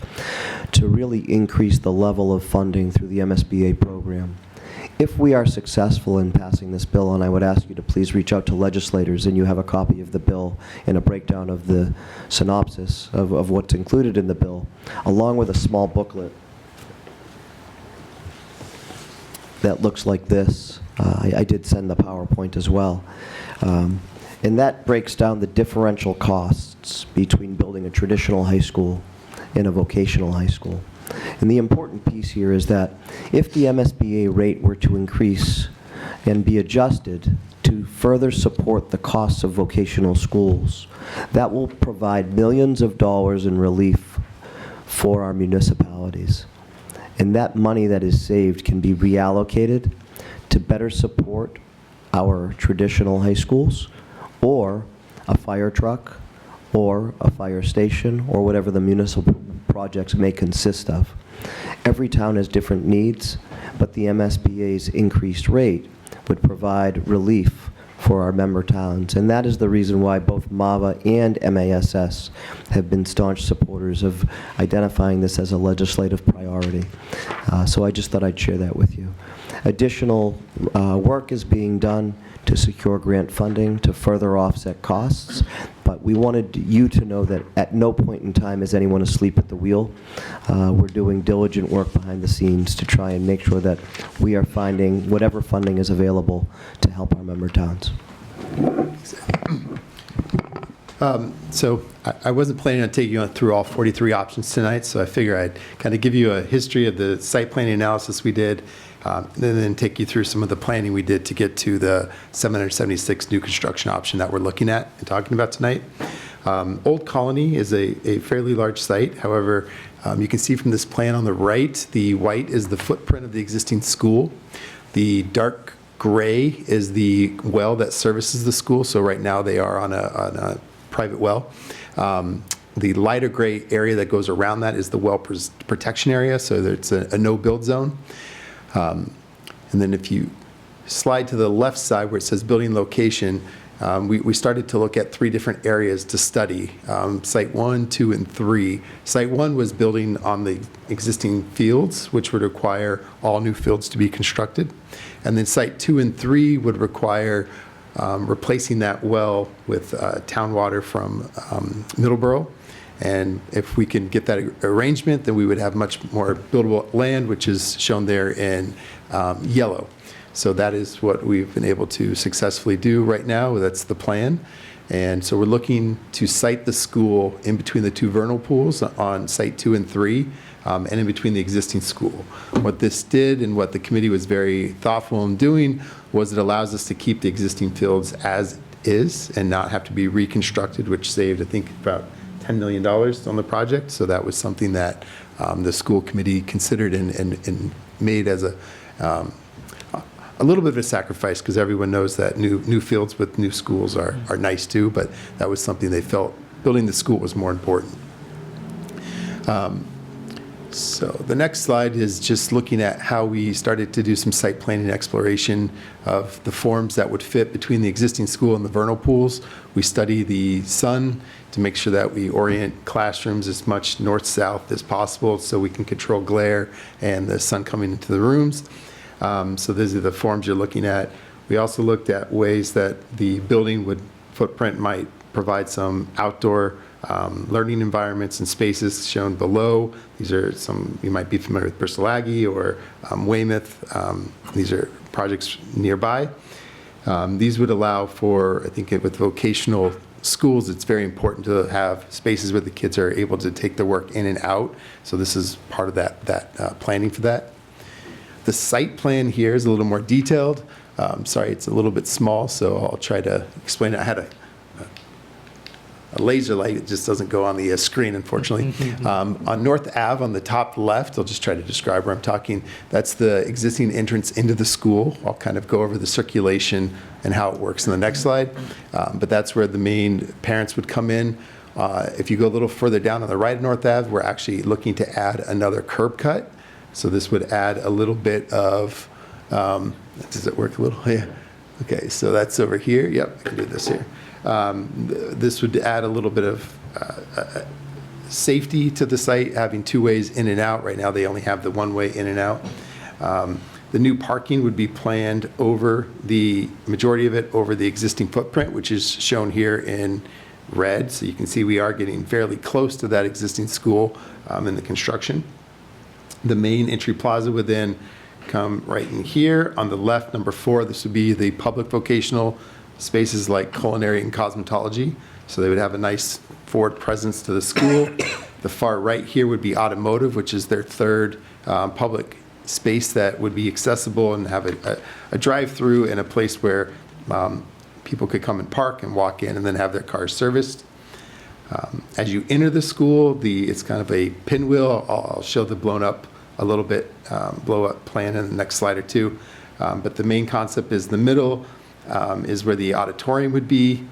to really increase the level of funding through the MSBA program. If we are successful in passing this bill, and I would ask you to please reach out to legislators, and you have a copy of the bill and a breakdown of the synopsis of what's included in the bill, along with a small booklet that looks like this. I did send the PowerPoint as well. And that breaks down the differential costs between building a traditional high school and a vocational high school. And the important piece here is that if the MSBA rate were to increase and be adjusted to further support the costs of vocational schools, that will provide millions of dollars in relief for our municipalities. And that money that is saved can be reallocated to better support our traditional high schools, or a fire truck, or a fire station, or whatever the municipal projects may consist of. Every town has different needs, but the MSBA's increased rate would provide relief for our member towns. And that is the reason why both MAVA and MASS have been staunch supporters of identifying this as a legislative priority. So I just thought I'd share that with you. Additional work is being done to secure grant funding to further offset costs, but we wanted you to know that at no point in time is anyone asleep at the wheel. We're doing diligent work behind the scenes to try and make sure that we are finding whatever funding is available to help our member towns. So I wasn't planning on taking you through all 43 options tonight, so I figure I'd kind of give you a history of the site planning analysis we did, and then take you through some of the planning we did to get to the 776 new construction option that we're looking at and talking about tonight. Old Colony is a fairly large site. However, you can see from this plan on the right, the white is the footprint of the existing school. The dark gray is the well that services the school. So right now they are on a private well. The lighter gray area that goes around that is the well protection area. So it's a no-build zone. And then if you slide to the left side where it says building location, we started to look at 3 different areas to study, Site 1, 2, and 3. Site 1 was building on the existing fields, which would require all new fields to be constructed. And then Site 2 and 3 would require replacing that well with town water from Middleborough. And if we can get that arrangement, then we would have much more buildable land, which is shown there in yellow. So that is what we've been able to successfully do right now. That's the plan. And so we're looking to site the school in between the 2 vernal pools on Site 2 and 3, and in between the existing school. What this did, and what the committee was very thoughtful in doing, was it allows us to keep the existing fields as is and not have to be reconstructed, which saved, I think, about $10 million on the project. So that was something that the school committee considered and made as a little bit of a sacrifice, because everyone knows that new fields with new schools are nice too, but that was something they felt building the school was more important. So the next slide is just looking at how we started to do some site planning exploration of the forms that would fit between the existing school and the vernal pools. We study the sun to make sure that we orient classrooms as much north-south as possible so we can control glare and the sun coming into the rooms. So these are the forms you're looking at. We also looked at ways that the building footprint might provide some outdoor learning environments and spaces shown below. These are some, you might be familiar with Bristol Aggie or Weymouth. These are projects nearby. These would allow for, I think with vocational schools, it's very important to have spaces where the kids are able to take their work in and out. So this is part of that planning for that. The site plan here is a little more detailed. Sorry, it's a little bit small, so I'll try to explain it. I had a laser light, it just doesn't go on the screen, unfortunately. On North Ave, on the top left, I'll just try to describe where I'm talking. That's the existing entrance into the school. I'll kind of go over the circulation and how it works in the next slide. But that's where the main parents would come in. If you go a little further down on the right of North Ave, we're actually looking to add another curb cut. So this would add a little bit of, does it work a little? Yeah. Okay, so that's over here. Yep, I can do this here. This would add a little bit of safety to the site, having two ways in and out. Right now, they only have the one way in and out. The new parking would be planned over the majority of it over the existing footprint, which is shown here in red. So you can see we are getting fairly close to that existing school in the construction. The main entry plaza would then come right in here. On the left, number 4, this would be the public vocational spaces like culinary and cosmetology. So they would have a nice forward presence to the school. The far right here would be automotive, which is their third public space that would be accessible and have a drive-through and a place where people could come and park and walk in and then have their cars serviced. As you enter the school, it's kind of a pinwheel. I'll show the blown up a little bit, blow up plan in the next slide or two. But the main concept is the middle is where the auditorium would be.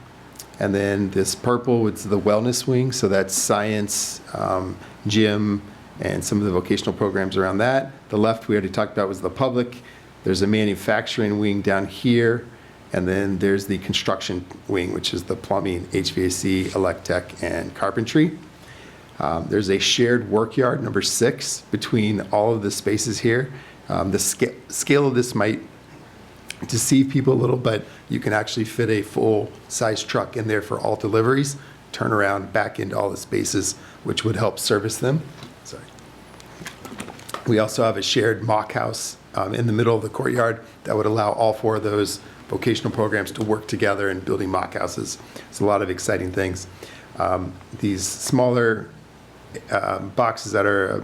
And then this purple is the wellness wing. So that's science, gym, and some of the vocational programs around that. The left we already talked about was the public. There's a manufacturing wing down here. And then there's the construction wing, which is the plumbing, HVAC, electech, and carpentry. There's a shared work yard, number 6, between all of the spaces here. The scale of this might deceive people a little, but you can actually fit a full-size truck in there for all deliveries, turn around, back into all the spaces, which would help service them. Sorry. We also have a shared mock house in the middle of the courtyard that would allow all 4 of those vocational programs to work together in building mock houses. It's a lot of exciting things. These smaller boxes that are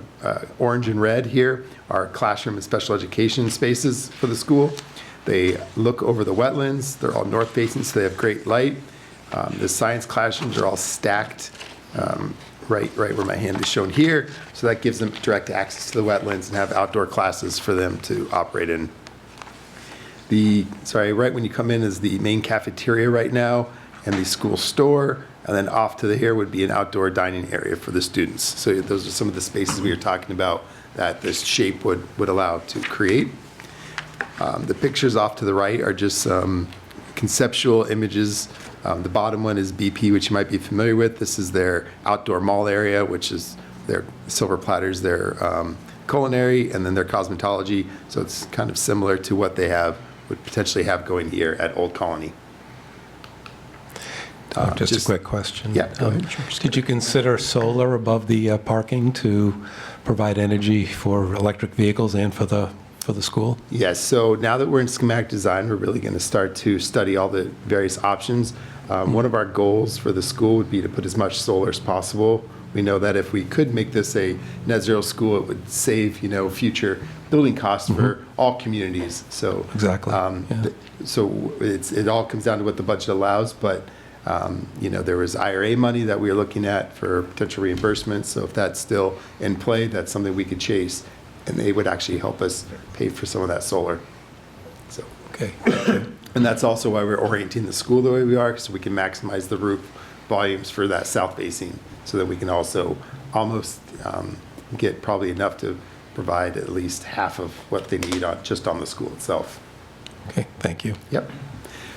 orange and red here are classroom and special education spaces for the school. They look over the wetlands. They're all north facing, so they have great light. The science classrooms are all stacked right where my hand is shown here. So that gives them direct access to the wetlands and have outdoor classes for them to operate in. Right when you come in is the main cafeteria right now and the school store. And then off to here would be an outdoor dining area for the students. So those are some of the spaces we were talking about that this shape would allow to create. The pictures off to the right are just conceptual images. The bottom one is BP, which you might be familiar with. This is their outdoor mall area, which is their silver platters, their culinary, and then their cosmetology. So it's kind of similar to what they would potentially have going here at Old Colony. Just a quick question. Yeah, go ahead. Did you consider solar above the parking to provide energy for electric vehicles and for the school? Yes, so now that we're in schematic design, we're really going to start to study all the various options. One of our goals for the school would be to put as much solar as possible. We know that if we could make this a net zero school, it would save, future building costs for all communities. So exactly. So it all comes down to what the budget allows, but there was IRA money that we were looking at for potential reimbursements. So if that's still in play, that's something we could chase, and they would actually help us pay for some of that solar. So okay. And that's also why we're orienting the school the way we are, so we can maximize the roof volumes for that south facing, so that we can also almost get probably enough to provide at least half of what they need just on the school itself. Okay, thank you. Yep.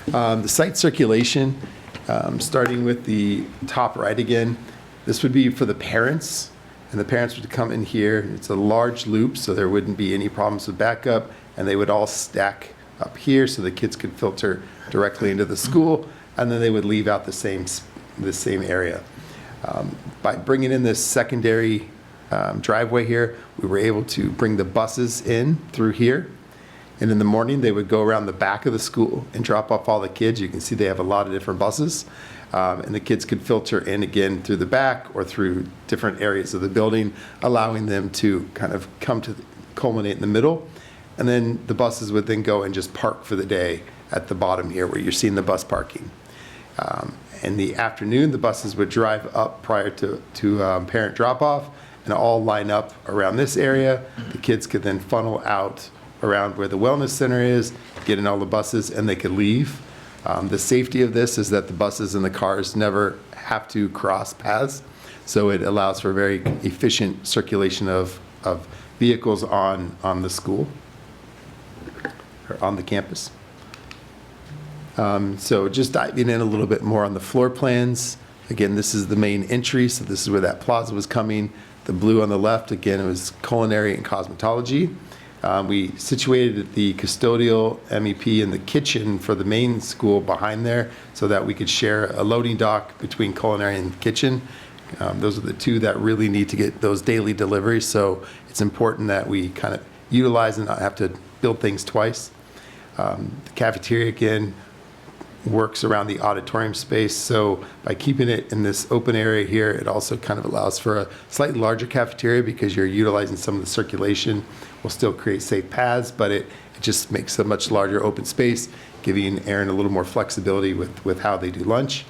The site circulation, starting with the top right again, this would be for the parents, and the parents would come in here. It's a large loop, so there wouldn't be any problems with backup, and they would all stack up here so the kids could filter directly into the school, and then they would leave out the same area. By bringing in this secondary driveway here, we were able to bring the buses in through here. And in the morning, they would go around the back of the school and drop off all the kids. You can see they have a lot of different buses. And the kids could filter in again through the back or through different areas of the building, allowing them to kind of culminate in the middle. And then the buses would then go and just park for the day at the bottom here where you're seeing the bus parking. In the afternoon, the buses would drive up prior to parent drop-off and all line up around this area. The kids could then funnel out around where the wellness center is, get in all the buses, and they could leave. The safety of this is that the buses and the cars never have to cross paths, so it allows for very efficient circulation of vehicles on the school, or on the campus. So just diving in a little bit more on the floor plans. Again, this is the main entry, so this is where that plaza was coming. The blue on the left, again, it was culinary and cosmetology. We situated the custodial MEP in the kitchen for the main school behind there so that we could share a loading dock between culinary and kitchen. Those are the two that really need to get those daily deliveries, so it's important that we kind of utilize and not have to build things twice. The cafeteria, again, works around the auditorium space, so by keeping it in this open area here, it also kind of allows for a slightly larger cafeteria because you're utilizing some of the circulation. We'll still create safe paths, but it just makes a much larger open space, giving Aaron a little more flexibility with how they do lunch.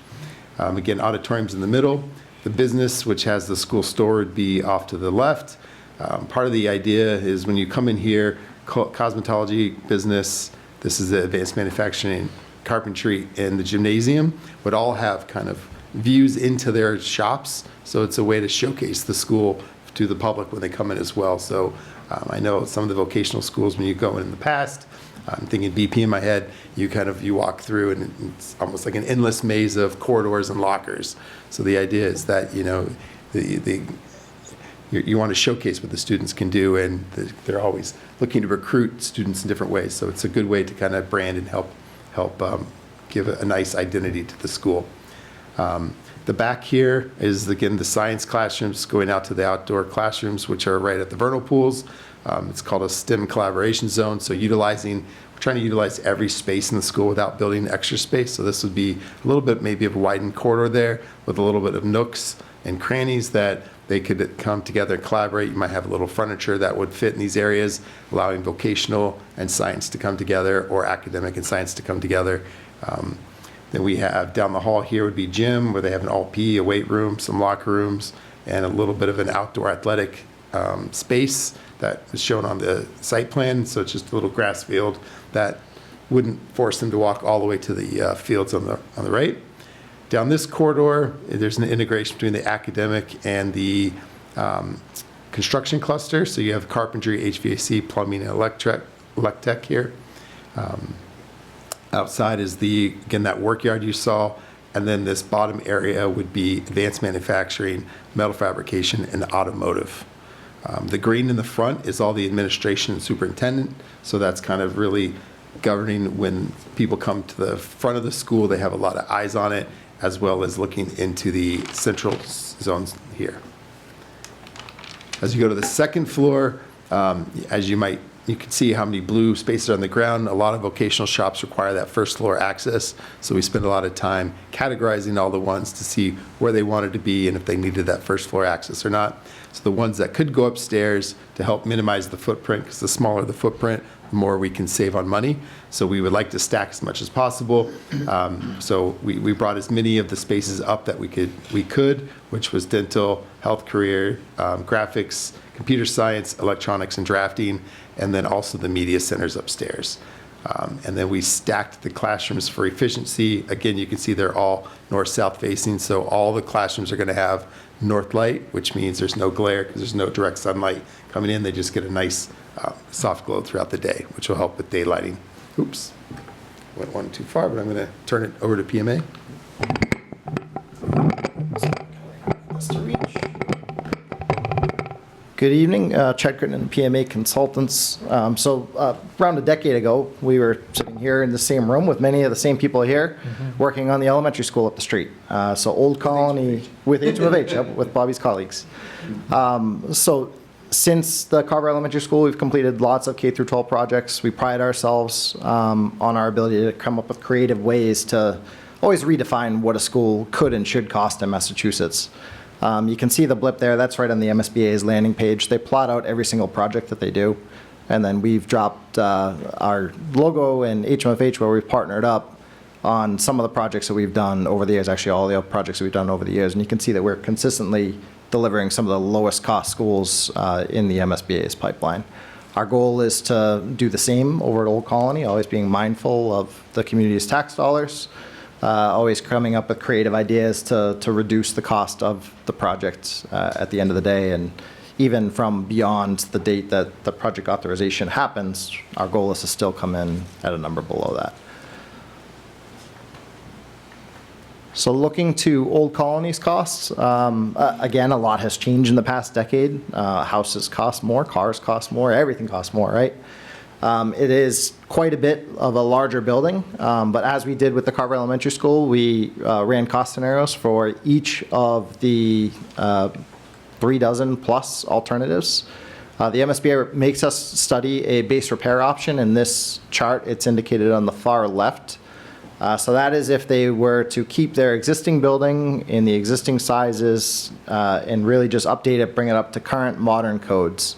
Again, auditorium's in the middle. The business, which has the school store, would be off to the left. Part of the idea is when you come in here, cosmetology business, this is the advanced manufacturing, carpentry, and the gymnasium would all have kind of views into their shops. So it's a way to showcase the school to the public when they come in as well. So I know some of the vocational schools, when you go in the past, I'm thinking BP in my head, you walk through and it's almost like an endless maze of corridors and lockers. So the idea is that, you know, you want to showcase what the students can do, and they're always looking to recruit students in different ways. So it's a good way to kind of brand and help give a nice identity to the school. The back here is, again, the science classrooms going out to the outdoor classrooms, which are right at the vernal pools. It's called a STEM collaboration zone. So we're trying to utilize every space in the school without building extra space. So this would be a little bit maybe of a widened corridor there with a little bit of nooks and crannies that they could come together and collaborate. You might have a little furniture that would fit in these areas, allowing vocational and science to come together, or academic and science to come together. Then we have down the hall here would be gym, where they have an all-P, a weight room, some locker rooms, and a little bit of an outdoor athletic space that is shown on the site plan. So it's just a little grass field that wouldn't force them to walk all the way to the fields on the right. Down this corridor, there's an integration between the academic and the construction cluster. So you have carpentry, HVAC, plumbing, and electech here. Outside is again, that work yard you saw. And then this bottom area would be advanced manufacturing, metal fabrication, and automotive. The green in the front is all the administration and superintendent. So that's kind of really governing when people come to the front of the school, they have a lot of eyes on it, as well as looking into the central zones here. As you go to the second floor, you can see how many blue spaces are on the ground. A lot of vocational shops require that first floor access, so we spend a lot of time categorizing all the ones to see where they wanted to be and if they needed that first floor access or not. So the ones that could go upstairs to help minimize the footprint, because the smaller the footprint, the more we can save on money. So we would like to stack as much as possible. So we brought as many of the spaces up that we could, which was dental, health career, graphics, computer science, electronics, and drafting, and then also the media centers upstairs. And then we stacked the classrooms for efficiency. Again, you can see they're all north-south facing, so all the classrooms are going to have north light, which means there's no glare because there's no direct sunlight coming in. They just get a nice soft glow throughout the day, which will help with daylighting. Oops, went one too far, but I'm going to turn it over to PMA. Good evening, Chad Crittenden, PMA Consultants. Around a decade ago, we were sitting here in the same room with many of the same people here, working on the elementary school up the street. Old Colony, with HMH, yep, with Bobby's colleagues. Since the Carver Elementary School, we've completed lots of K through 12 projects. We pride ourselves on our ability to come up with creative ways to always redefine what a school could and should cost in Massachusetts. You can see the blip there. That's right on the MSBA's landing page. They plot out every single project that they do. And then we've dropped our logo and HMFH where we've partnered up on some of the projects that we've done over the years, actually all the projects that we've done over the years. And you can see that we're consistently delivering some of the lowest cost schools in the MSBA's pipeline. Our goal is to do the same over at Old Colony, always being mindful of the community's tax dollars. Always coming up with creative ideas to reduce the cost of the project at the end of the day. And even from beyond the date that the project authorization happens, our goal is to still come in at a number below that. So looking to Old Colony's costs, again, a lot has changed in the past decade. Houses cost more, cars cost more, everything costs more, right? It is quite a bit of a larger building, but as we did with the Carver Elementary School, we ran cost scenarios for each of the 3 dozen plus alternatives. The MSBA makes us study a base repair option. In this chart, it's indicated on the far left. So that is if they were to keep their existing building in the existing sizes and really just update it, bring it up to current modern codes.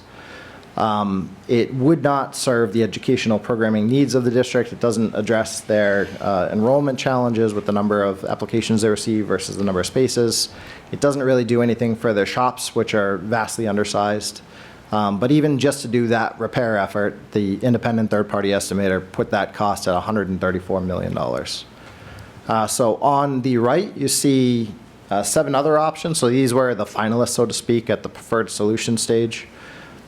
It would not serve the educational programming needs of the district. It doesn't address their enrollment challenges with the number of applications they receive versus the number of spaces. It doesn't really do anything for their shops, which are vastly undersized. But even just to do that repair effort, the independent third-party estimator put that cost at $134 million. So on the right, you see 7 other options. So these were the finalists, so to speak, at the preferred solution stage.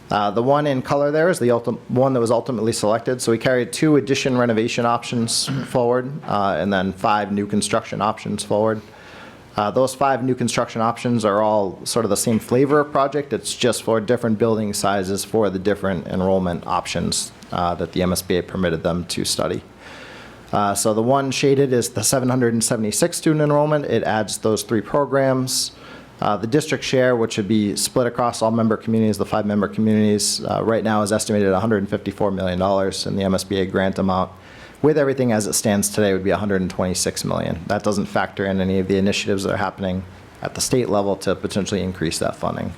The one in color there is the one that was ultimately selected. So we carried 2 addition renovation options forward and then 5 new construction options forward. Those 5 new construction options are all sort of the same flavor of project. It's just for different building sizes for the different enrollment options that the MSBA permitted them to study. So the one shaded is the 776 student enrollment. It adds those 3 programs. The district share, which would be split across all member communities, the 5 member communities, right now is estimated at $154 million in the MSBA grant amount. With everything as it stands today, would be $126 million. That doesn't factor in any of the initiatives that are happening at the state level to potentially increase that funding.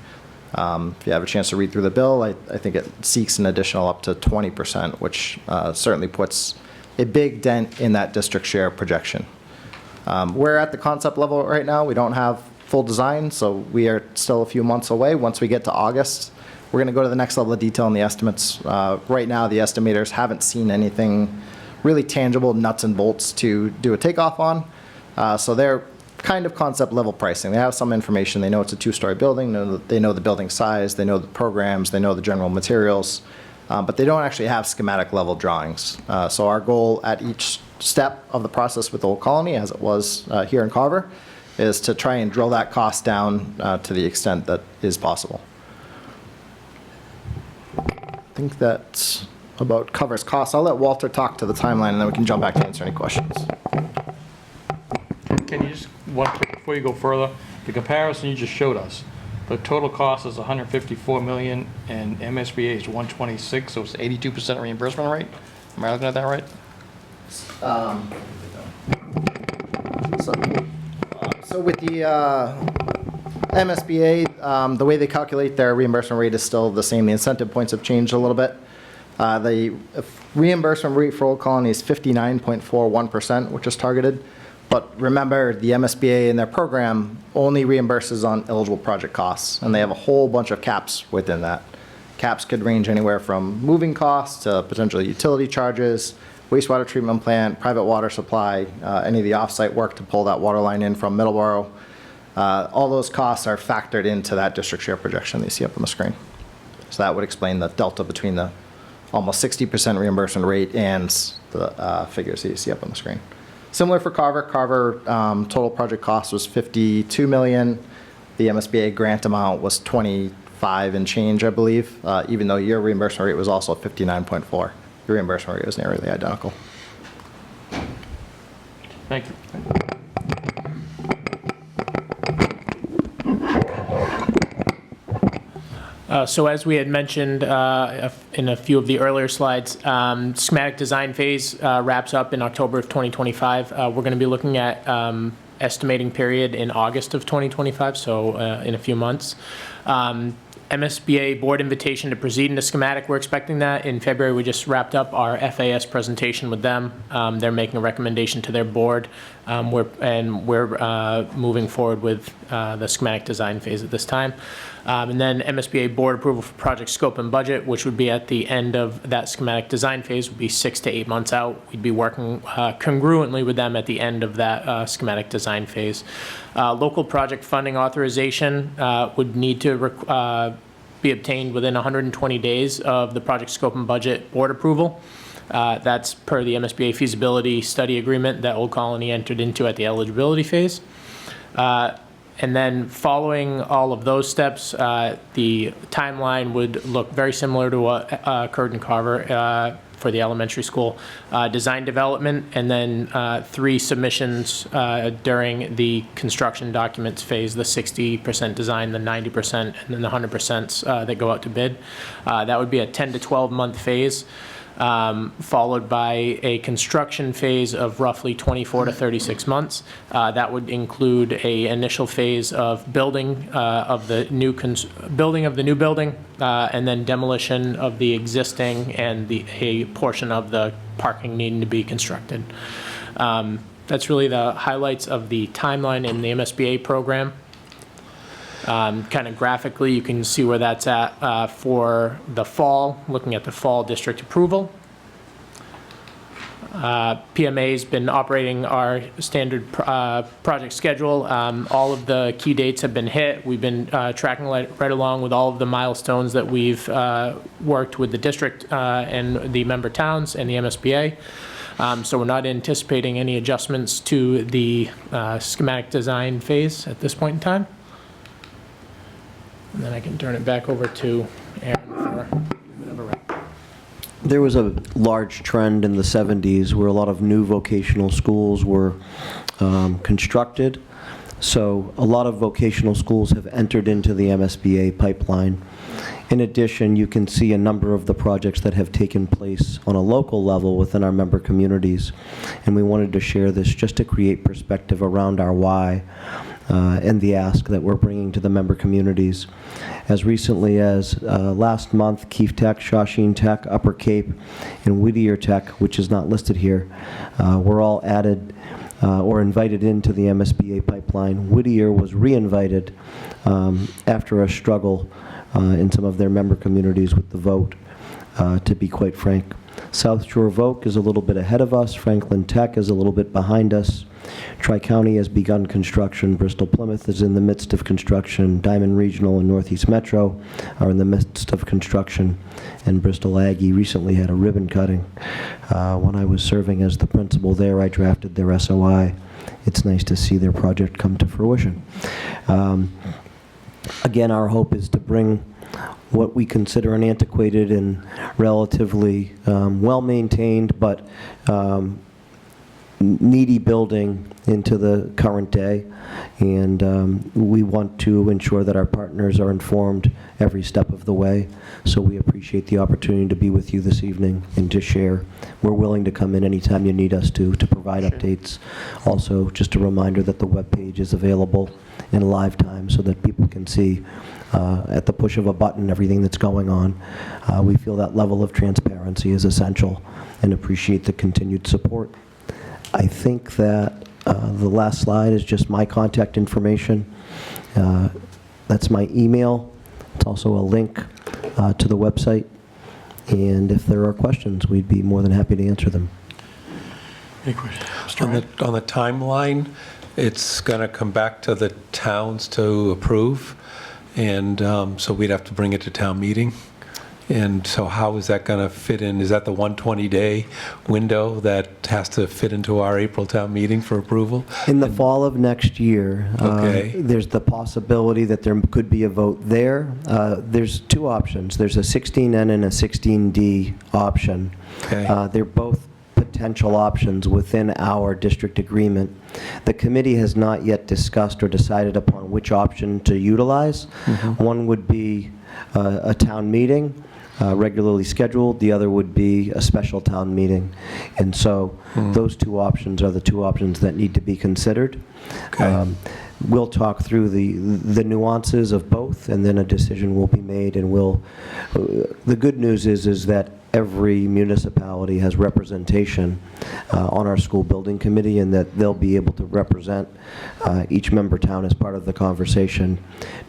If you have a chance to read through the bill, I think it seeks an additional up to 20%, which certainly puts a big dent in that district share projection. We're at the concept level right now. We don't have full design, so we are still a few months away. Once we get to August, we're going to go to the next level of detail in the estimates. Right now, the estimators haven't seen anything really tangible nuts and bolts to do a takeoff on. So they're kind of concept level pricing. They have some information. They know it's a 2-story building. They know the building size. They know the programs. They know the general materials. But they don't actually have schematic level drawings. So our goal at each step of the process with Old Colony, as it was here in Carver, is to try and drill that cost down to the extent that is possible. I think that about covers costs. I'll let Walter talk to the timeline, and then we can jump back to answer any questions. Can you just, one quick, before you go further, the comparison you just showed us, the total cost is $154 million and MSBA is 126, so it's 82% reimbursement rate? Am I looking at that right? So with the MSBA, the way they calculate their reimbursement rate is still the same. The incentive points have changed a little bit. The reimbursement rate for Old Colony is 59.41%, which is targeted. But remember, the MSBA in their program only reimburses on eligible project costs, and they have a whole bunch of caps within that. Caps could range anywhere from moving costs to potentially utility charges, wastewater treatment plant, private water supply, any of the off-site work to pull that water line in from Middleborough. All those costs are factored into that district share projection that you see up on the screen. So that would explain the delta between the almost 60% reimbursement rate and the figures that you see up on the screen. Similar for Carver. Carver total project cost was $52 million. The MSBA grant amount was 25 and change, I believe, even though your reimbursement rate was also 59.4. Your reimbursement rate was nearly identical. Thank you. So as we had mentioned in a few of the earlier slides, schematic design phase wraps up in October of 2025. We're going to be looking at estimating period in August of 2025, so in a few months. MSBA board invitation to proceed into schematic, we're expecting that. In February, we just wrapped up our FAS presentation with them. They're making a recommendation to their board, we're moving forward with the schematic design phase at this time. And then MSBA board approval for project scope and budget, which would be at the end of that schematic design phase, would be 6 to 8 months out. We'd be working congruently with them at the end of that schematic design phase. Local project funding authorization would need to be obtained within 120 days of the project scope and budget board approval. That's per the MSBA feasibility study agreement that Old Colony entered into at the eligibility phase. And then following all of those steps, the timeline would look very similar to what occurred in Carver for the elementary school. Design development, and then 3 submissions during the construction documents phase, the 60% design, the 90%, and then the 100% that go out to bid. That would be a 10 to 12 month phase. Followed by a construction phase of roughly 24 to 36 months. That would include a initial phase of building of the new building, and then demolition of the existing and a portion of the parking needing to be constructed. That's really the highlights of the timeline in the MSBA program. Kind of graphically, you can see where that's at for the fall, looking at the fall district approval. PMA's been operating our standard project schedule. All of the key dates have been hit. We've been tracking right along with all of the milestones that we've worked with the district and the member towns and the MSBA. So we're not anticipating any adjustments to the schematic design phase at this point in time. And then I can turn it back over to Aaron for whatever. There was a large trend in the 70s where a lot of new vocational schools were constructed. So a lot of vocational schools have entered into the MSBA pipeline. In addition, you can see a number of the projects that have taken place on a local level within our member communities. And we wanted to share this just to create perspective around our why and the ask that we're bringing to the member communities. As recently as last month, Keefe Tech, Shawshene Tech, Upper Cape, and Whittier Tech, which is not listed here, were all added or invited into the MSBA pipeline. Whittier was re-invited after a struggle in some of their member communities with the vote, to be quite frank. South Shore Voc is a little bit ahead of us. Franklin Tech is a little bit behind us. Tri-County has begun construction. Bristol Plymouth is in the midst of construction. Diamond Regional and Northeast Metro are in the midst of construction. And Bristol Aggie recently had a ribbon cutting. When I was serving as the principal there, I drafted their SOI. It's nice to see their project come to fruition. Again, our hope is to bring what we consider an antiquated and relatively well-maintained but needy building into the current day, and we want to ensure that our partners are informed every step of the way. So we appreciate the opportunity to be with you this evening and to share. We're willing to come in anytime you need us to provide updates. Also, just a reminder that the webpage is available in live time so that people can see at the push of a button everything that's going on. We feel that level of transparency is essential and appreciate the continued support. I think that the last slide is just my contact information. That's my email. It's also a link to the website. And if there are questions, we'd be more than happy to answer them. On the timeline, it's going to come back to the towns to approve, and so we'd have to bring it to town meeting. And so how is that going to fit in? Is that the 120-day window that has to fit into our April town meeting for approval? In the fall of next year, Okay. there's the possibility that there could be a vote there. There's two options. There's a 16N and a 16D option. Okay. They're both potential options within our district agreement. The committee has not yet discussed or decided upon which option to utilize. One would be a town meeting, regularly scheduled. The other would be a special town meeting. And so those two options are the two options that need to be considered. We'll talk through the nuances of both, and then a decision will be made. And the good news is that every municipality has representation on our school building committee, and that they'll be able to represent each member town as part of the conversation.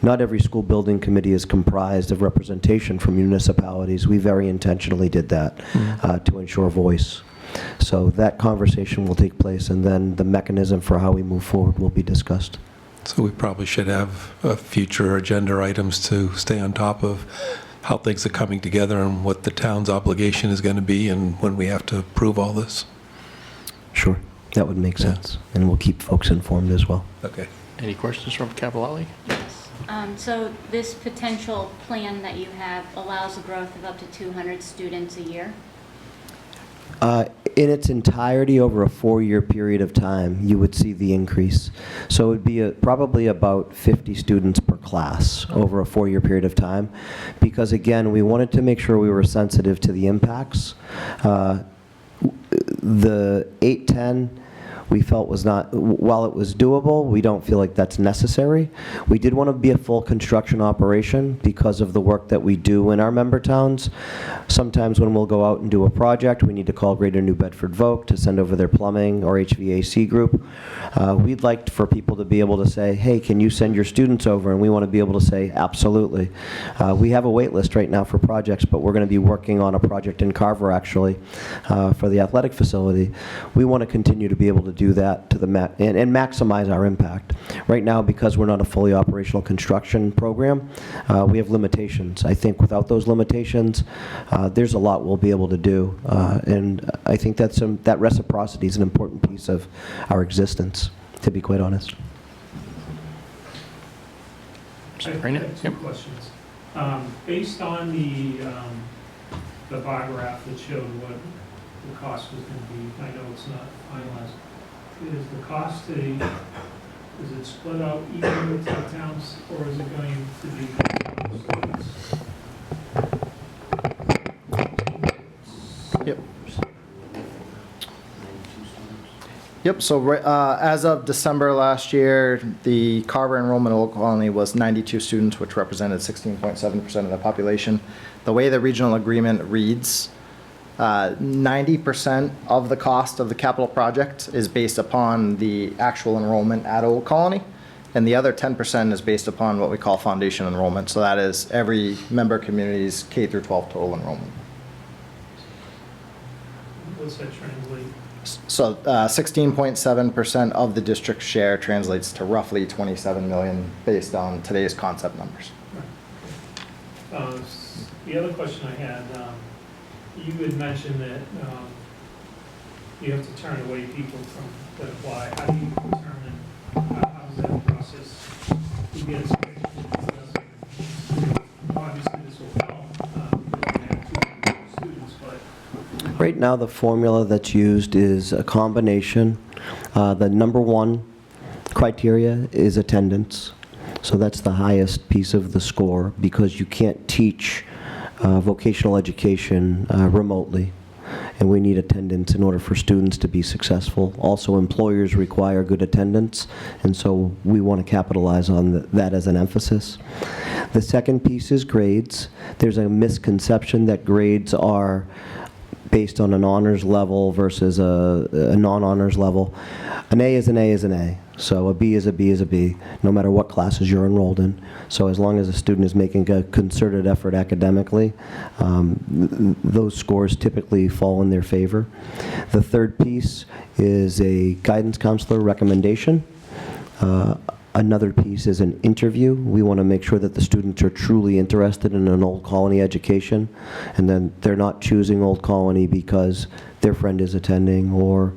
Not every school building committee is comprised of representation from municipalities. We very intentionally did that to ensure voice. So that conversation will take place, and then the mechanism for how we move forward will be discussed. So we probably should have future agenda items to stay on top of how things are coming together and what the town's obligation is going to be and when we have to approve all this. Sure, that would make sense. And we'll keep folks informed as well. Okay. Any questions from Cavalali? So this potential plan that you have allows a growth of up to 200 students a year? In its entirety over a 4-year period of time, you would see the increase. So it would be probably about 50 students per class over a 4-year period of time, because again, we wanted to make sure we were sensitive to the impacts. The 810 we felt was not, while it was doable, we don't feel like that's necessary. We did want to be a full construction operation because of the work that we do in our member towns. Sometimes when we'll go out and do a project, we need to call Greater New Bedford Voc to send over their plumbing or HVAC group. We'd like for people to be able to say, hey, can you send your students over? And we want to be able to say, absolutely. We have a wait list right now for projects, but we're going to be working on a project in Carver, actually, for the athletic facility. We want to continue to be able to do that to the and maximize our impact. Right now, because we're not a fully operational construction program, we have limitations. I think without those limitations, there's a lot we'll be able to do, and I think that reciprocity is an important piece of our existence, to be quite honest. I have two questions. Based on the bar graph that showed what the cost was going to be, I know it's not finalized. Is the cost is it split out evenly to the towns, or is it going to be Yep. Yep, so as of December last year, the Carver enrollment in Old Colony was 92 students, which represented 16.7% of the population. The way the regional agreement reads, 90% of the cost of the capital project is based upon the actual enrollment at Old Colony, and the other 10% is based upon what we call foundation enrollment. So that is every member community's K through 12 total enrollment. What's that translate? So 16.7% of the district's share translates to roughly 27 million based on today's concept numbers. The other question I had, you had mentioned that you have to turn away people that apply. How do you determine, how's that process? You get obviously this will help, because we have 200 students, but Right now, the formula that's used is a combination. The number one criteria is attendance. So that's the highest piece of the score, because you can't teach vocational education remotely, and we need attendance in order for students to be successful. Also, employers require good attendance, and so we want to capitalize on that as an emphasis. The second piece is grades. There's a misconception that grades are based on an honors level versus a non-honors level. An A is an A is an A. So a B is a B is a B, no matter what classes you're enrolled in. So as long as a student is making a concerted effort academically, those scores typically fall in their favor. The third piece is a guidance counselor recommendation. Another piece is an interview. We want to make sure that the students are truly interested in an Old Colony education, and then they're not choosing Old Colony because their friend is attending, or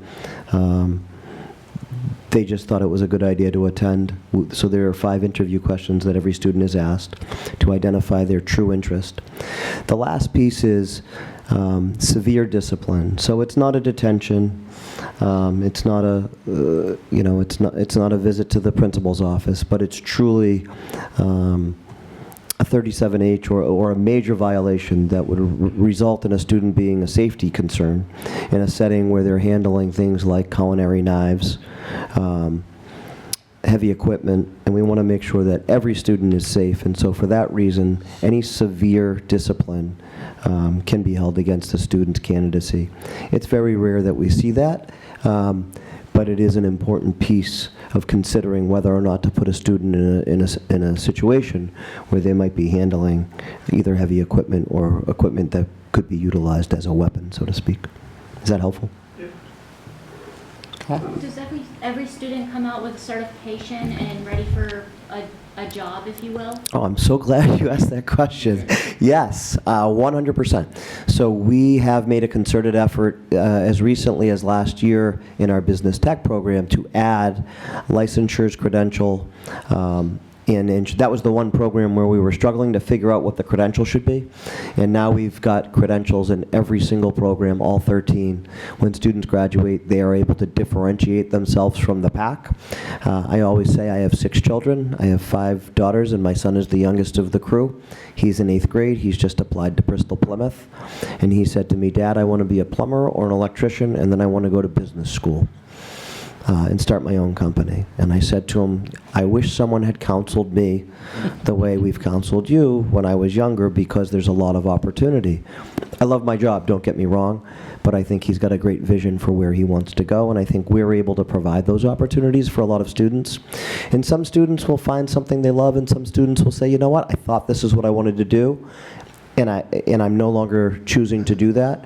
they just thought it was a good idea to attend. So there are 5 interview questions that every student is asked to identify their true interest. The last piece is severe discipline. So it's not a detention. It's not a, it's not a visit to the principal's office, but it's truly a 37H or a major violation that would result in a student being a safety concern in a setting where they're handling things like culinary knives, heavy equipment, and we want to make sure that every student is safe. And so for that reason, any severe discipline can be held against a student's candidacy. It's very rare that we see that, but it is an important piece of considering whether or not to put a student in a situation where they might be handling either heavy equipment or equipment that could be utilized as a weapon, so to speak. Is that helpful? Does every student come out with certification and ready for a job, if you will? Oh, I'm so glad you asked that question. Yes, 100%. So we have made a concerted effort as recently as last year in our business tech program to add licensures, credential, and that was the one program where we were struggling to figure out what the credential should be. And now we've got credentials in every single program, all 13. When students graduate, they are able to differentiate themselves from the pack. I always say I have 6 children. I have 5 daughters, and my son is the youngest of the crew. He's in 8th grade. He's just applied to Bristol Plymouth. And he said to me, "Dad, I want to be a plumber or an electrician, and then I want to go to business school and start my own company." And I said to him, "I wish someone had counseled me the way we've counseled you when I was younger, because there's a lot of opportunity." I love my job, don't get me wrong, but I think he's got a great vision for where he wants to go, and I think we're able to provide those opportunities for a lot of students. And some students will find something they love, and some students will say, "You know what, I thought this is what I wanted to do, and I'm no longer choosing to do that."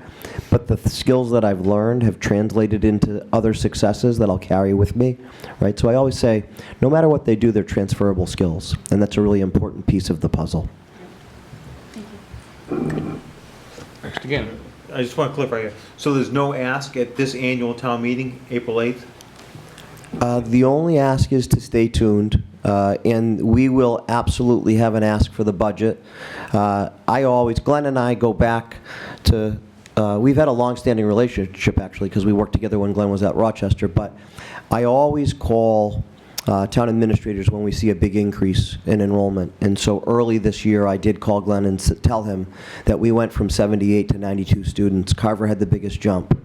But the skills that I've learned have translated into other successes that I'll carry with me, right? So I always say, no matter what they do, they're transferable skills, and that's a really important piece of the puzzle. Next again. I just want to clarify here. So there's no ask at this annual town meeting, April 8th? The only ask is to stay tuned, and we will absolutely have an ask for the budget. Glenn and I go back to, we've had a long-standing relationship, actually, because we worked together when Glenn was at Rochester, but I always call town administrators when we see a big increase in enrollment. And so early this year, I did call Glenn and tell him that we went from 78 to 92 students. Carver had the biggest jump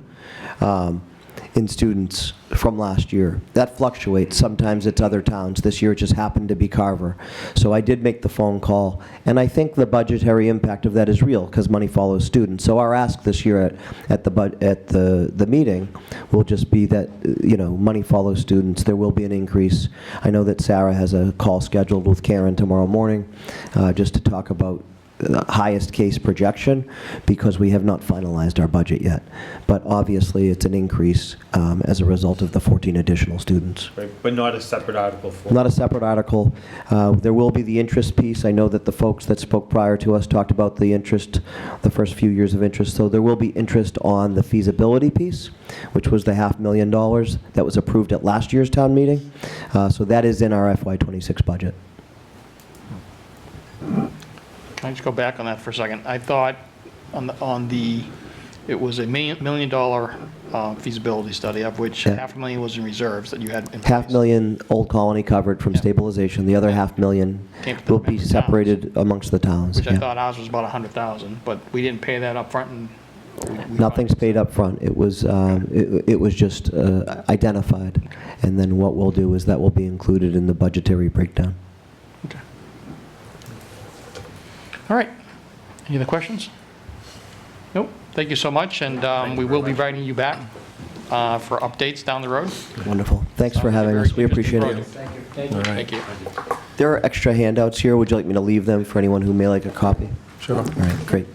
in students from last year. That fluctuates. Sometimes it's other towns. This year it just happened to be Carver. So I did make the phone call, and I think the budgetary impact of that is real, because money follows students. So our ask this year at the meeting will just be that, money follows students. There will be an increase. I know that Sarah has a call scheduled with Karen tomorrow morning just to talk about the highest case projection, because we have not finalized our budget yet. But obviously, it's an increase as a result of the 14 additional students. Right, but not a separate article for... Not a separate article. There will be the interest piece. I know that the folks that spoke prior to us talked about the interest, the first few years of interest. So there will be interest on the feasibility piece, which was the $500,000 that was approved at last year's town meeting. So that is in our FY26 budget. Can I just go back on that for a second? I thought it was a $1 million feasibility study, of which $500,000 was in reserves that you had in place. $500,000 Old Colony covered from stabilization. The other $500,000 will be separated amongst the towns. Which I thought ours was about $100,000, but we didn't pay that up front. And nothing's paid up front. It was it was just identified, and then what we'll do is that will be included in the budgetary breakdown. All right. Any other questions? Nope. Thank you so much, and we will be inviting you back for updates down the road. Wonderful. Thanks for having us. We appreciate it. Thank you. Thank you. There are extra handouts here. Would you like me to leave them for anyone who may like a copy? Sure. All right, great.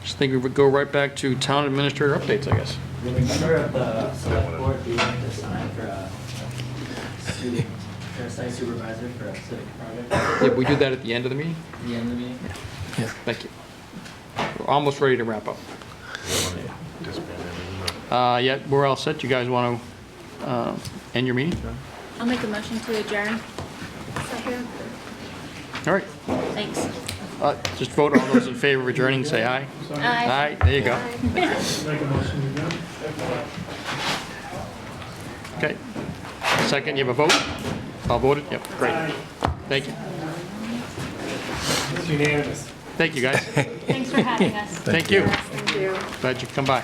Just think we would go right back to town administrator updates, I guess. The member of the select board be willing to sign for a site supervisor for a civic project? Yeah, we do that at the end of the meeting? At the end of the meeting? Yeah. Thank you. We're almost ready to wrap up. Yeah, we're all set. You guys want to end your meeting? I'll make a motion to adjourn. Second. All right. Thanks. Just vote. All those in favor of adjourning, say aye. Aye. Aye. There you go. Make a motion to adjourn. Okay. Second, you have a vote? All voted? Yep, great. Thank you. It's unanimous. Thank you, guys. Thanks for having us. Thank you. Thank you. Glad you could come by.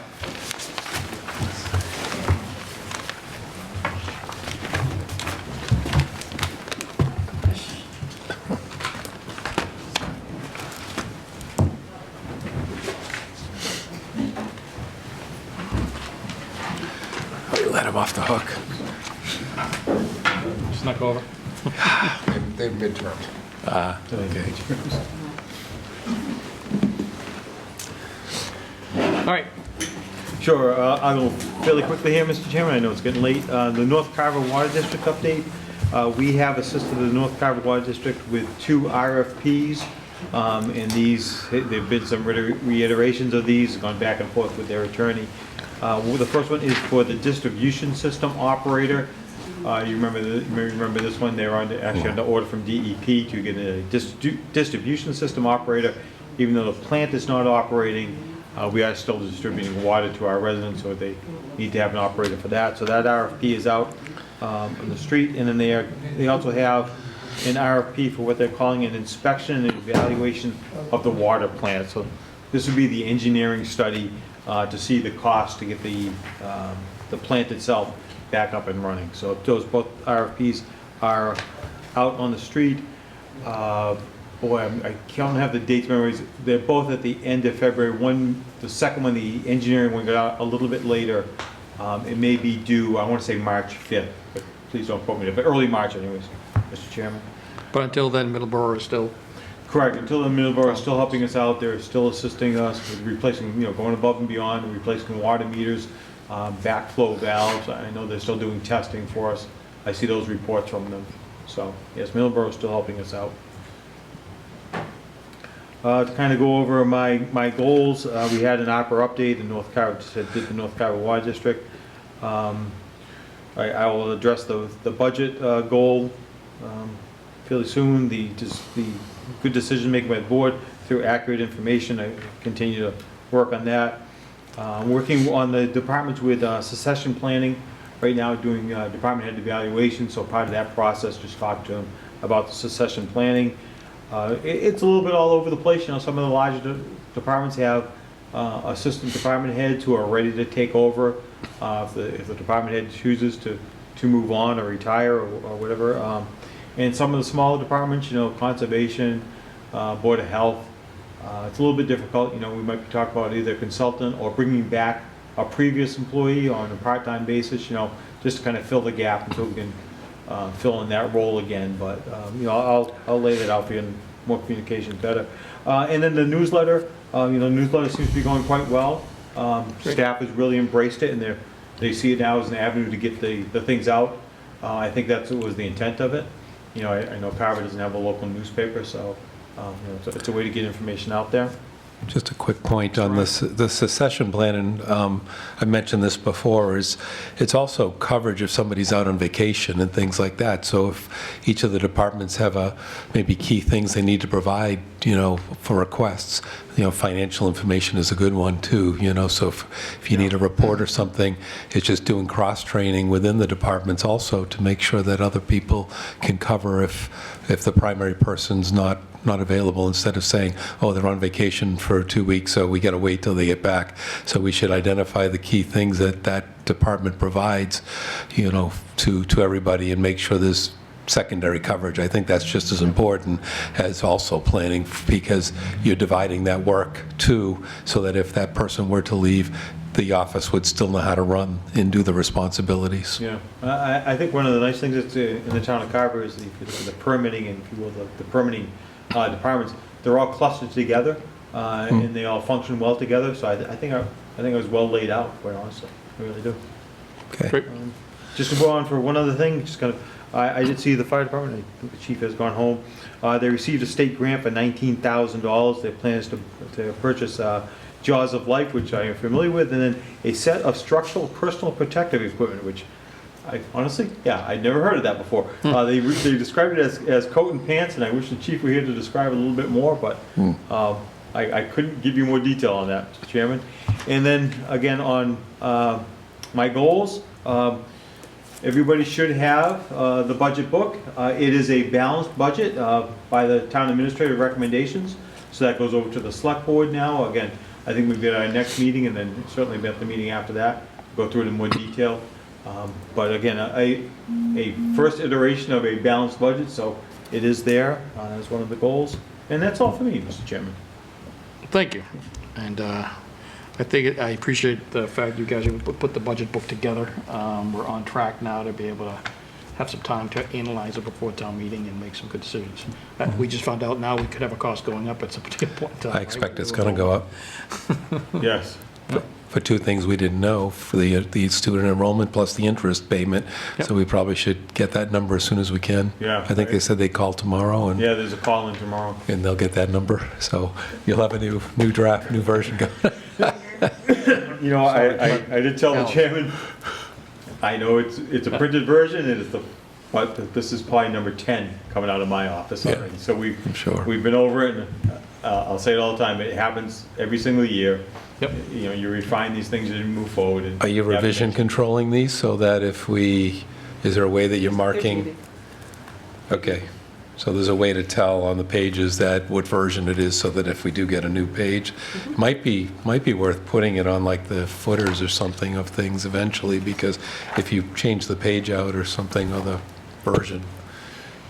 We let him off the hook. Snuck over. They've midtermed. Okay. All right. Sure, I'll go fairly quickly here, Mr. Chairman, I know it's getting late. The North Carver Water District update. We have assisted the North Carver Water District with 2 RFPs, and these, there've been some reiterations of these, gone back and forth with their attorney. The first one is for the distribution system operator. You remember this one? They're actually under order from DEP to get a distribution system operator. Even though the plant is not operating, we are still distributing water to our residents, so they need to have an operator for that. So that RFP is out on the street, and then they also have an RFP for what they're calling an inspection and evaluation of the water plant. So this would be the engineering study to see the cost to get the plant itself back up and running. So those both RFPs are out on the street. Boy, I don't have the dates memories. They're both at the end of February. The second one, the engineering one, got out a little bit later. It may be due, I want to say March 5th, but please don't quote me, but early March anyways, Mr. Chairman. But until then, Middleborough is still... Correct. Until then, Middleborough is still helping us out. They're still assisting us with replacing, going above and beyond, replacing water meters, backflow valves. I know they're still doing testing for us. I see those reports from them. So, yes, Middleborough is still helping us out. To kind of go over my goals, we had an opera update in North Carver, did the North Carver Water District. I will address the budget goal fairly soon. The good decision making by the board through accurate information. I continue to work on that. Working on the departments with succession planning right now, doing department head evaluation. So part of that process, just talk to them about the succession planning. It's a little bit all over the place. Some of the larger departments have assistant department heads who are ready to take over if the department head chooses to move on or retire or whatever. And some of the smaller departments, conservation, board of health, it's a little bit difficult. We might be talking about either a consultant or bringing back a previous employee on a part-time basis, just to kind of fill the gap until we can fill in that role again. But I'll lay that out for you, and more communication is better. And then the newsletter, newsletter seems to be going quite well. Staff has really embraced it, and they see it now as an avenue to get the things out. I think that was the intent of it. I know Carver doesn't have a local newspaper, so it's a way to get information out there. Just a quick point on this, the succession plan, and I mentioned this before, is it's also coverage if somebody's out on vacation and things like that. So if each of the departments have maybe key things they need to provide, for requests, financial information is a good one too, so if you need a report or something, it's just doing cross-training within the departments also to make sure that other people can cover if the primary person's not available, instead of saying, oh, they're on vacation for 2 weeks, so we got to wait till they get back. So we should identify the key things that department provides, to everybody, and make sure there's secondary coverage. I think that's just as important as also planning, because you're dividing that work too, so that if that person were to leave, the office would still know how to run and do the responsibilities. Yeah, I think one of the nice things that's in the town of Carver is the permitting, and if you will, the permitting departments, they're all clustered together, and they all function well together, so I think it was well laid out, quite honestly. I really do. Okay. Great. Just to go on for one other thing, just kind of, I did see the fire department, I think the chief has gone home. They received a state grant for $19,000. Their plan is to purchase Jaws of Life, which I am familiar with, and then a set of structural personal protective equipment, which I honestly, I'd never heard of that before. They described it as coat and pants, and I wish the chief were here to describe it a little bit more, but I couldn't give you more detail on that, Mr. Chairman. And then, again, on my goals, everybody should have the budget book. It is a balanced budget by the town administrator recommendations, so that goes over to the select board now. Again, I think we've got our next meeting, and then certainly at the meeting after that, go through it in more detail. But again, a first iteration of a balanced budget, so it is there as one of the goals. And that's all for me, Mr. Chairman. Thank you. And I appreciate the fact you guys put the budget book together. We're on track now to be able to have some time to analyze it before town meeting and make some good decisions. We just found out now we could have a cost going up at some particular point in time. I expect it's going to go up. Yes. For two things we didn't know, for the student enrollment plus the interest payment. Yep. So we probably should get that number as soon as we can. Yeah. I think they said they call tomorrow, and Yeah, there's a call in tomorrow. they'll get that number. So you'll have a new draft, new version going. You know, I did tell the chairman, I know it's a printed version, but this is probably number 10 coming out of my office already. So I'm sure. we've been over it, and I'll say it all the time, it happens every single year. Yep. You know, you refine these things and you move forward. And Are you revision controlling these so that is there a way that you're marking? Okay, so there's a way to tell on the pages that what version it is, so that if we do get a new page, it might be worth putting it on like the footers or something of things eventually, because if you change the page out or something of the version,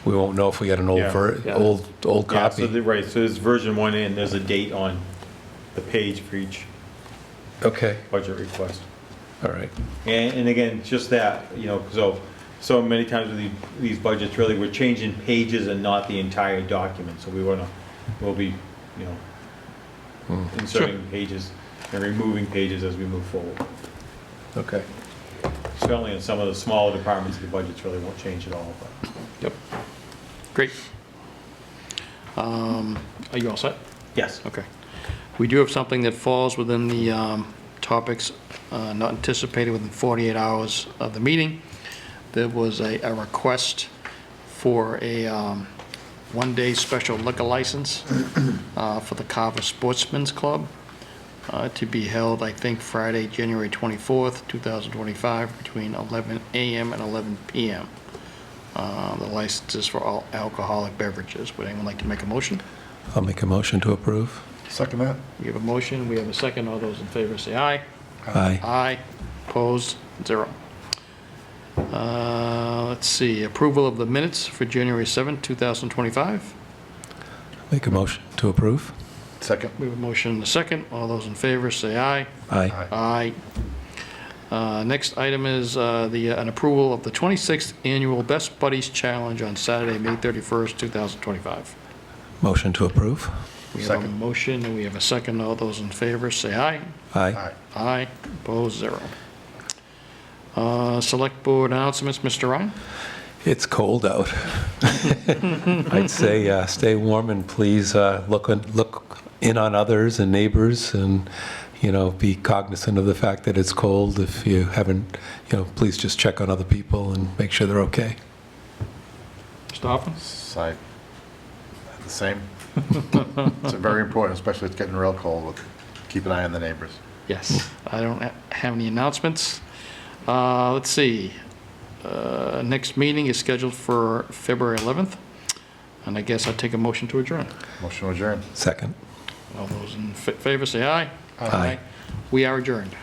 we won't know if we got an old old copy. Right, so there's version 1 and there's a date on the page for each budget request. All right. And again, just that, you know, so many times with these budgets, really, we're changing pages and not the entire document. So we'll be, you know, inserting pages and removing pages as we move forward. Okay. Certainly in some of the smaller departments, the budgets really won't change at all. But. Yep. Great. Are you all set? Yes. Okay. We do have something that falls within the topics not anticipated within 48 hours of the meeting. There was a request for a one-day special liquor license for the Carver Sportsman's Club to be held, I think, Friday, January 24th, 2025, between 11 a.m. and 11 p.m. The license is for all alcoholic beverages. Would anyone like to make a motion? I'll make a motion to approve. Second that. We have a motion, we have a second. All those in favor say aye. Aye. Aye. Opposed? 0. Let's see, approval of the minutes for January 7th, 2025. Make a motion to approve. Second. We have a motion and a second. All those in favor say aye. Aye. Aye. Next item is an approval of the 26th Annual Best Buddies Challenge on Saturday, May 31st, 2025. Motion to approve. We have a motion and we have a second. All those in favor say aye. Aye. Aye. Opposed? 0. Select Board announcements, Mr. Ryan? It's cold out. I'd say stay warm and please look in on others and neighbors, and be cognizant of the fact that it's cold. If you haven't, please just check on other people and make sure they're okay. Mr. Hoffman? Side. The same. It's very important, especially it's getting real cold. Keep an eye on the neighbors. Yes. I don't have any announcements. Let's see. Next meeting is scheduled for February 11th, and I guess I'll take a motion to adjourn. Motion to adjourn. Second. All those in favor say aye. Aye. We are adjourned.